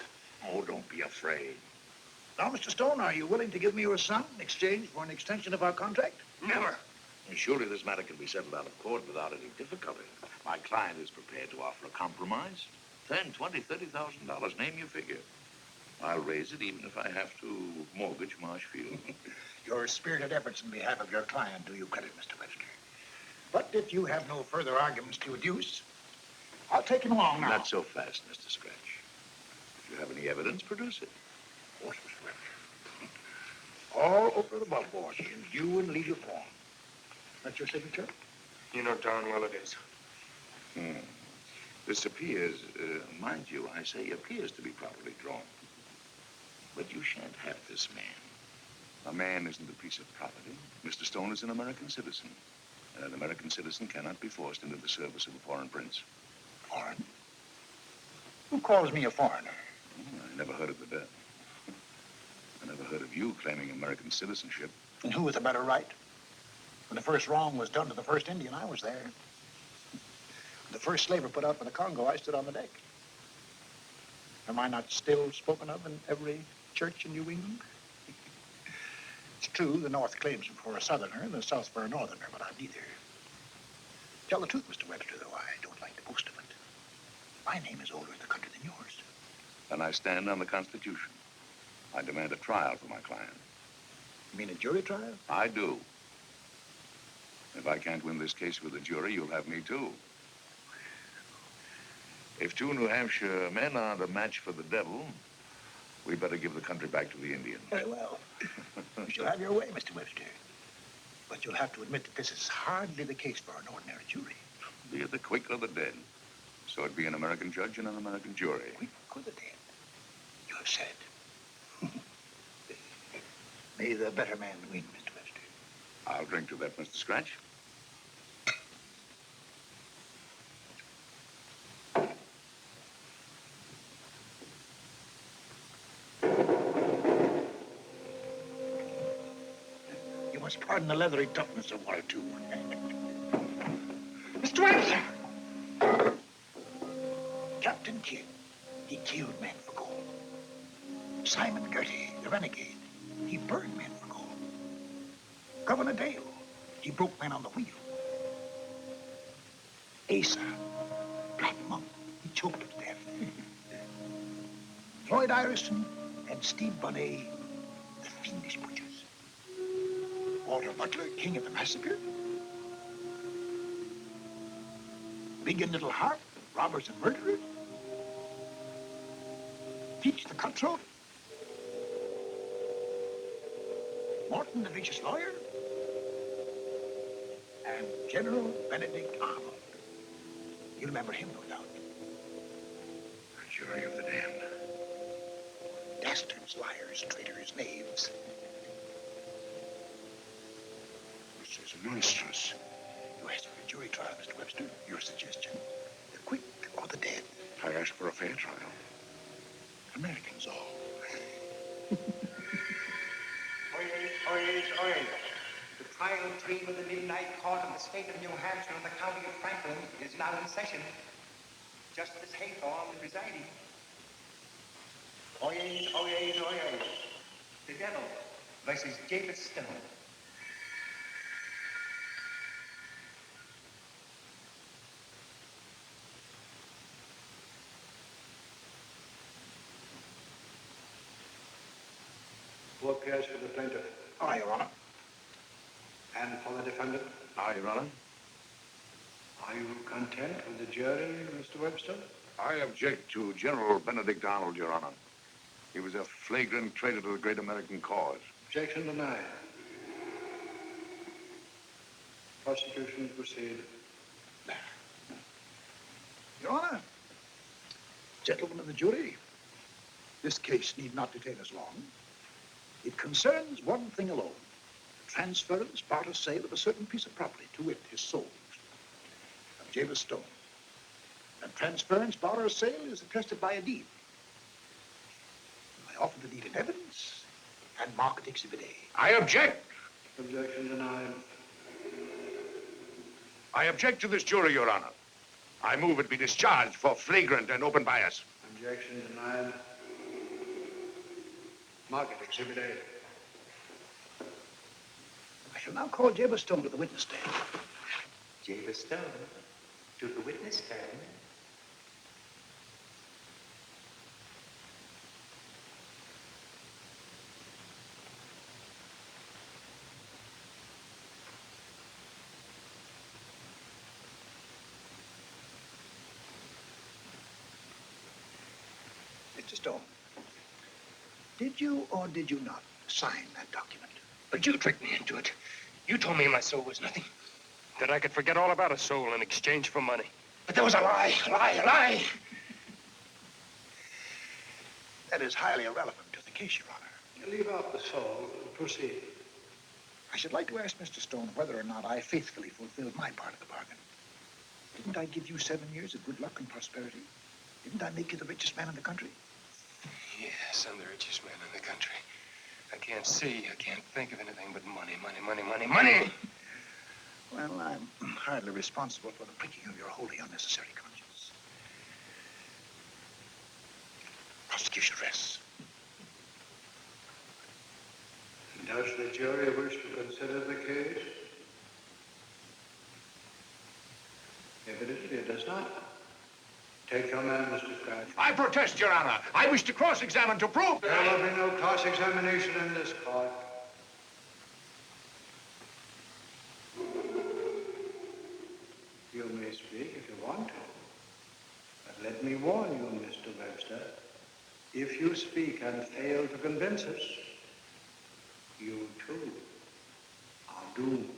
K: Oh, don't be afraid.
I: Now, Mr. Stone, are you willing to give me your son in exchange for an extension of our contract?
J: Never.
K: And surely this matter can be settled out of court without any difficulty. My client is prepared to offer a compromise. $10,000, $20,000, $30,000. Name your figure. I'll raise it even if I have to mortgage Marshfield.
I: Your spirited efforts in behalf of your client do you credit, Mr. Webster. But if you have no further arguments to adduce, I'll take him along now.
K: Not so fast, Mr. Scratch. If you have any evidence, produce it.
I: Of course, Mr. Webster. All over the above, in due and legal form. That's your signature?
J: You know darn well it is.
K: This appears, mind you, I say appears to be properly drawn. But you shan't have this man. A man isn't a piece of property. Mr. Stone is an American citizen. And an American citizen cannot be forced into the service of a foreign prince.
I: Foreign? Who calls me a foreigner?
K: I never heard of the debt. I never heard of you claiming American citizenship.
I: And who with a better right? When the first wrong was done to the first Indian, I was there. When the first slaver put out for the Congo, I stood on the deck. Am I not still spoken of in every church in New England? It's true, the North claims him for a Southerner and the South for a Northerner, but I'm neither. Tell the truth, Mr. Webster, though I don't like to boast of it. My name is older in the country than yours.
K: Then I stand on the Constitution. I demand a trial for my client.
I: You mean a jury trial?
K: I do. If I can't win this case with a jury, you'll have me too. If two New Hampshire men aren't a match for the devil, We'd better give the country back to the Indians.
I: Very well. You shall have your way, Mr. Webster. But you'll have to admit that this is hardly the case for an ordinary jury.
K: Be it the quick or the dead. So it'd be an American judge and an American jury.
I: Quick or the dead. You have said. May the better man win, Mr. Webster.
K: I'll drink to that, Mr. Scratch.
I: You must pardon the leathery toughness of one or two. Mr. Webster! Captain Kidd, he killed men for gold. Simon Girty, the renegade, he burned men for gold. Governor Dale, he broke men on the wheel. Asa, Black Monk, he choked him to death. Floyd Ireson and Steve Bonnet, the fiendish butchers. Walter Butler, king of the massacre. Big and Little Harp, robbers and murderers. Peach the cutthroat. Morton the vicious lawyer. And General Benedict Arnold. You remember him, no doubt.
K: A jury of the damned.
I: Dastards, liars, traitors, knaves.
K: This is monstrous.
I: You asked for a jury trial, Mr. Webster. Your suggestion. The quick or the dead.
K: I asked for a fair trial.
I: Americans all.
P: Oyez. The trial dream of the Midnight Court of the state of New Hampshire and the county of Franklin is now in session. Justice Haythorne presiding. Oyez. The Devil versus Jabez Stone.
G: Who appears for the plaintiff?
I: Aye, Your Honor.
G: And for the defendant?
K: Aye, Your Honor.
G: Are you content with the jury, Mr. Webster?
K: I object to General Benedict Arnold, Your Honor. He was a flagrant traitor to the great American cause.
G: Objection denied. Prosecution proceed.
I: Your Honor, gentlemen of the jury, this case need not detain us long. It concerns one thing alone, the transference, barter sale of a certain piece of property, to wit, his soul, of Jabez Stone. And transference, barter, sale is attested by a deed. I offer the deed in evidence and mark it Exhibit A.
K: I object.
G: Objection denied.
K: I object to this jury, Your Honor. I move it be discharged for flagrant and open bias.
G: Objection denied. Mark it Exhibit A.
I: I shall now call Jabez Stone to the witness stand.
P: Jabez Stone to the witness stand.
I: Mr. Stone, did you or did you not sign that document?
J: But you tricked me into it. You told me my soul was nothing. That I could forget all about a soul in exchange for money. But that was a lie.
I: That is highly irrelevant to the case, Your Honor.
G: Leave out the soul. Proceed.
I: I should like to ask Mr. Stone whether or not I faithfully fulfilled my part of the bargain. Didn't I give you 7 years of good luck and prosperity? Didn't I make you the richest man in the country?
J: Yes, I'm the richest man in the country. I can't see, I can't think of anything but money.
I: Well, I'm hardly responsible for the pricking of your wholly unnecessary conscience. Prosecution rests.
G: Does the jury wish to consider the case? Evidently it does not. Take your man, Mr. Scratch.
K: I protest, Your Honor. I wish to cross-examine to prove...
G: There will be no cross-examination in this court. You may speak if you want to. But let me warn you, Mr. Webster,
P: If you speak and fail to convince us, you too are doomed.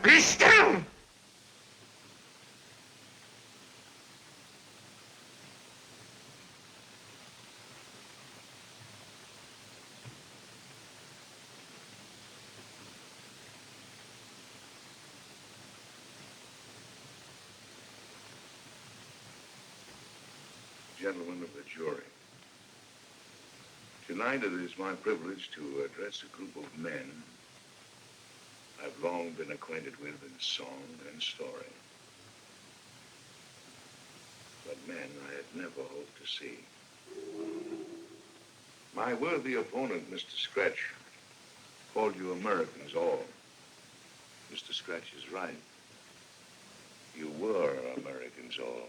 J: Be still!
K: Gentlemen of the jury, tonight it is my privilege to address a group of men I've long been acquainted with in song and story, but men I had never hoped to see. My worthy opponent, Mr. Scratch, called you Americans all. Mr. Scratch is right. You were Americans all.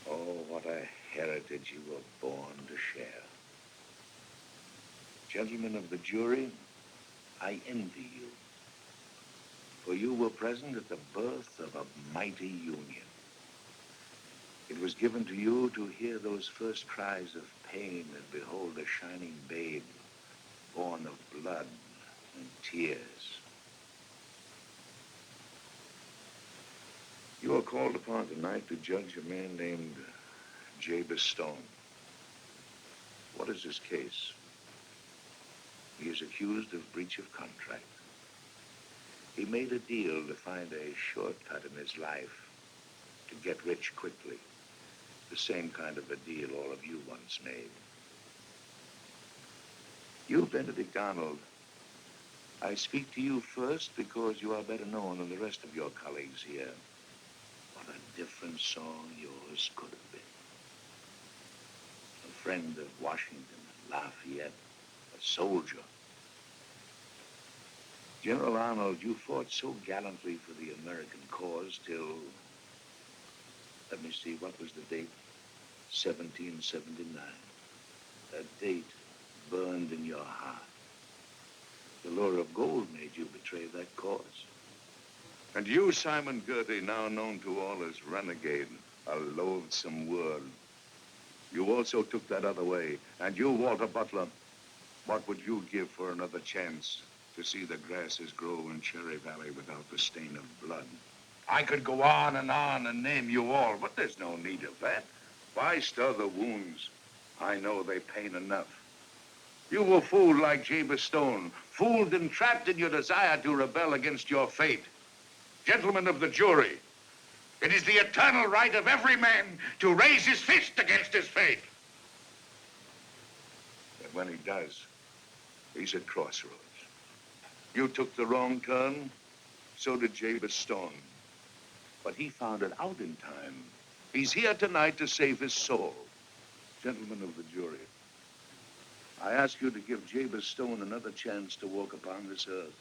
K: Oh, what a heritage you were born to share. Gentlemen of the jury, I envy you, for you were present at the birth of a mighty union. It was given to you to hear those first cries of pain and behold a shining babe born of blood and tears. You are called upon tonight to judge a man named Jabez Stone. What is his case? He is accused of breach of contract. He made a deal to find a shortcut in his life to get rich quickly. The same kind of a deal all of you once made. You, Benedict Arnold, I speak to you first because you are better known than the rest of your colleagues here. What a different song yours could have been. A friend of Washington and Lafayette, a soldier. General Arnold, you fought so gallantly for the American cause till, let me see, what was the date? 1779. That date burned in your heart. The lure of gold made you betray that cause. And you, Simon Girty, now known to all as Renegade, a loathsome word. You also took that other way. And you, Walter Butler, what would you give for another chance to see the grasses grow in Cherry Valley without the stain of blood? I could go on and name you all, but there's no need of that. Why stir the wounds? I know they pain enough. You were fooled like Jabez Stone, fooled and trapped in your desire to rebel against your fate. Gentlemen of the jury, it is the eternal right of every man to raise his fist against his fate. And when he does, he's at crossroads. You took the wrong turn, so did Jabez Stone. But he found it out in time. He's here tonight to save his soul. Gentlemen of the jury, I ask you to give Jabez Stone another chance to walk upon this earth,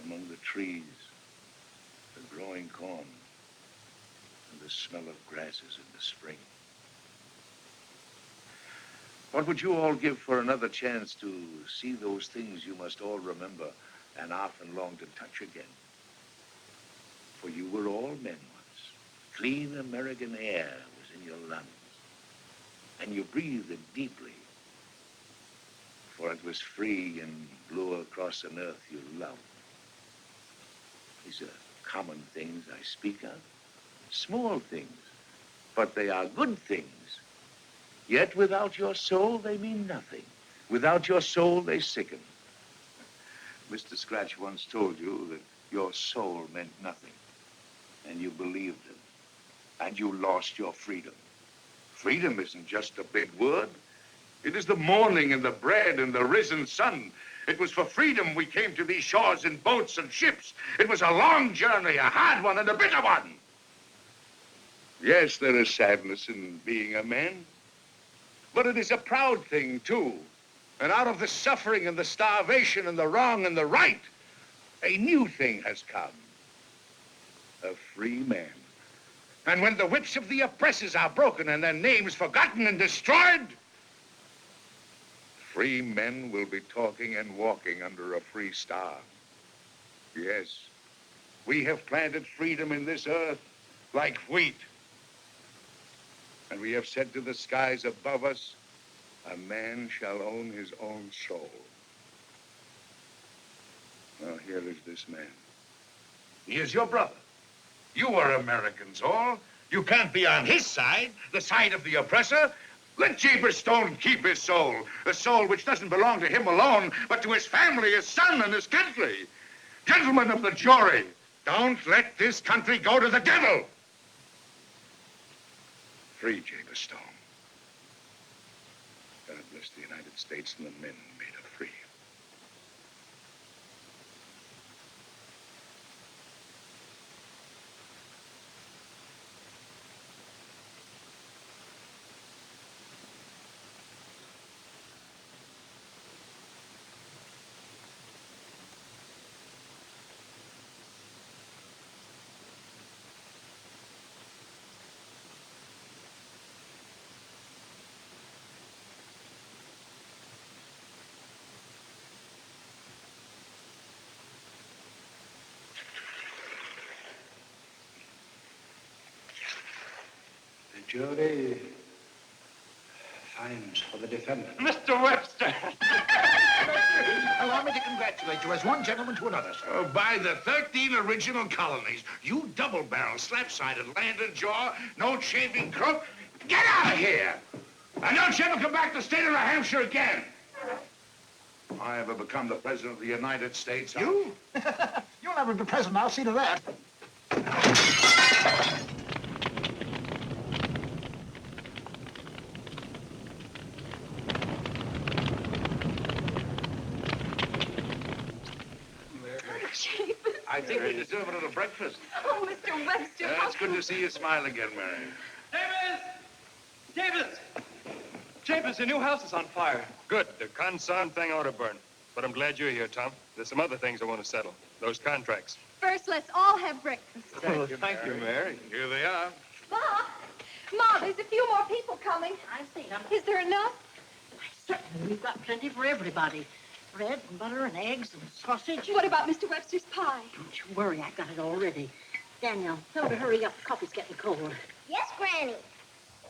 K: among the trees, the growing corn, and the smell of grasses in the spring. What would you all give for another chance to see those things you must all remember and often long to touch again? For you were all men once. Clean American air was in your lungs, and you breathed it deeply, for it was free and blew across an earth you loved. These are common things I speak of, small things, but they are good things. Yet without your soul, they mean nothing. Without your soul, they sicken. Mr. Scratch once told you that your soul meant nothing, and you believed him, and you lost your freedom. Freedom isn't just a big word. It is the morning and the bread and the risen sun. It was for freedom we came to these shores in boats and ships. It was a long journey, a hard one and a bitter one. Yes, there is sadness in being a man. But it is a proud thing, too. And out of the suffering and the starvation and the wrong and the right, a new thing has come. A free man. And when the whips of the oppressors are broken and their names forgotten and destroyed, free men will be talking and walking under a free star. Yes, we have planted freedom in this earth like wheat. And we have said to the skies above us, a man shall own his own soul. Now, here is this man. He is your brother. You are Americans all. You can't be on his side, the side of the oppressor. Let Jabez Stone keep his soul, a soul which doesn't belong to him alone, but to his family, his son, and his country. Gentlemen of the jury, don't let this country go to the devil. Free Jabez Stone. God bless the United States and the men who made her free.
I: The jury finds for the defendant.
J: Mr. Webster!
I: Allow me to congratulate you as one gentleman to another, sir.
K: By the 13 original colonies, you double-barrel, slap-sided, landed jaw, no-shaving crook, get out of here! And don't you ever come back to the state of New Hampshire again! If I ever become the president of the United States,
I: You? You'll never be president, I'll see to that.
K: I think we deserve a little breakfast.
B: Oh, Mr. Webster.
K: It's good to see you smile again, Mary.
T: Jabez, your new house is on fire. Good. The consign thing ought to burn. But I'm glad you're here, Tom. There's some other things I want to settle. Those contracts.
B: First, let's all have breakfast.
T: Thank you, Mary.
K: Here they are.
B: Ma! Ma, there's a few more people coming.
U: I see them.
B: Is there enough?
U: Certainly, we've got plenty for everybody. Bread and butter and eggs and sausage.
B: What about Mr. Webster's pie?
U: Don't you worry, I've got it all ready. Daniel, tell her to hurry up. The coffee's getting cold.
A: Yes, Granny.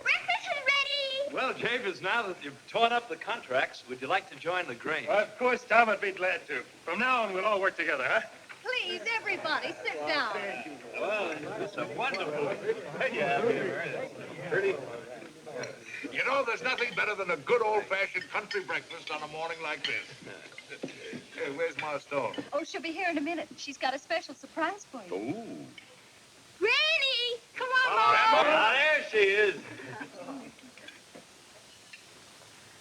A: Breakfast is ready.
D: Well, Jabez, now that you've torn up the contracts, would you like to join the Grange?
J: Of course, Tom, I'd be glad to. From now on, we'll all work together, huh?
B: Please, everybody, sit down.
D: Well, it's a wonderful...
K: You know, there's nothing better than a good old-fashioned country breakfast on a morning like this. Hey, where's Ma Stone?
B: Oh, she'll be here in a minute. She's got a special surprise for you.
K: Oh.
B: Granny! Come on, Ma!
D: There she is.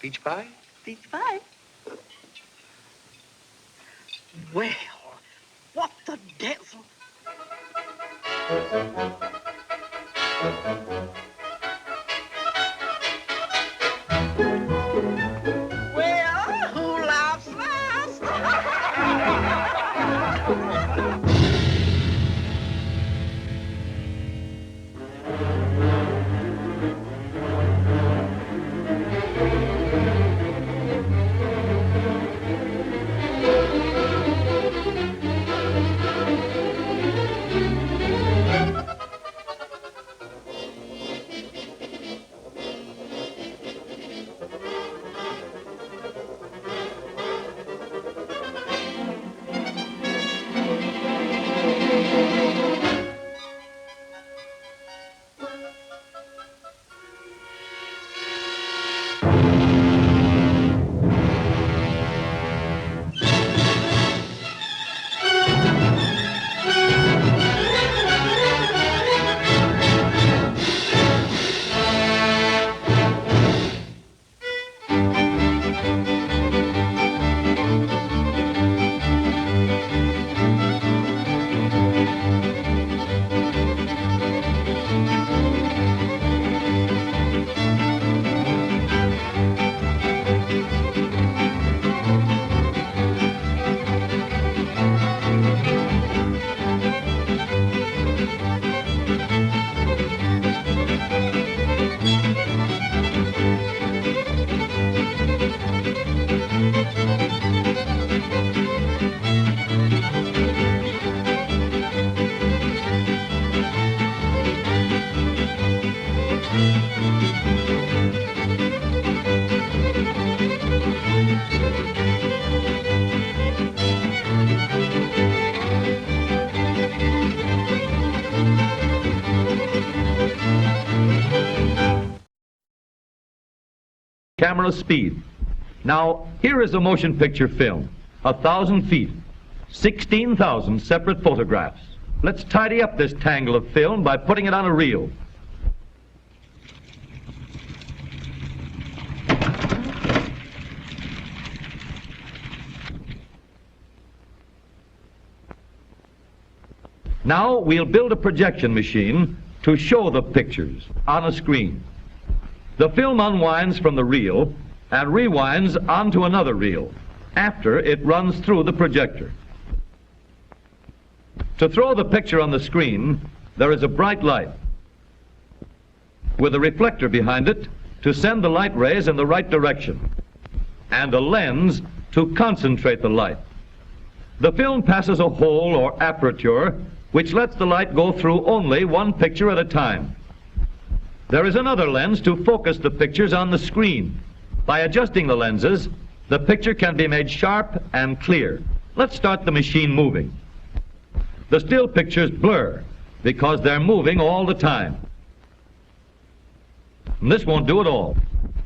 I: Peach pie?
U: Peach pie. Well, what the devil? Well, who laughs last?
Q: Camera speed. Now, here is a motion picture film, 1,000 feet, 16,000 separate photographs. Let's tidy up this tangle of film by putting it on a reel. Now, we'll build a projection machine to show the pictures on a screen. The film unwinds from the reel and rewinds onto another reel after it runs through the projector. To throw the picture on the screen, there is a bright light with a reflector behind it to send the light rays in the right direction and a lens to concentrate the light. The film passes a hole or aperture which lets the light go through only one picture at a time. There is another lens to focus the pictures on the screen. By adjusting the lenses, the picture can be made sharp and clear. Let's start the machine moving. The still pictures blur because they're moving all the time. And this won't do it all.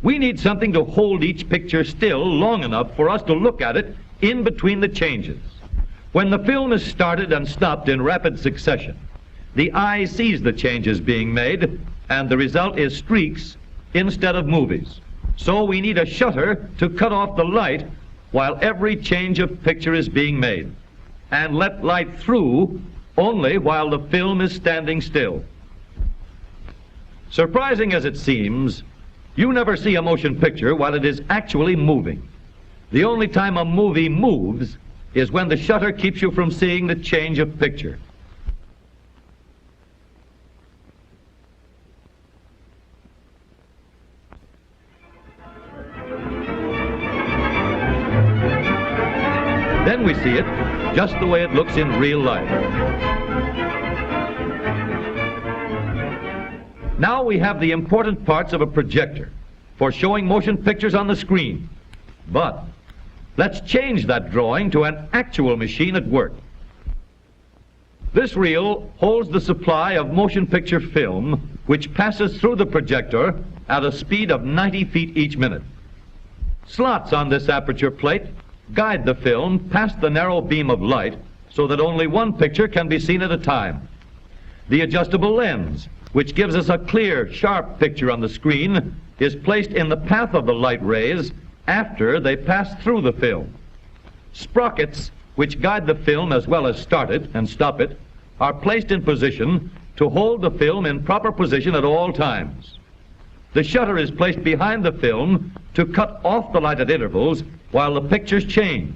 Q: We need something to hold each picture still long enough for us to look at it in between the changes. When the film is started and stopped in rapid succession, the eye sees the changes being made, and the result is streaks instead of movies. So we need a shutter to cut off the light while every change of picture is being made, and let light through only while the film is standing still. Surprising as it seems, you never see a motion picture while it is actually moving. The only time a movie moves is when the shutter keeps you from seeing the change of picture. Then we see it just the way it looks in real life. Now we have the important parts of a projector for showing motion pictures on the screen. But let's change that drawing to an actual machine at work. This reel holds the supply of motion picture film, which passes through the projector at a speed of 90 feet each minute. Slots on this aperture plate guide the film past the narrow beam of light so that only one picture can be seen at a time. The adjustable lens, which gives us a clear, sharp picture on the screen, is placed in the path of the light rays after they pass through the film. Sprockets, which guide the film as well as start it and stop it, are placed in position to hold the film in proper position at all times. The shutter is placed behind the film to cut off the light at intervals while the pictures change.